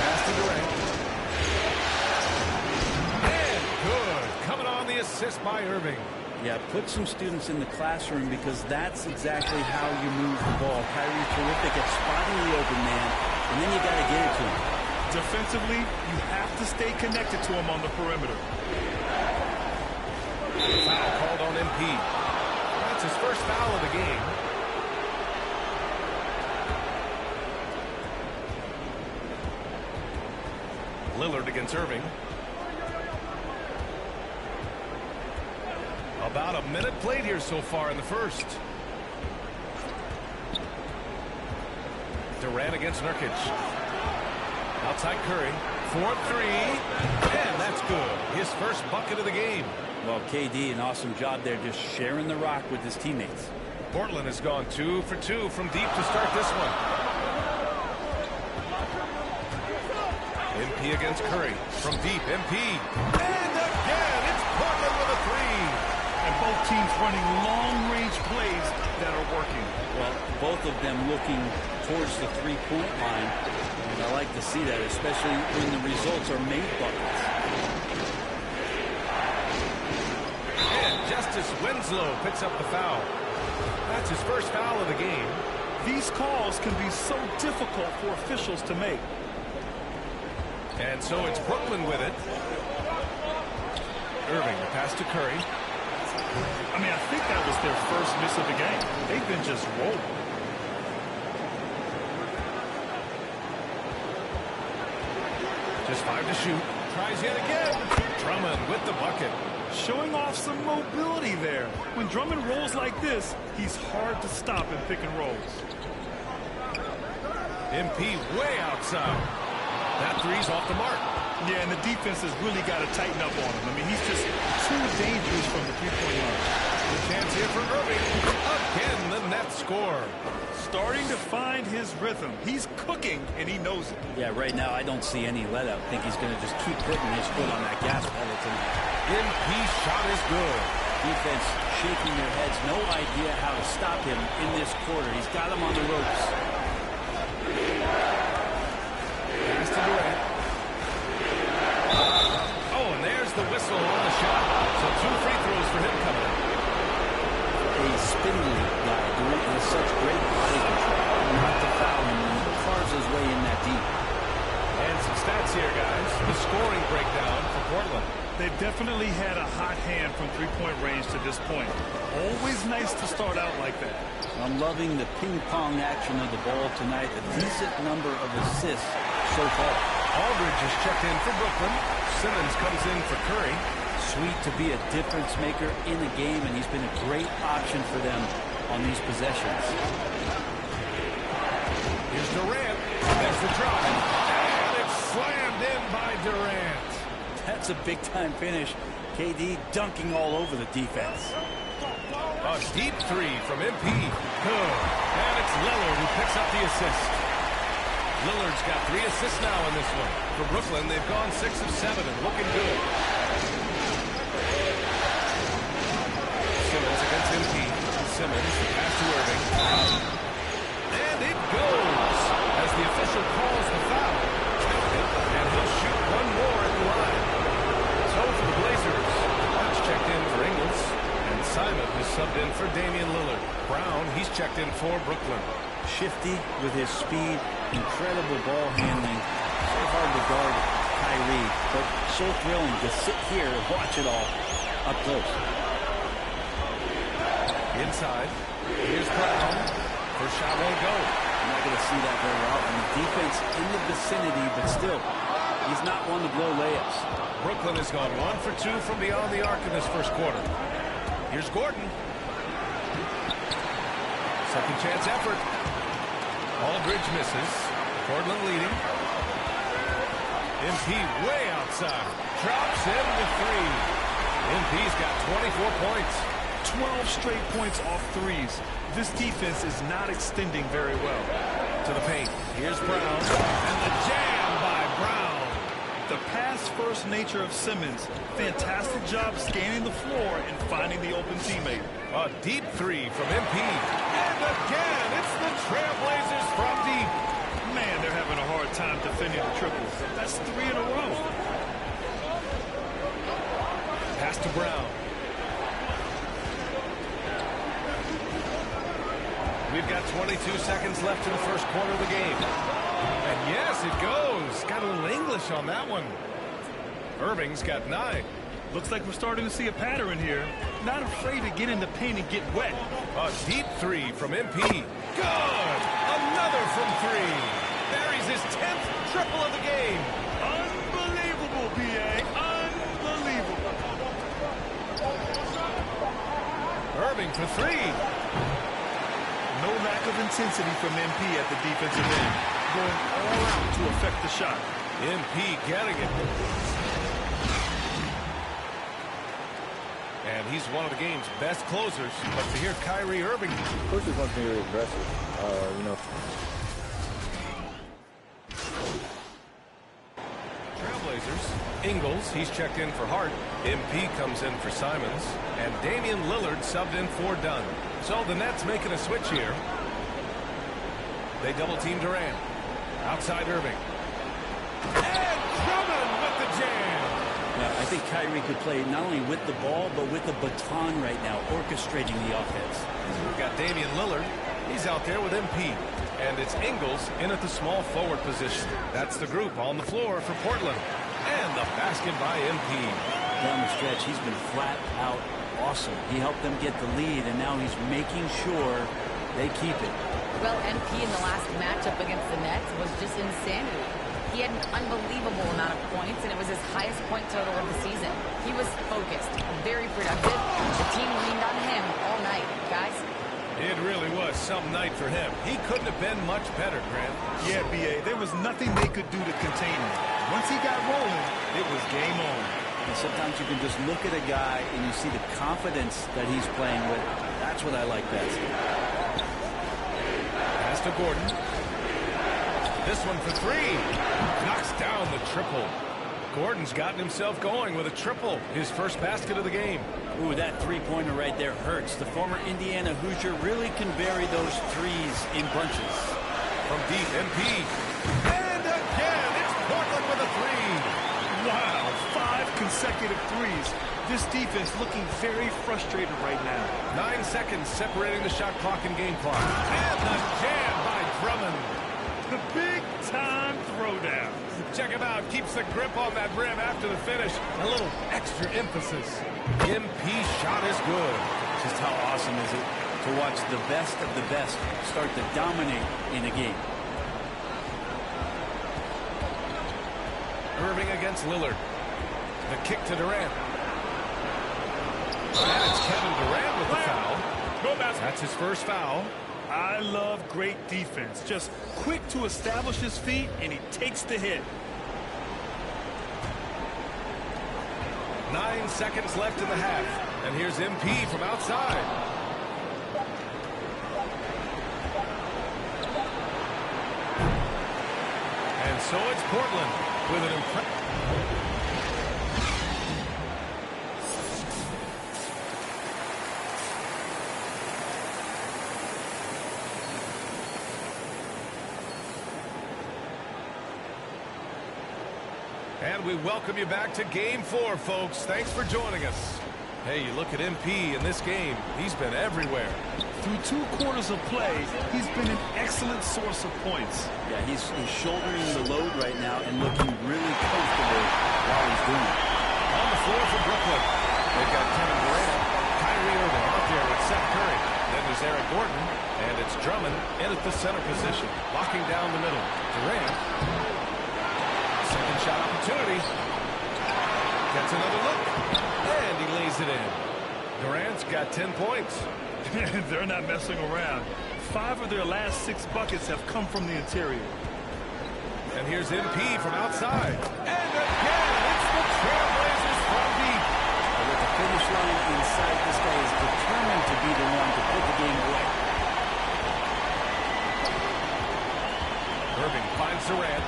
Speaker 12: Pass to Durant. And good. Coming on the assist by Irving.
Speaker 5: Yeah, put some students in the classroom because that's exactly how you move the ball. Kyrie's terrific at spotting the open man, and then you got to get it to him.
Speaker 10: Defensively, you have to stay connected to him on the perimeter.
Speaker 12: Foul called on MP. That's his first foul of the game. Lillard against Irving. About a minute played here so far in the first. Durant against Nurkic. Outside Curry. for three, and that's good. His first bucket of the game.
Speaker 5: Well, KD, an awesome job there just sharing the rock with his teammates.
Speaker 12: Portland has gone 2 for 2 from deep to start this one. MP against Curry. From deep, MP. And again, it's Portland with a three.
Speaker 10: And both teams running long-range plays that are working.
Speaker 5: Well, both of them looking towards the three-point line. And I like to see that, especially when the results are made buckets.
Speaker 12: And Justice Winslow picks up the foul. That's his first foul of the game.
Speaker 10: These calls can be so difficult for officials to make.
Speaker 12: And so it's Brooklyn with it. Irving, the pass to Curry.
Speaker 10: I mean, I think that was their first miss of the game. They've been just rolling.
Speaker 12: Just 5 to shoot. Tries yet again. Drummond with the bucket.
Speaker 10: Showing off some mobility there. When Drummond rolls like this, he's hard to stop in pick and rolls.
Speaker 12: MP way outside. That three's off the mark.
Speaker 10: Yeah, and the defense has really got to tighten up on him. I mean, he's just too dangerous from the three-point line.
Speaker 12: The chance here for Irving. Again, the net score.
Speaker 10: Starting to find his rhythm. He's cooking, and he knows it.
Speaker 5: Yeah, right now I don't see any let up. I think he's going to just keep putting his foot on that gas pedal tonight.
Speaker 12: MP shot is good.
Speaker 5: Defense shaking their heads. No idea how to stop him in this quarter. He's got him on the ropes.
Speaker 12: Pass to Durant. Oh, and there's the whistle on the shot. So 2 free throws for him coming up.
Speaker 5: A spindly guy. Durant has such great body control. Not to foul him when he carves his way in that deep.
Speaker 12: And some stats here, guys. The scoring breakdown for Portland.
Speaker 10: They've definitely had a hot hand from three-point range to this point. Always nice to start out like that.
Speaker 5: I'm loving the ping-pong action of the ball tonight. A decent number of assists so far.
Speaker 12: Aldridge is checked in for Brooklyn. Simmons comes in for Curry.
Speaker 5: Sweet to be a difference maker in the game, and he's been a great option for them on these possessions.
Speaker 12: Here's Durant. There's the drive. And it's slammed in by Durant.
Speaker 5: That's a big-time finish. KD dunking all over the defense.
Speaker 12: A deep three from MP. Good. And it's Lillard who picks up the assist. Lillard's got 3 assists now in this one. For Brooklyn, they've gone 6 of 7 and looking good. Simmons against MP. Simmons, the pass to Irving. And it goes as the official calls the foul. And he'll shoot one more at the line. So for the Blazers, March checked in for Ingles. And Simon is subbed in for Damian Lillard. Brown, he's checked in for Brooklyn.
Speaker 5: Shifty with his speed, incredible ball handling. So hard to guard Kyrie, but so thrilling to sit here and watch it all up close.
Speaker 12: Inside, here's Brown. First shot won't go.
Speaker 5: I'm not going to see that very often. The defense in the vicinity, but still, he's not one to blow layups.
Speaker 12: Brooklyn has gone 1 for 2 from beyond the arc in this first quarter. Here's Gordon. Second chance effort. Aldridge misses. Portland leading. MP way outside. Drops in the 3. MP's got 24 points.
Speaker 10: 12 straight points off threes. This defense is not extending very well.
Speaker 12: To the paint. Here's Brown. And the jam by Brown.
Speaker 10: The pass-first nature of Simmons. Fantastic job scanning the floor and finding the open teammate.
Speaker 12: A deep 3 from MP. And again, it's the Trailblazers from deep.
Speaker 10: Man, they're having a hard time defending the triples. That's 3 in a row.
Speaker 12: Pass to Brown. We've got 22 seconds left in the first quarter of the game. And yes, it goes. Got a little English on that one. Irving's got 9.
Speaker 10: Looks like we're starting to see a pattern here. Not afraid to get in the paint and get wet.
Speaker 12: A deep 3 from MP. Good! Another from 3. Buries his 10th triple of the game.
Speaker 10: Unbelievable, PA. Unbelievable.
Speaker 12: Irving for 3.
Speaker 10: No lack of intensity from MP at the defensive end. Going all out to affect the shot.
Speaker 12: MP getting it. And he's one of the game's best closers. But to hear Kyrie Irving.
Speaker 11: Coaches want to be really aggressive, you know.
Speaker 12: Trailblazers, Ingles, he's checked in for Hart. MP comes in for Simons. And Damian Lillard subbed in for Dunn. So the Nets making a switch here. They double-team Durant. Outside Irving. And Drummond with the jam.
Speaker 5: Yeah, I think Kyrie could play not only with the ball, but with the baton right now, orchestrating the offense.
Speaker 12: We've got Damian Lillard. He's out there with MP. And it's Ingles in at the small forward position. That's the group on the floor for Portland. And the basket by MP.
Speaker 5: Down the stretch, he's been flat out awesome. He helped them get the lead, and now he's making sure they keep it.
Speaker 13: Well, MP in the last matchup against the Nets was just insanity. He had an unbelievable amount of points, and it was his highest point total of the season. He was focused, very productive. The team leaned on him all night, guys.
Speaker 12: It really was some night for him. He couldn't have been much better, Grant.
Speaker 10: Yeah, B.A., there was nothing they could do to contain him. Once he got rolling, it was game on.
Speaker 5: And sometimes you can just look at a guy and you see the confidence that he's playing with. That's what I like best.
Speaker 12: Pass to Gordon. This one for three. Knocks down the triple. Gordon's gotten himself going with a triple. His first basket of the game.
Speaker 5: Ooh, that three-pointer right there hurts. The former Indiana Hoosier really can bury those threes in bunches.
Speaker 12: From deep, MP. And again, it's Portland with a three.
Speaker 10: Wow, 5 consecutive threes. This defense looking very frustrated right now.
Speaker 12: 9 seconds separating the shot clock and game clock. And the jam by Drummond.
Speaker 10: The big-time throwdown.
Speaker 12: Check him out. Keeps the grip on that rim after the finish. A little extra emphasis. MP shot is good.
Speaker 5: Just how awesome is it to watch the best of the best start to dominate in a game.
Speaker 12: Irving against Lillard. The kick to Durant. And it's Kevin Durant with the foul. That's his first foul.
Speaker 10: I love great defense. Just quick to establish his feet, and he takes the hit.
Speaker 12: 9 seconds left in the half. And here's MP from outside. And so it's Portland with an impressive... And we welcome you back to Game 4, folks. Thanks for joining us. Hey, you look at MP in this game. He's been everywhere.
Speaker 10: Through 2 quarters of play, he's been an excellent source of points.
Speaker 5: Yeah, he's shouldering the load right now and looking really comfortable while he's doing it.
Speaker 12: On the floor for Brooklyn. They've got Kevin Durant, Kyrie Irving out there with Seth Curry. Then there's Eric Gordon, and it's Drummond in at the center position, locking down the middle. Durant. Second shot opportunity. Gets another look. And he lays it in. Durant's got 10 points.
Speaker 10: They're not messing around. 5 of their last 6 buckets have come from the interior.
Speaker 12: And here's MP from outside. And again, it's the Trailblazers from deep.
Speaker 5: And with the finish line inside, this guy is determined to be the one to put the game away.
Speaker 12: Irving finds Durant.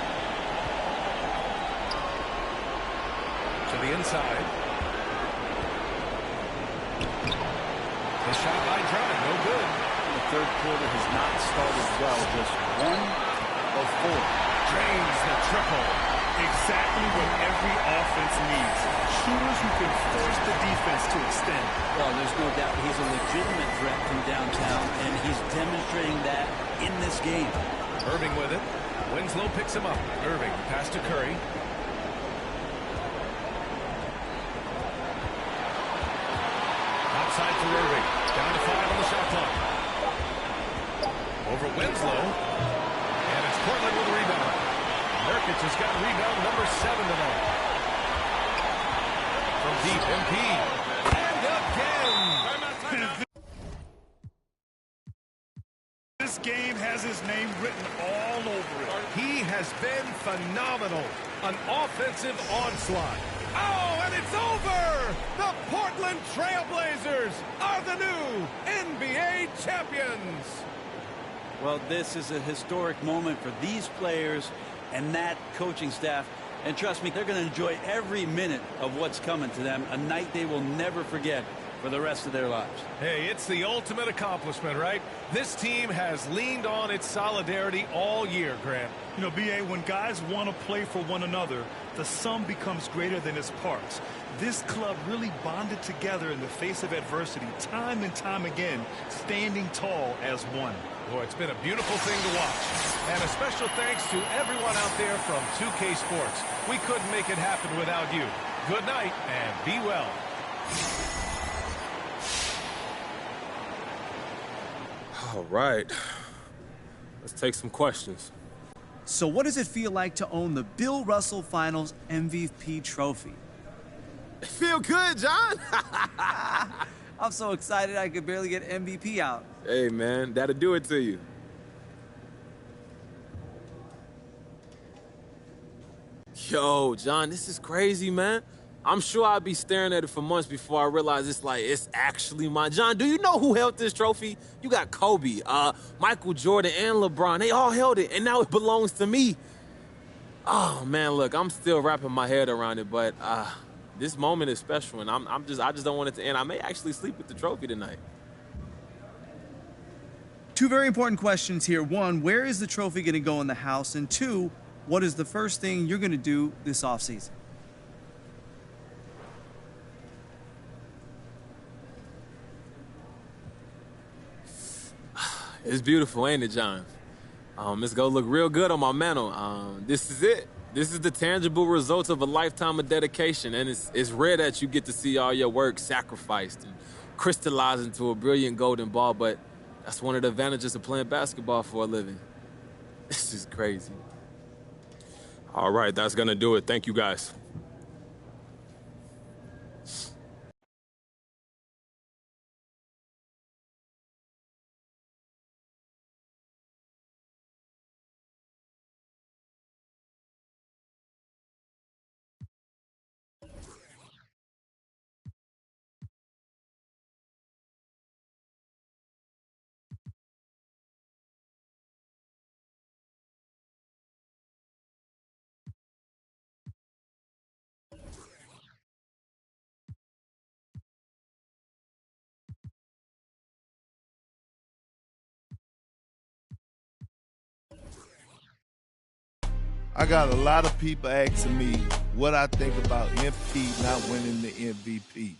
Speaker 12: To the inside. The shot by Drummond, no good.
Speaker 5: The third quarter has not started well, just 1 of 4.
Speaker 12: Drains the triple.
Speaker 10: Exactly what every offense needs. Shooters who can force the defense to extend.
Speaker 5: Well, there's no doubt he's a legitimate threat from downtown, and he's demonstrating that in this game.
Speaker 12: Irving with it. Winslow picks him up. Irving, pass to Curry. Outside for Irving. Down to 5 on the shot clock. Over Winslow. And it's Portland with a rebound. Nurkic has got rebound number 7 tonight. From deep, MP. And again.
Speaker 10: This game has his name written all over it.
Speaker 12: He has been phenomenal. An offensive onslaught. Oh, and it's over! The Portland Trail Blazers are the new NBA champions!
Speaker 9: Well, this is a historic moment for these players and that coaching staff. And trust me, they're going to enjoy every minute of what's coming to them, a night they will never forget for the rest of their lives.
Speaker 12: Hey, it's the ultimate accomplishment, right? This team has leaned on its solidarity all year, Grant.
Speaker 10: You know, B.A., when guys want to play for one another, the sum becomes greater than its parts. This club really bonded together in the face of adversity, time and time again, standing tall as one.
Speaker 12: Boy, it's been a beautiful thing to watch. And a special thanks to everyone out there from 2K Sports. We couldn't make it happen without you. Good night and be well.
Speaker 16: All right. Let's take some questions.
Speaker 17: So what does it feel like to own the Bill Russell Finals MVP trophy?
Speaker 16: Feel good, John.
Speaker 17: I'm so excited I could barely get MVP out.
Speaker 16: Hey, man, that'll do it to you. Yo, John, this is crazy, man. I'm sure I'll be staring at it for months before I realize it's actually mine. John, do you know who held this trophy? You got Kobe, Michael Jordan, and LeBron. They all held it, and now it belongs to me. Oh, man, look, I'm still wrapping my head around it, but this moment is special, and I just don't want it to end. I may actually sleep with the trophy tonight.
Speaker 17: Two very important questions here. One, where is the trophy going to go in the house? And two, what is the first thing you're going to do this offseason?
Speaker 16: It's beautiful, ain't it, John? It's gonna look real good on my mantle. This is it. This is the tangible results of a lifetime of dedication, and it's rare that you get to see all your work sacrificed and crystallized into a brilliant golden ball, but that's one of the advantages of playing basketball for a living. This is crazy. All right, that's gonna do it. Thank you, guys.
Speaker 8: I got a lot of people asking me what I think about MP not winning the MVP.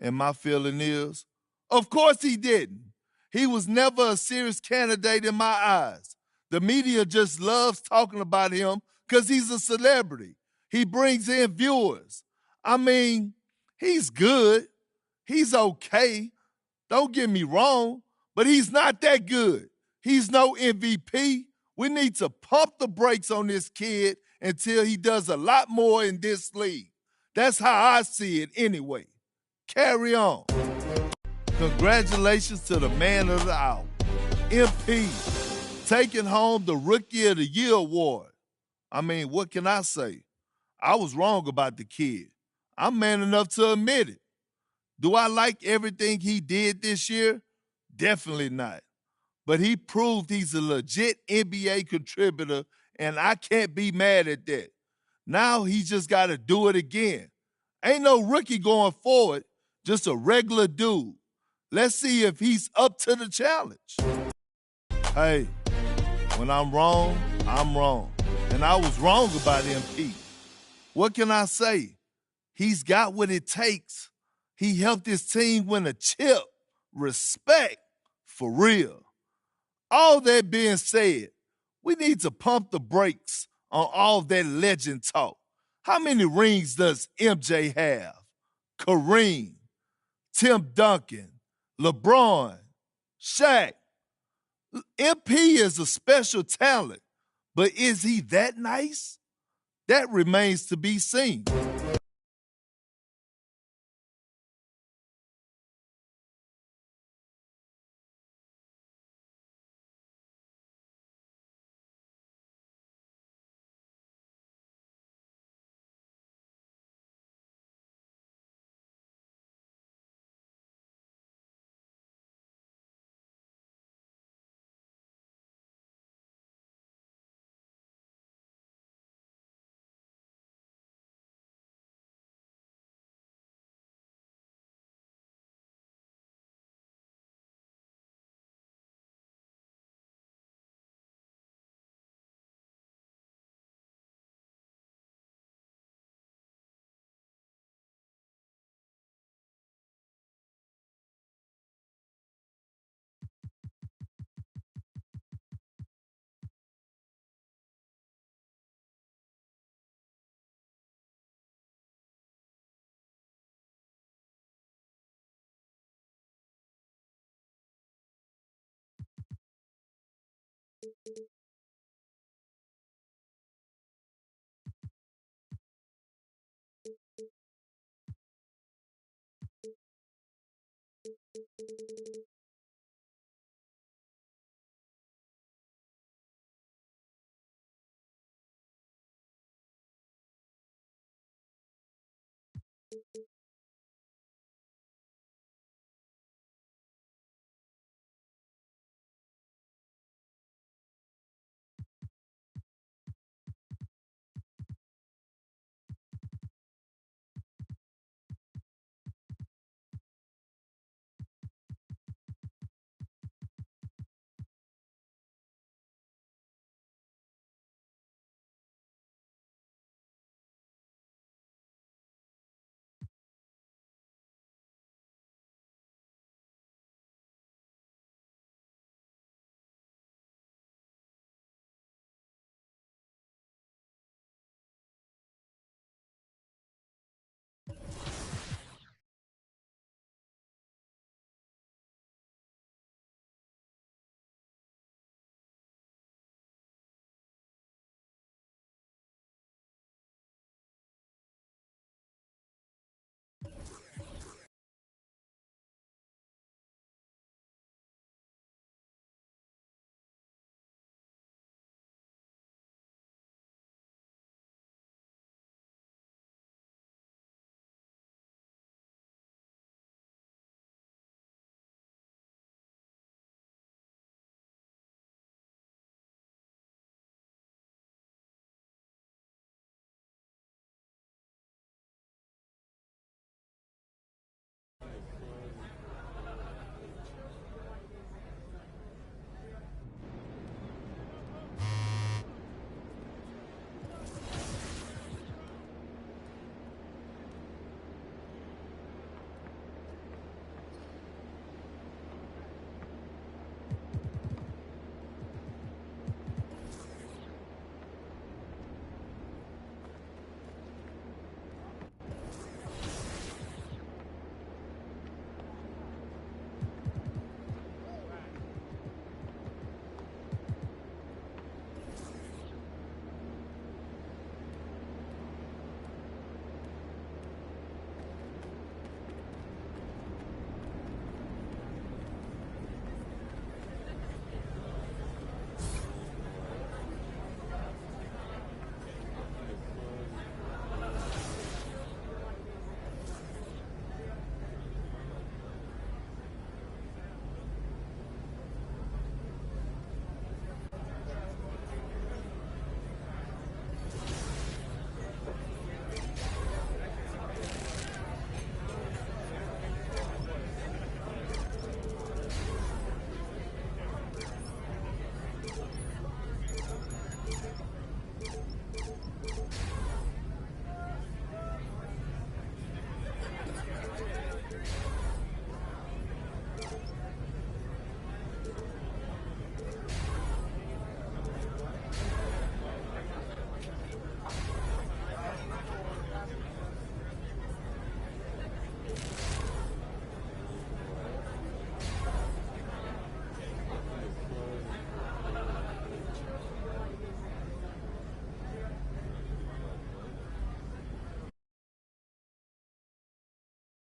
Speaker 8: And my feeling is, of course he didn't. He was never a serious candidate in my eyes. The media just loves talking about him because he's a celebrity. He brings in viewers. I mean, he's good. He's okay. Don't get me wrong, but he's not that good. He's no MVP. We need to pump the brakes on this kid until he does a lot more in this league. That's how I see it anyway. Carry on. Congratulations to the man of the hour, MP, taking home the Rookie of the Year award. I mean, what can I say? I was wrong about the kid. I'm man enough to admit it. Do I like everything he did this year? Definitely not. But he proved he's a legit NBA contributor, and I can't be mad at that. Now he just got to do it again. Ain't no rookie going forward, just a regular dude. Let's see if he's up to the challenge. Hey, when I'm wrong, I'm wrong. And I was wrong about MP. What can I say? He's got what it takes. He helped his team win a chip. Respect, for real. All that being said, we need to pump the brakes on all that legend talk. How many rings does MJ have? Kareem, Tim Duncan, LeBron, Shaq. MP is a special talent, but is he that nice? That remains to be seen.